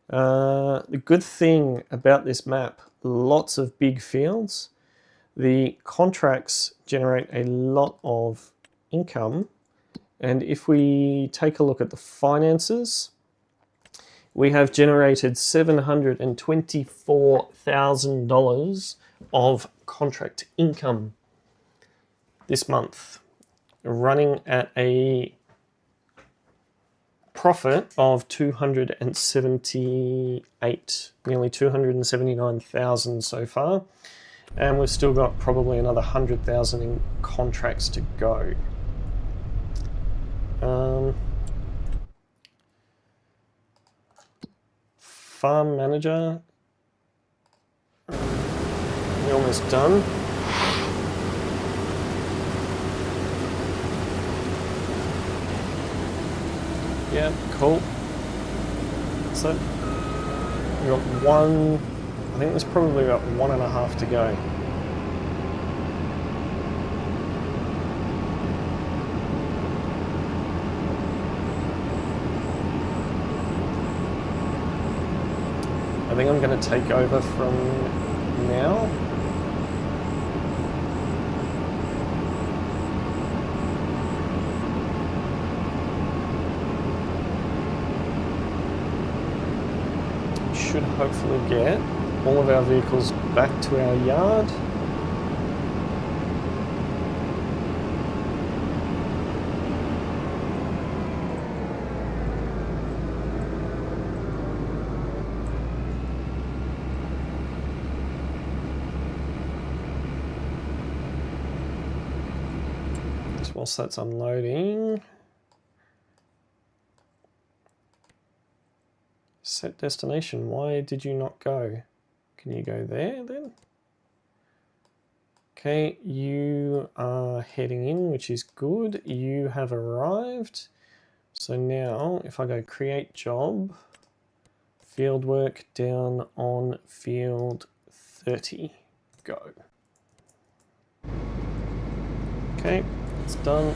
The good thing about this map, lots of big fields. The contracts generate a lot of income. And if we take a look at the finances, we have generated $724,000 of contract income this month, running at a profit of 278, nearly 279,000 so far, and we've still got probably another 100,000 in contracts to go. Farm manager, we're almost done. Yeah, cool. So we've got one, I think there's probably about 1.5 to go. I think I'm going to take over from now. Should hopefully get all of our vehicles back to our yard. So whilst that's unloading, set destination, why did you not go? Can you go there then? Okay, you are heading in, which is good. You have arrived. So now if I go create job, field work down on field 30, go. Okay, it's done.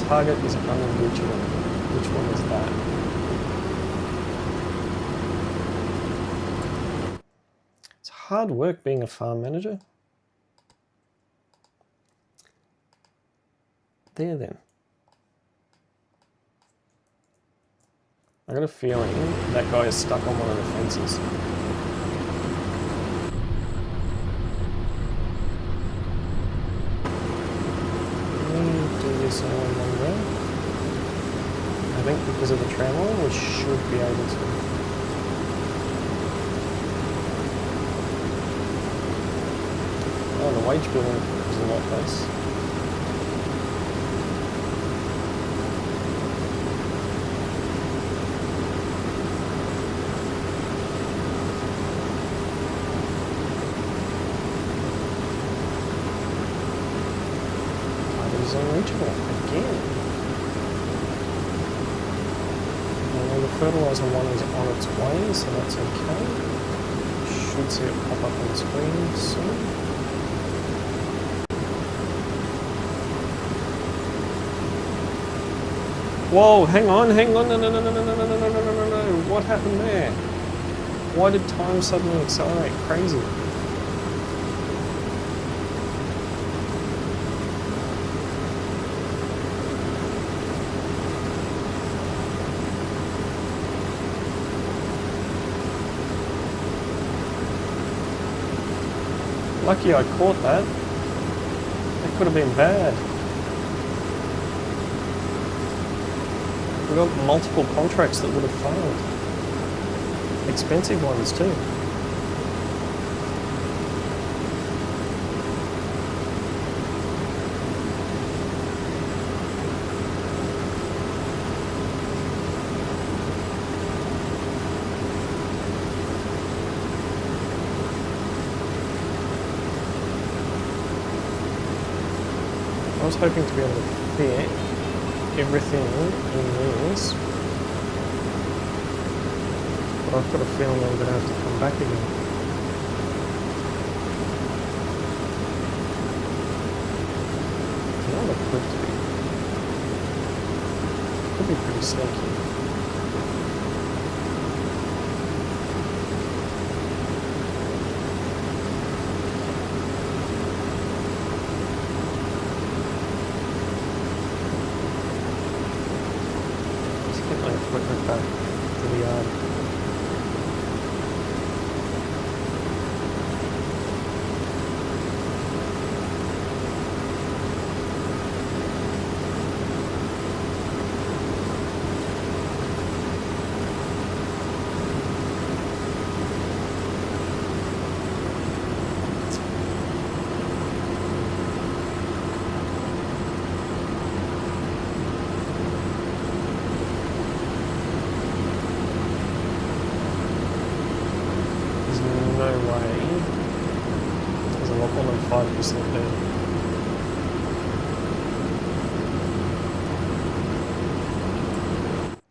Target is unreachable. Which one is that? It's hard work being a farm manager. There then. I got a feeling that guy is stuck on one of the fences. I think because of the tram line, we should be able to. Oh, the wage bill is a lot less. It is unreachable again. the fertilizer one is on its way, so that's okay. Should see it pop up on the screen soon. Whoa, hang on, no, what happened there? Why did time suddenly accelerate crazy? Lucky I caught that. That could have been bad. We got multiple contracts that would have failed. Expensive ones too. I was hoping to be able to fit everything in this, but I've got a feeling I'm going to have to come back again. Canola could be pretty sneaky. Equipment back to the yard.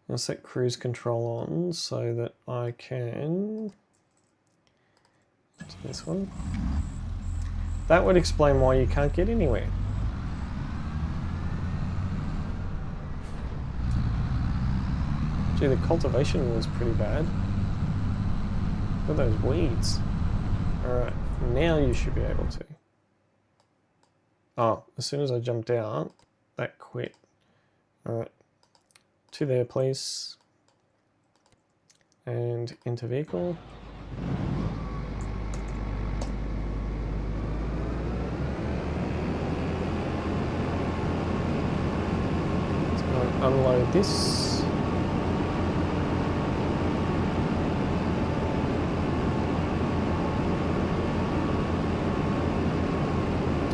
I'll set cruise control on so that I can do this one. That would explain why you can't get anywhere. Gee, the cultivation was pretty bad. Look at those weeds. Alright, now you should be able to. Oh, as soon as I jumped out, that quit. Alright. To there, please. And into vehicle. So I'll unload this.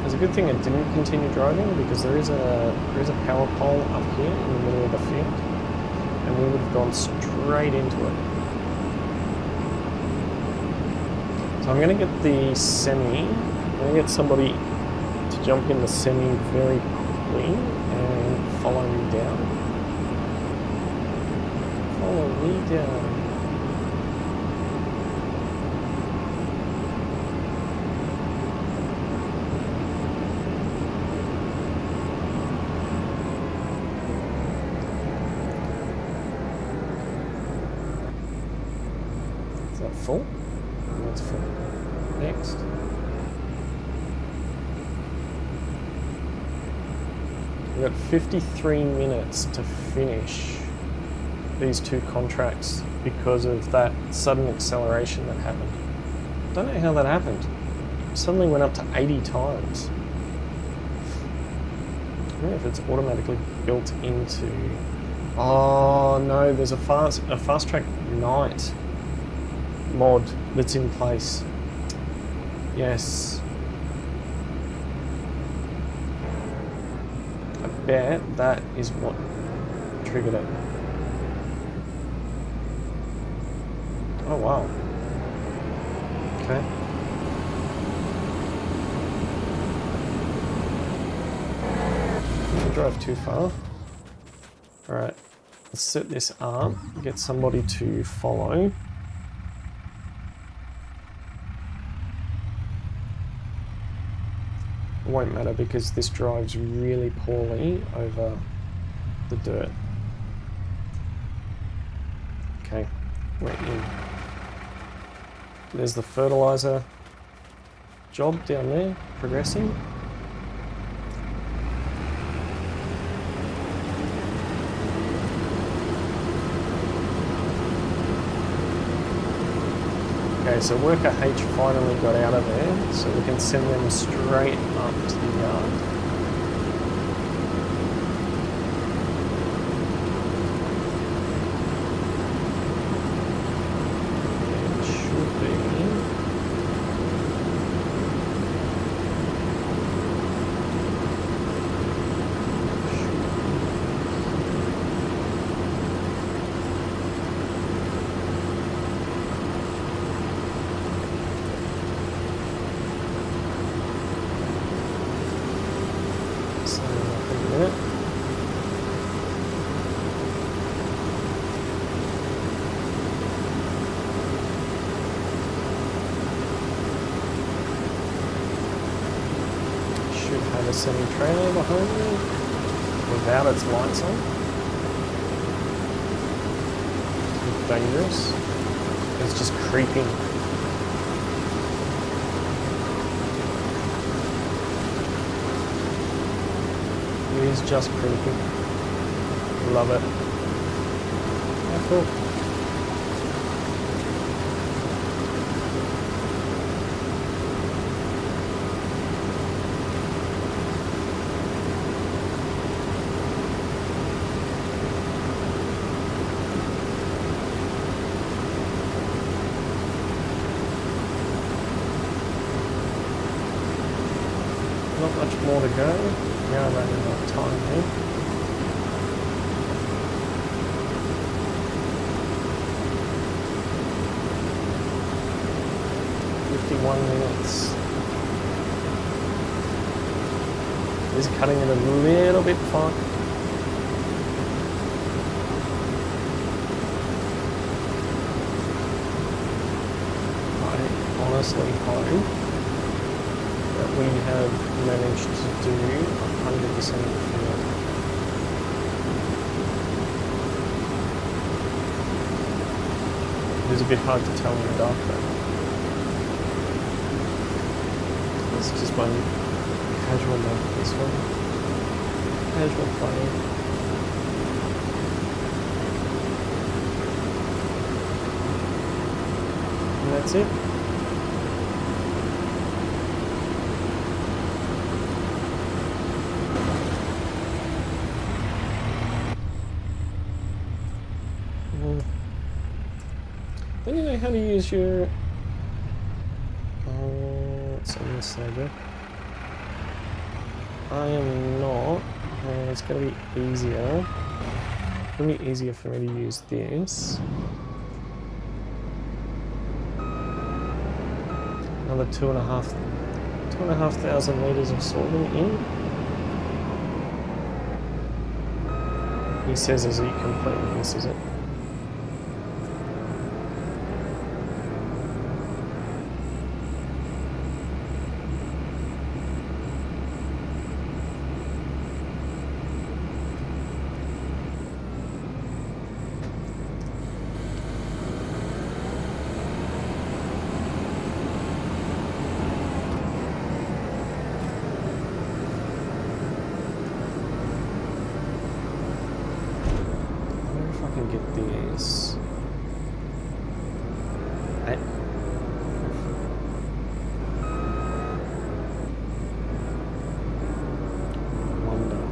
It's a good thing I didn't continue driving because there is a power pole up here in the middle of the field, and we would have gone straight into it. So I'm going to get the semi. I'm going to get somebody to jump in the semi very quickly and follow me down. Follow me down. Full. That's full. Next. We've got 53 minutes to finish these two contracts because of that sudden acceleration that happened. Don't know how that happened. It suddenly went up to 80 times. I don't know if it's automatically built into... Oh no, there's a fast track night mod that's in place. Yes. I bet that is what triggered it. Oh wow. Okay. Don't drive too far. Alright. Let's set this up, get somebody to follow. It won't matter because this drives really poorly over the dirt. Okay, we're in. There's the fertilizer job down there, progressing. Okay, so worker H finally got out of there, so we can send them straight up to the yard. It should be. A semi-trailer behind me without its lights on. It's dangerous. It's just creeping. It is just creeping. Love it. How cool. Not much more to go. Now I'm running out of time here. $51. Is cutting it a little bit far. I honestly hope that we have managed to do 100% of the field. It is a bit hard to tell in the dark though. It's just my casual mode for this one. Casual play. And that's it. Don't you know how to use your... what's on this side? I am not. It's going to be easier. It's going to be easier for me to use this. Another 2,500 litres of sorghum in. He says as he completely misses it. Get these. Wonder.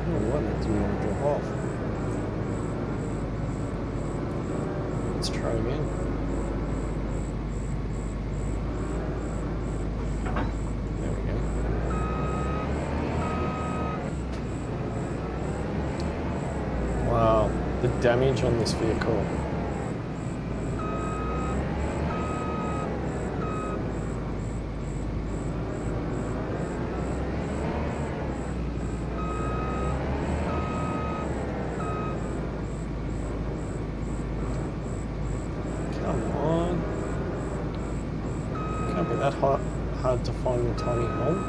Oh, what? That didn't want to drop off. Let's try again. The damage on this vehicle. that hard to find the tiny hole.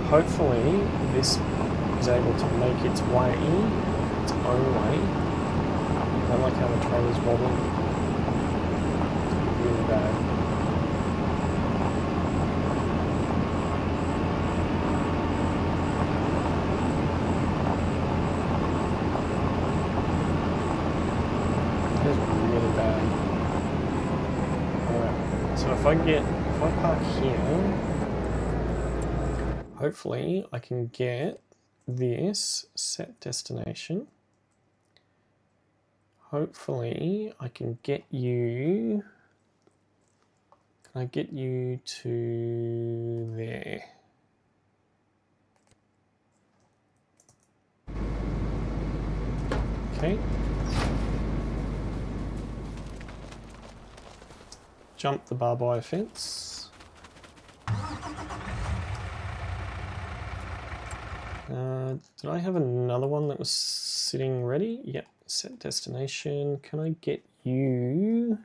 Hopefully this is able to make its way, its own way. I like how the trailer's wobbling. It's really bad. It's really bad. Alright, so if I park here, hopefully I can get this set destination. Hopefully I can get you, can I get you to there? Okay. Jump the barbed wire fence. Did I have another one that was sitting ready? Yep, set destination. Can I get you?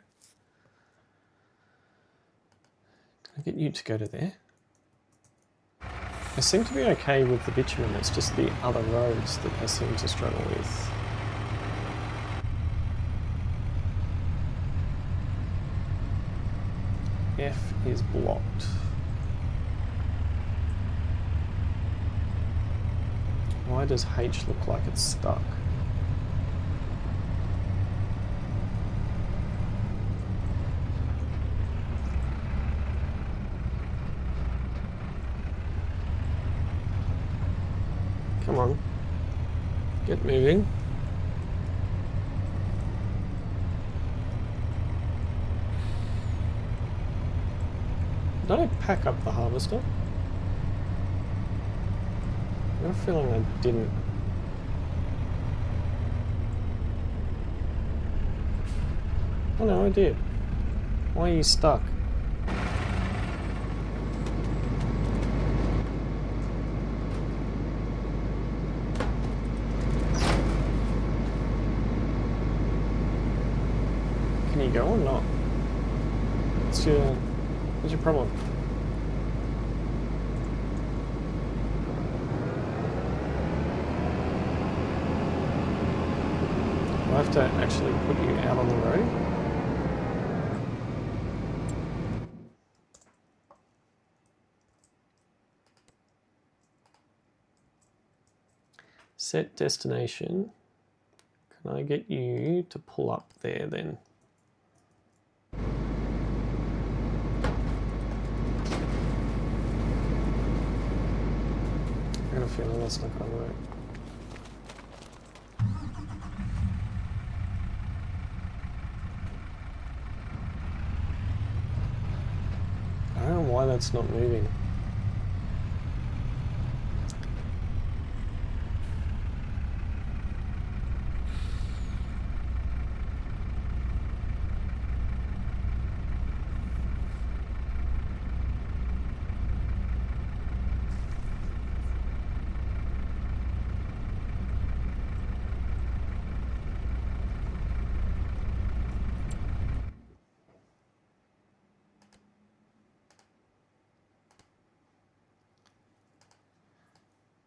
Can I get you to go to there? I seem to be okay with the bitumen, it's just the other roads that I seem to struggle with. F is blocked. Why does H look like it's stuck? Come on, get moving. Did I pack up the harvester? I have a feeling I didn't. Oh no, I did. Why are you stuck? Can you go or not? What's your problem? I have to actually put you out on the road. Set destination. Can I get you to pull up there then? I got a feeling that's not going to work. I don't know why that's not moving.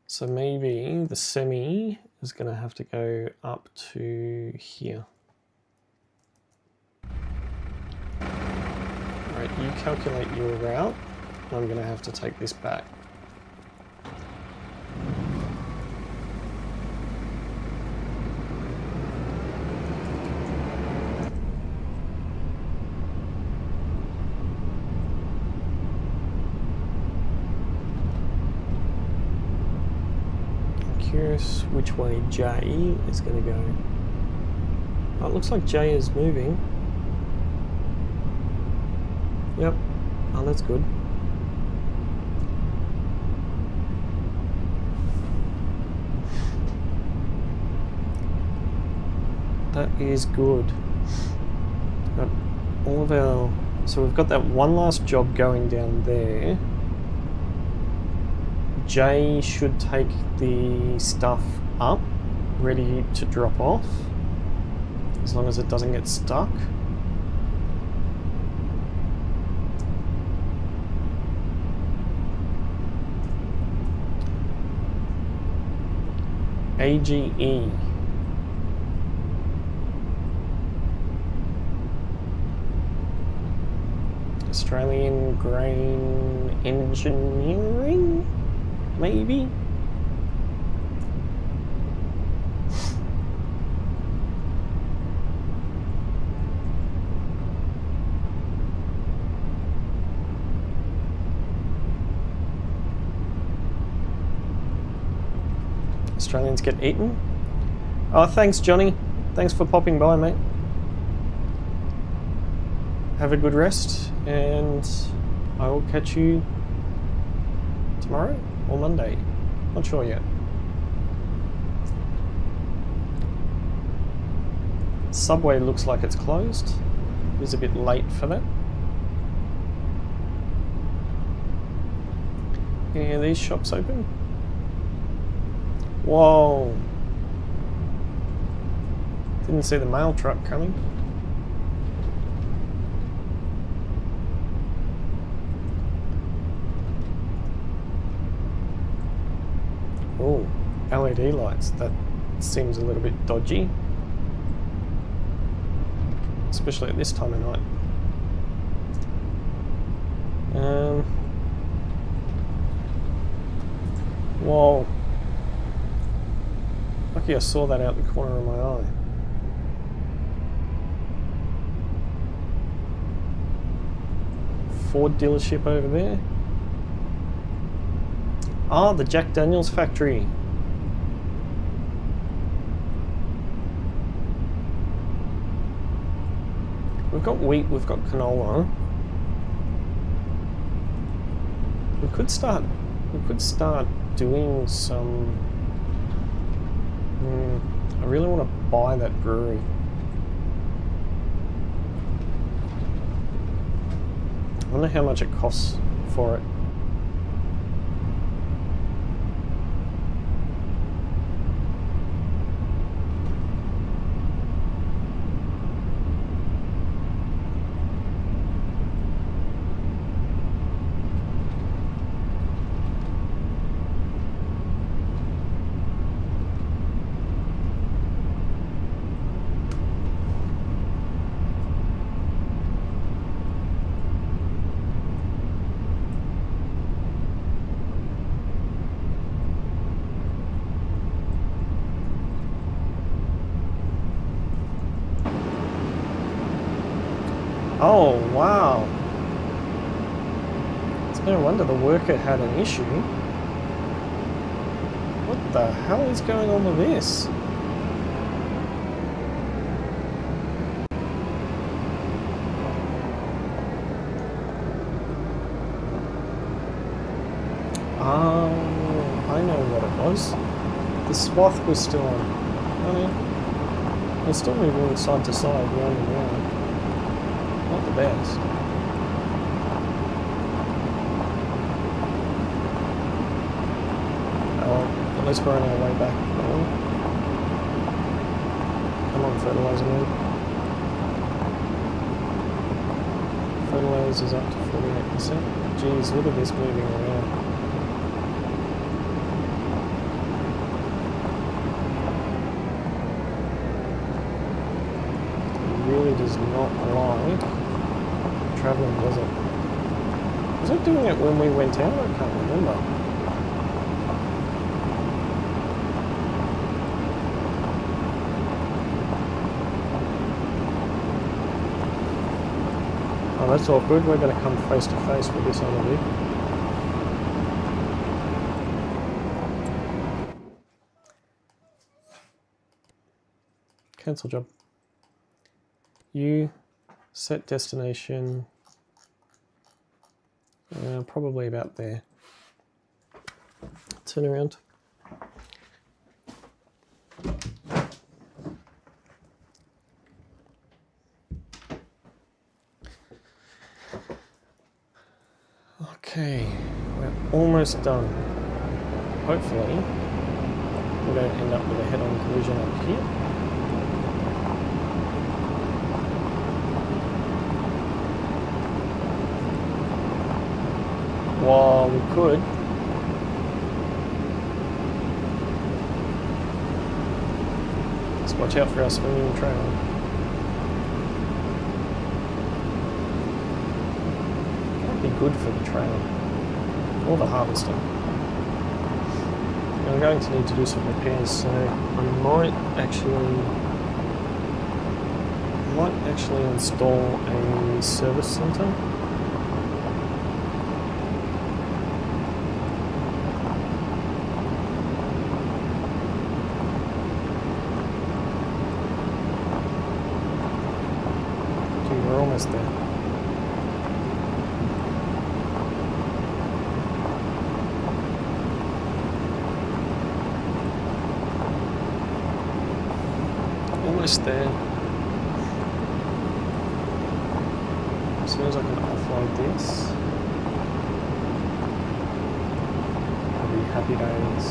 So maybe the semi is going to have to go up to here. Right, you calculate your route, and I'm going to have to take this back. Curious which way J is going to go. Oh, it looks like J is moving. Yep. Oh, that's good. That is good. Got all of our... So we've got that one last job going down there. Jay should take the stuff up, ready to drop off, as long as it doesn't get stuck. AGE. Australian Grain Engineering, maybe? Australians get eaten? Oh, thanks, Johnny. Thanks for popping by, mate. Have a good rest, and I will catch you tomorrow or Monday. Not sure yet. Subway looks like it's closed. It was a bit late for that. Any of these shops open? Whoa. Didn't see the mail truck coming. Oh, LED lights. That seems a little bit dodgy. Especially at this time of night. Whoa. Lucky I saw that out the corner of my eye. Ford dealership over there. Ah, the Jack Daniels factory. We've got wheat, we've got canola. We could start doing some... I really want to buy that brewery. I wonder how much it costs for it. Oh, wow. It's no wonder the worker had an issue. What the hell is going on with this? Oh, I know what it was. The swath was still on. Oh, yeah. It's still moving side to side, round and round. Not the best. Oh, at least we're on our way back. Come on, Fertilizer man. Fertilizer's up to 48%. Jeez, look at this moving around. It really does not like traveling, does it? Was it doing it when we went out? I can't remember. Oh, that's awkward. We're going to come face to face with this other bit. Cancel job. You set destination. Probably about there. Turn around. Okay, we're almost done. hopefully we don't end up with a head-on collision up here. While we could just watch out for our swinging trailer. That'd be good for the trailer or the harvester. I'm going to need to do some repairs, so I might actually install a service centre. We're almost there. Almost there. As soon as I can offload this, I'll be happy days.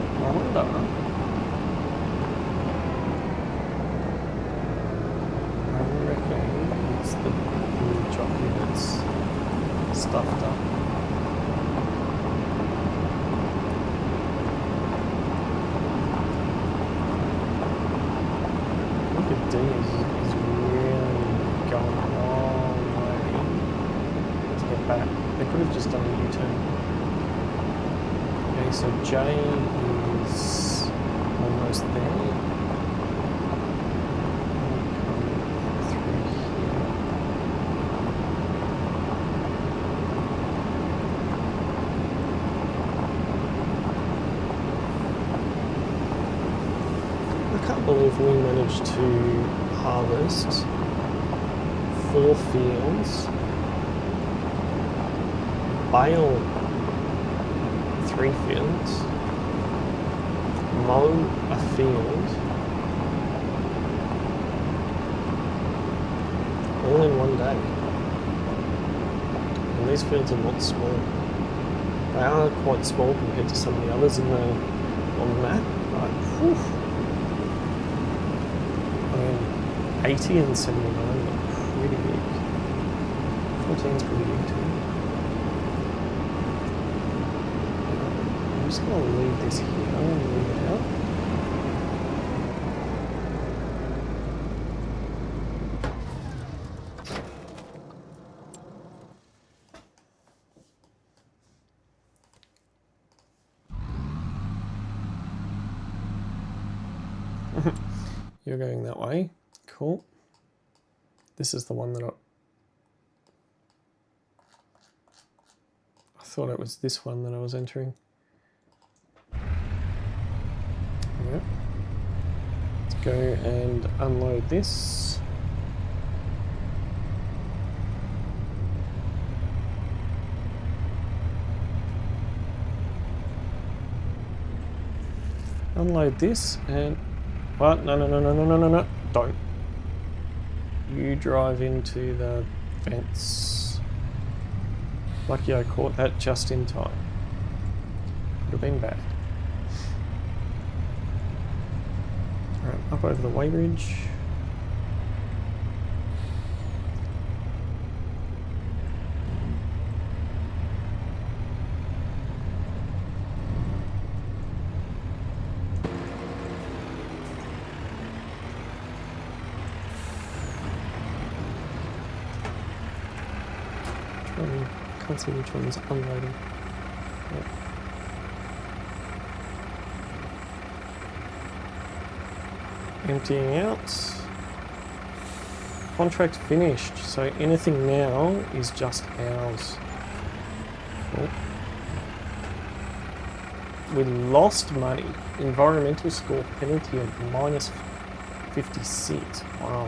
I reckon it's the jockey that's stuffed up. Look at D is really going a long way to get back. They could have just done a U-turn. Okay, so J is almost there. I can't believe we managed to harvest 4 fields, bale 3 fields, mow a field, all in one day. And these fields are not small. They are quite small compared to some of the others on the map, but whew, I mean, 80 and 79 are pretty big. 14 is pretty big too. I'm just going to leave this here and leave it out. You're going that way. Cool. This is the one that I thought it was this one that I was entering. Yep. Let's go and unload this. Unload this and what? No, don't. You drive into the fence. Lucky I caught that just in time. Would have been bad. Alright, up over the weighbridge. Can't see which one's unloading. Yep. Emptying out. Contract finished, so anything now is just ours. Cool. We lost money. Environmental score penalty of minus 56. Wow.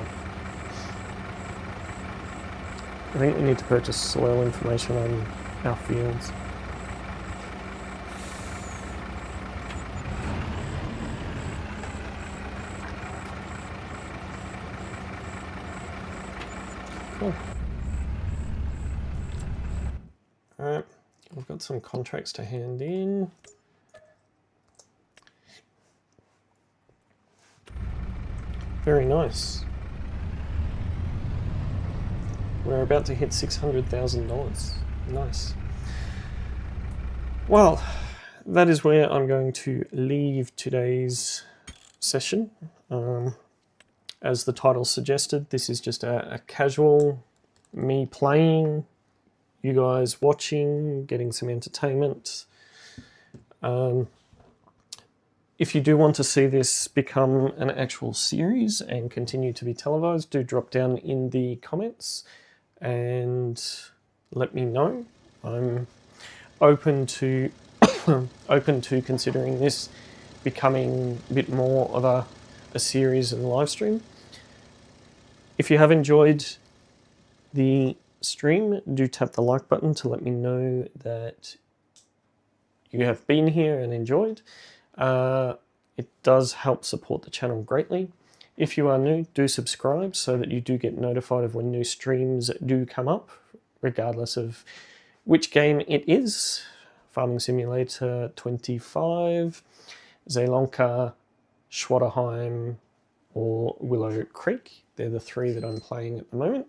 I think we need to purchase soil information on our fields. Cool. Alright, I've got some contracts to hand in. Very nice. We're about to hit $600,000. Nice. Well, that is where I'm going to leave today's session. As the title suggested, this is just a casual, me playing, you guys watching, getting some entertainment. If you do want to see this become an actual series and continue to be televised, do drop down in the comments and let me know. I'm open to considering this becoming a bit more of a series and live stream. If you have enjoyed the stream, do tap the like button to let me know that you have been here and enjoyed. It does help support the channel greatly. If you are new, do subscribe so that you do get notified of when new streams do come up, regardless of which game it is. Farming Simulator 25, Zeelanka, Schwaderheim, or Willow Creek. They're the three that I'm playing at the moment.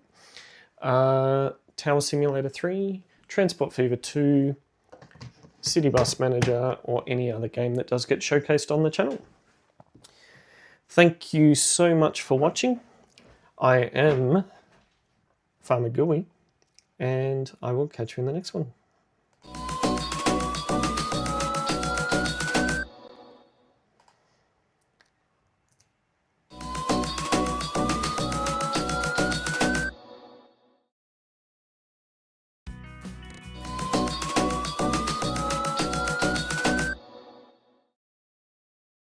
Tower Simulator 3, Transport Fever 2, City Bus Manager, or any other game that does get showcased on the channel. Thank you so much for watching. I am Farmer Gooey, and I will catch you in the next one.